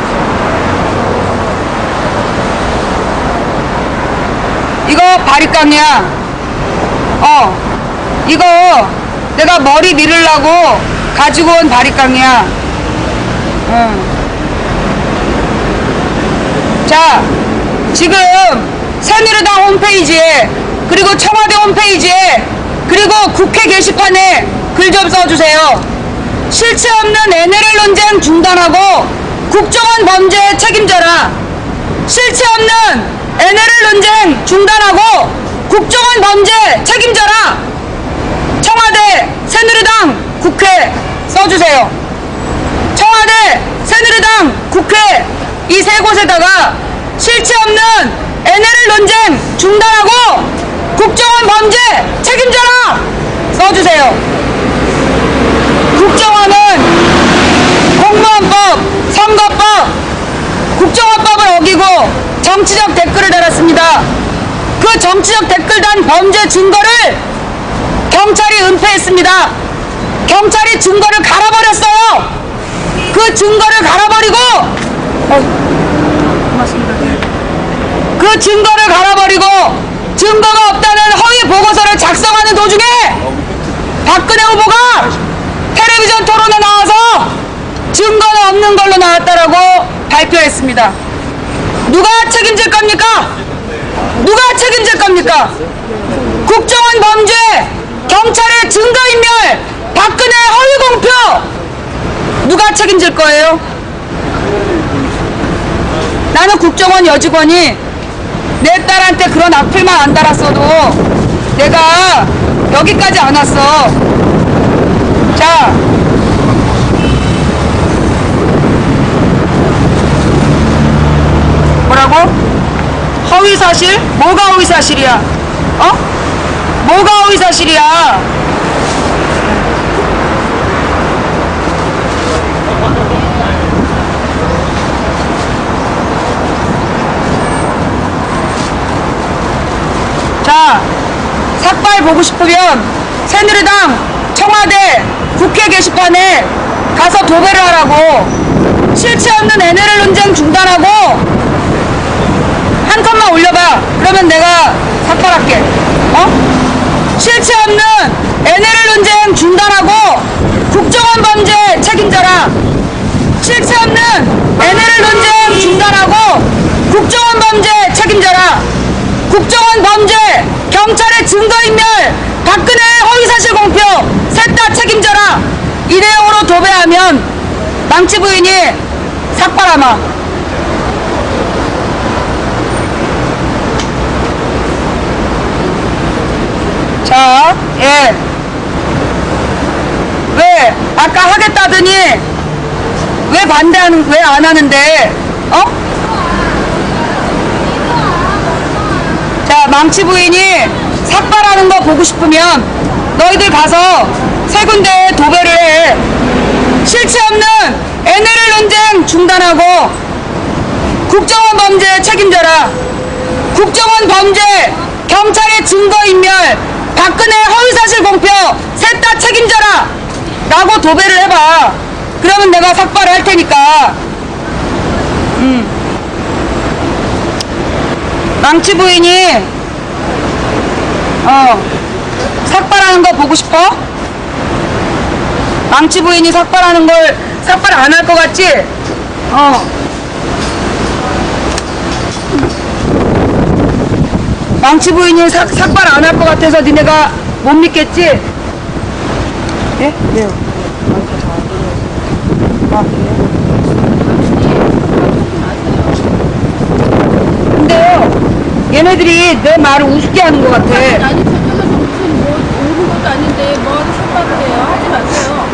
이거 바리깡이야. 이거 내가 머리 밀으려고 가지고 온 바리깡이야. 자, 지금 새누리당 홈페이지에, 그리고 청와대 홈페이지에, 그리고 국회 게시판에 글 좀 써주세요. 실체 없는 NLL 논쟁 중단하고 국정원 범죄 책임져라. 실체 없는 NLL 논쟁 중단하고 국정원 범죄 책임져라. 청와대, 새누리당, 국회 써주세요. 청와대, 새누리당, 국회 이 세 곳에다가 실체 없는 NLL 논쟁 중단하고 국정원 범죄 책임져라 써주세요. 국정원은 공무원법, 선거법, 국정원법을 어기고 정치적 댓글을 달았습니다. 그 정치적 댓글 단 범죄 증거를 경찰이 은폐했습니다. 경찰이 증거를 갈아버렸어요. 그 증거를 갈아버리고 그 증거를 갈아버리고 증거가 없다는 허위 보고서를 작성하는 도중에 박근혜 후보가 텔레비전 토론에 나와서 증거는 없는 걸로 나왔다라고 발표했습니다. 누가 책임질 겁니까? 누가 책임질 겁니까? 국정원 범죄, 경찰의 증거인멸, 박근혜 허위 공표, 누가 책임질 거예요? 나는 국정원 여직원이 내 딸한테 그런 악플만 안 달았어도 내가 여기까지 안 왔어. 허위 사실? 뭐가 허위 사실이야? 어? 뭐가 허위 사실이야? 자, 삭발 보고 싶으면 새누리당 청와대 국회 게시판에 가서 도배를 하라고. 실체 없는 NLL 논쟁 중단하고 한 컷만 올려봐. 그러면 내가 삭발할게. 어? 실체 없는 NLL 논쟁 중단하고 국정원 범죄 책임져라. 실체 없는 NLL 논쟁 중단하고 국정원 범죄 책임져라. 국정원 범죄, 경찰의 증거인멸, 박근혜 허위사실 공표 셋 다 책임져라. 이 내용으로 도배하면 망치 부인이 삭발하마. 자, 예. 왜 아까 하겠다더니 왜 반대하는, 왜 안 하는데? 어? 자, 망치 부인이 삭발하는 거 보고 싶으면 너희들 가서 세 군데에 도배를 해. 실체 없는 NLL 논쟁 중단하고 국정원 범죄 책임져라. 국정원 범죄, 경찰의 증거인멸, 박근혜 허위사실 공표 셋 다 책임져라 라고 도배를 해봐. 그러면 내가 삭발을 할 테니까. 망치 부인이 삭발하는 거 보고 싶어? 망치 부인이 삭발하는 걸 삭발 안 할 것 같지? 망치 부인이 삭발 안 할 것 같아서 니네가 못 믿겠지? 예? 네요. 근데요, 얘네들이 내 말을 우습게 하는 것 같아. 아니 저쪽에서 무슨 뭐 오는 것도 아닌데 뭐하러 삭발을 해요? 하지 마세요.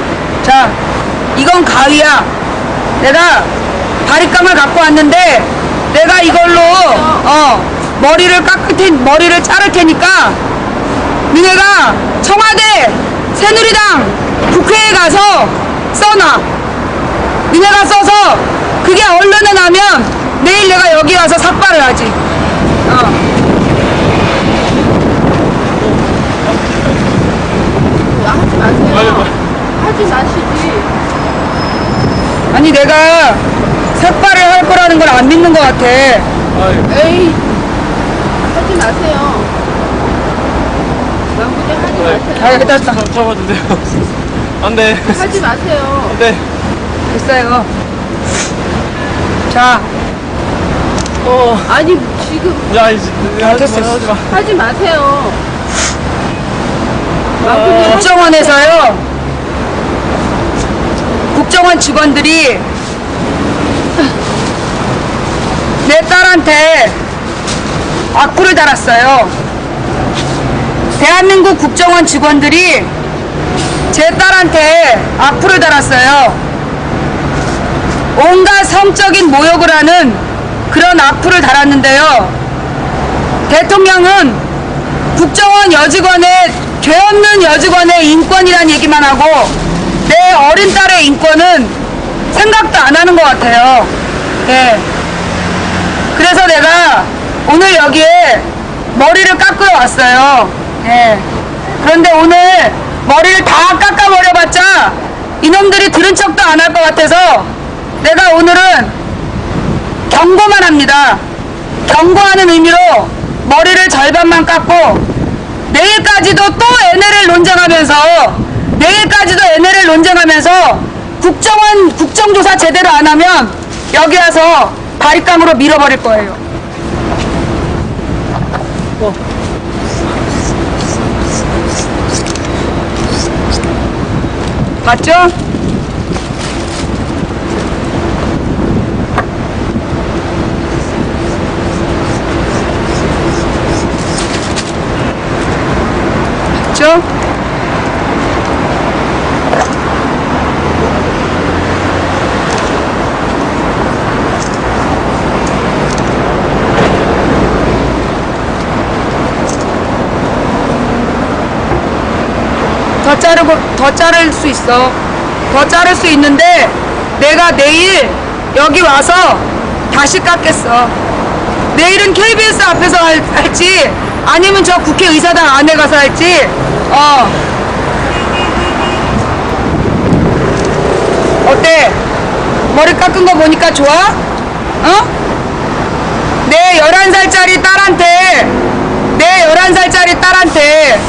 자, 이건 가위야. 내가 바리깡을 갖고 왔는데 내가 이걸로 머리를 자를 테니까 니네가 청와대 새누리당 국회에 가서 써놔. 니네가 써서 그게 언론에 나면 내일 내가 여기 와서 삭발을 하지. 하지 마세요. 하지 마시지. 아니 내가 삭발을 할 거라는 걸 안 믿는 것 같아. 에이, 하지 마세요. 남부대 하지 마세요. 아, 됐다. 잡아주세요. 안 돼. 하지 마세요. 안 돼. 됐어요. 자, 아니 지금 야, 이제. 됐어. 하지 마. 하지 마세요. 남부대 국정원에서요. 국정원 직원들이 내 딸한테 악플을 달았어요. 대한민국 국정원 직원들이 제 딸한테 악플을 달았어요. 온갖 성적인 모욕을 하는 그런 악플을 달았는데요. 대통령은 국정원 여직원의, 죄 없는 여직원의 인권이란 얘기만 하고 내 어린 딸의 인권은 생각도 안 하는 것 같아요. 예. 그래서 내가 오늘 여기에 머리를 깎으러 왔어요. 예. 그런데 오늘 머리를 다 깎아버려봤자 이놈들이 들은 척도 안 할 것 같아서 내가 오늘은 경고만 합니다. 경고하는 의미로 머리를 절반만 깎고 내일까지도 또 NLL 논쟁하면서 국정조사 제대로 안 하면 여기 와서 바리깡으로 밀어버릴 거예요. 봤죠? 봤죠? 더 자를 수 있어. 더 자를 수 있는데 내가 내일 여기 와서 다시 깎겠어. 내일은 KBS 앞에서 할지 아니면 저 국회의사당 안에 가서 할지 어때? 머리 깎은 거 보니까 좋아? 내 11살짜리 딸한테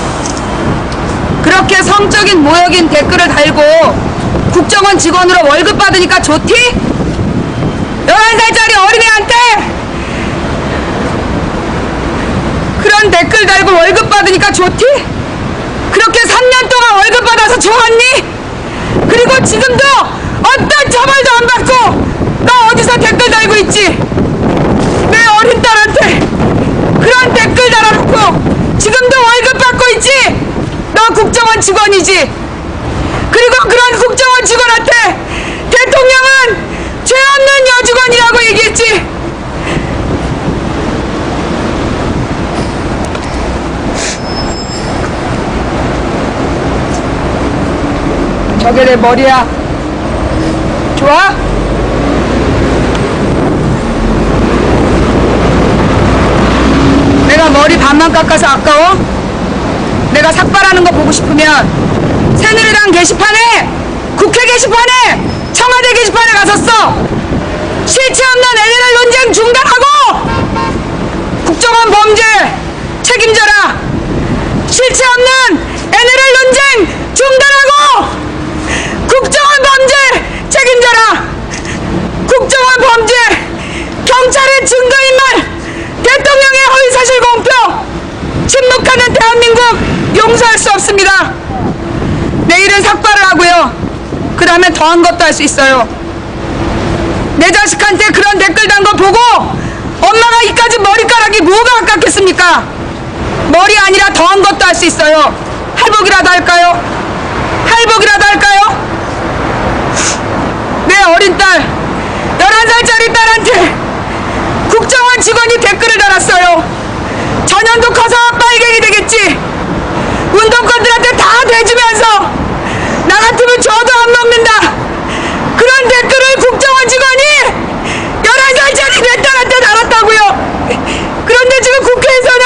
그렇게 성적인 모욕인 댓글을 달고 국정원 직원으로 월급 받으니까 좋디? 11살짜리 어린애한테 그런 댓글 달고 월급 받으니까 좋디? 그렇게 3년 동안 월급 받아서 좋았니? 그리고 지금도 어떤 처벌도 안 받고 너 어디서 댓글 달고 있지? 내 어린 딸한테 그런 댓글 달아놓고 지금도 월급 받고 있지? 너 국정원 직원이지? 그리고 그런 국정원 직원한테 대통령은 죄 없는 여직원이라고 얘기했지? 저게 내 머리야. 좋아? 내가 머리 반만 깎아서 아까워? 내가 삭발하는 거 보고 싶으면 새누리당 게시판에, 국회 게시판에, 청와대 게시판에 갔었어. 실체 없는 NLL 논쟁 중단하고 국정원 범죄 책임져라. 실체 없는 NLL 논쟁 중단하고 국정원 범죄 책임져라. 국정원 범죄, 경찰의 증거인멸, 대통령의 허위사실 공표, 침묵하는 대한민국 용서할 수 없습니다. 내일은 삭발을 하고요. 그 다음에 더한 것도 할 수 있어요. 내 자식한테 그런 댓글 단 거 보고 엄마가 이까지 머리카락이 뭐가 아깝겠습니까? 머리 아니라 더한 것도 할 수 있어요. 할복이라도 할까요? 할복이라도 할까요? 내 어린 딸, 11살짜리 딸한테 국정원 직원이 댓글을 달았어요. 전현도 커서 빨갱이 되겠지. 운동권들한테 다 대주면서 나 같으면 저도 안 먹는다. 그런 댓글을 국정원 직원이 11살짜리 내 딸한테 달았다고요. 그런데 지금 국회에서는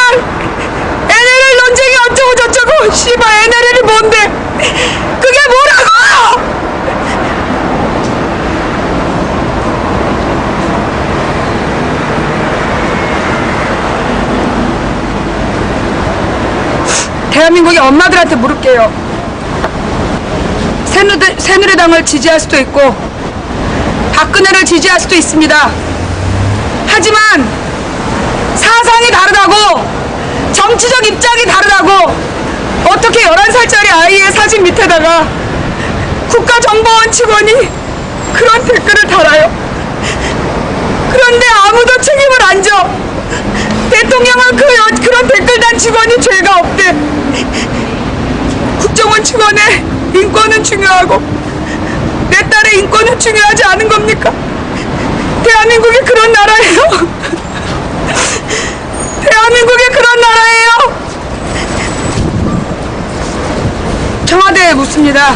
NLL 논쟁이 어쩌고 저쩌고. 씨발, NLL이 뭔데? 그게 뭐라고? 대한민국의 엄마들한테 물을게요. 새누리당을 지지할 수도 있고 박근혜를 지지할 수도 있습니다. 하지만 사상이 다르다고, 정치적 입장이 다르다고 어떻게 11살짜리 아이의 사진 밑에다가 국가정보원 직원이 그런 댓글을 달아요? 그런데 아무도 책임을 안 져. 대통령은 그런 댓글 단 직원이 죄가 없대. 국정원 직원의 인권은 중요하고 내 딸의 인권은 중요하지 않은 겁니까? 대한민국이 그런 나라예요. 대한민국이 그런 나라예요. 청와대에 묻습니다.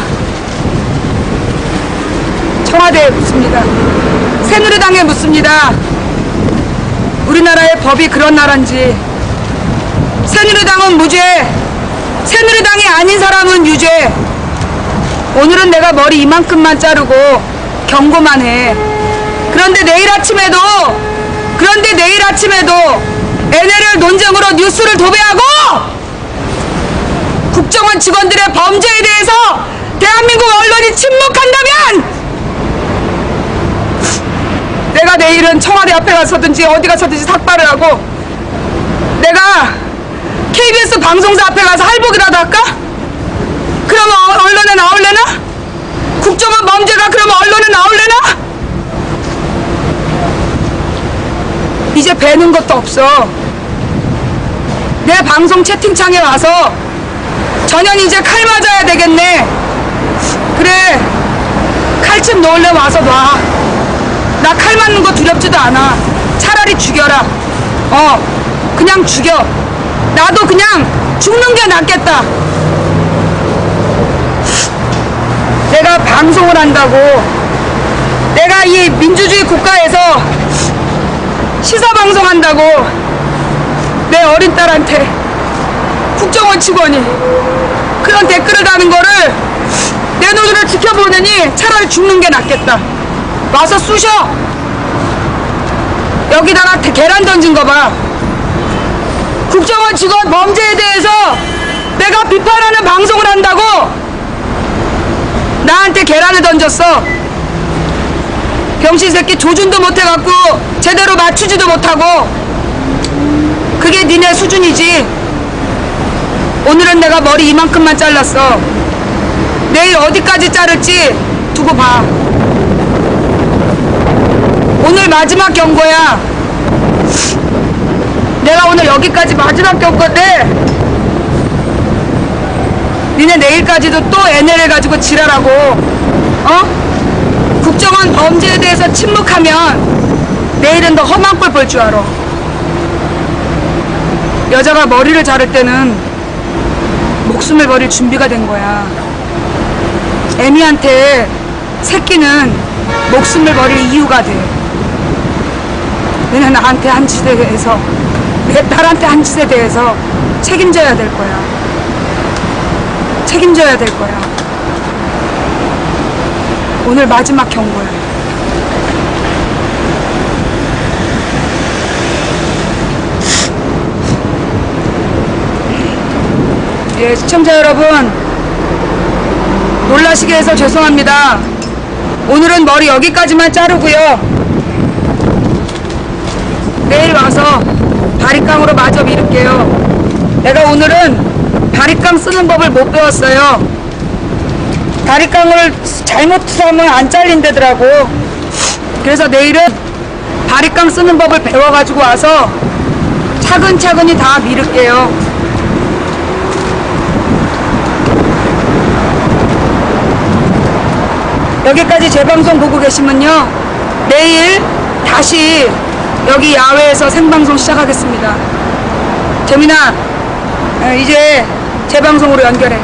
청와대에 묻습니다. 새누리당에 묻습니다. 우리나라의 법이 그런 나라인지. 새누리당은 무죄, 새누리당이 아닌 사람은 유죄. 오늘은 내가 머리 이만큼만 자르고 경고만 해. 그런데 내일 아침에도 NLL 논쟁으로 뉴스를 도배하고 국정원 직원들의 범죄에 대해서 대한민국 언론이 침묵한다면 내가 내일은 청와대 앞에 가서든지 어디 가서든지 삭발을 하고 내가 KBS 방송사 앞에 가서 할복이라도 할까? 그러면 언론에 나올래나? 국정원 범죄가 그러면 언론에 나올래나? 이제 배는 것도 없어. 내 방송 채팅창에 와서 전현이 이제 칼 맞아야 되겠네. 그래, 칼집 놓으려면 와서 놔. 나 칼 맞는 거 두렵지도 않아. 차라리 죽여라. 그냥 죽여. 나도 그냥 죽는 게 낫겠다. 방송을 한다고. 내가 이 민주주의 국가에서 시사 방송한다고 내 어린 딸한테 국정원 직원이 그런 댓글을 다는 거를 내 눈으로 지켜보느니 차라리 죽는 게 낫겠다. 와서 쑤셔. 여기다가 계란 던진 거 봐. 국정원 직원 범죄에 대해서 내가 비판하는 방송을 한다고 나한테 계란을 던졌어. 병신 새끼 조준도 못해갖고 제대로 맞추지도 못하고. 그게 니네 수준이지. 오늘은 내가 머리 이만큼만 잘랐어. 내일 어디까지 자를지 두고 봐. 오늘 마지막 경고야. 내가 오늘 여기까지 마지막 경고인데 니네 내일까지도 또 NL을 가지고 지랄하고 국정원 범죄에 대해서 침묵하면 내일은 더 험한 꼴 볼 줄 알아. 여자가 머리를 자를 때는 목숨을 버릴 준비가 된 거야. 애미한테 새끼는 목숨을 버릴 이유가 돼. 너는 나한테 한 짓에 대해서, 내 딸한테 한 짓에 대해서 책임져야 될 거야. 책임져야 될 거야. 오늘 마지막 경고야. 예, 시청자 여러분, 놀라시게 해서 죄송합니다. 오늘은 머리 여기까지만 자르고요. 내일 와서 바리깡으로 마저 밀을게요. 내가 오늘은 바리깡 쓰는 법을 못 배웠어요. 바리깡을 잘못하면 안 잘린다더라고. 그래서 내일은 바리깡 쓰는 법을 배워가지고 와서 차근차근히 다 밀을게요. 여기까지 제 방송 보고 계시면요, 내일 다시 여기 야외에서 생방송 시작하겠습니다. 재민아, 이제 제 방송으로 연결해.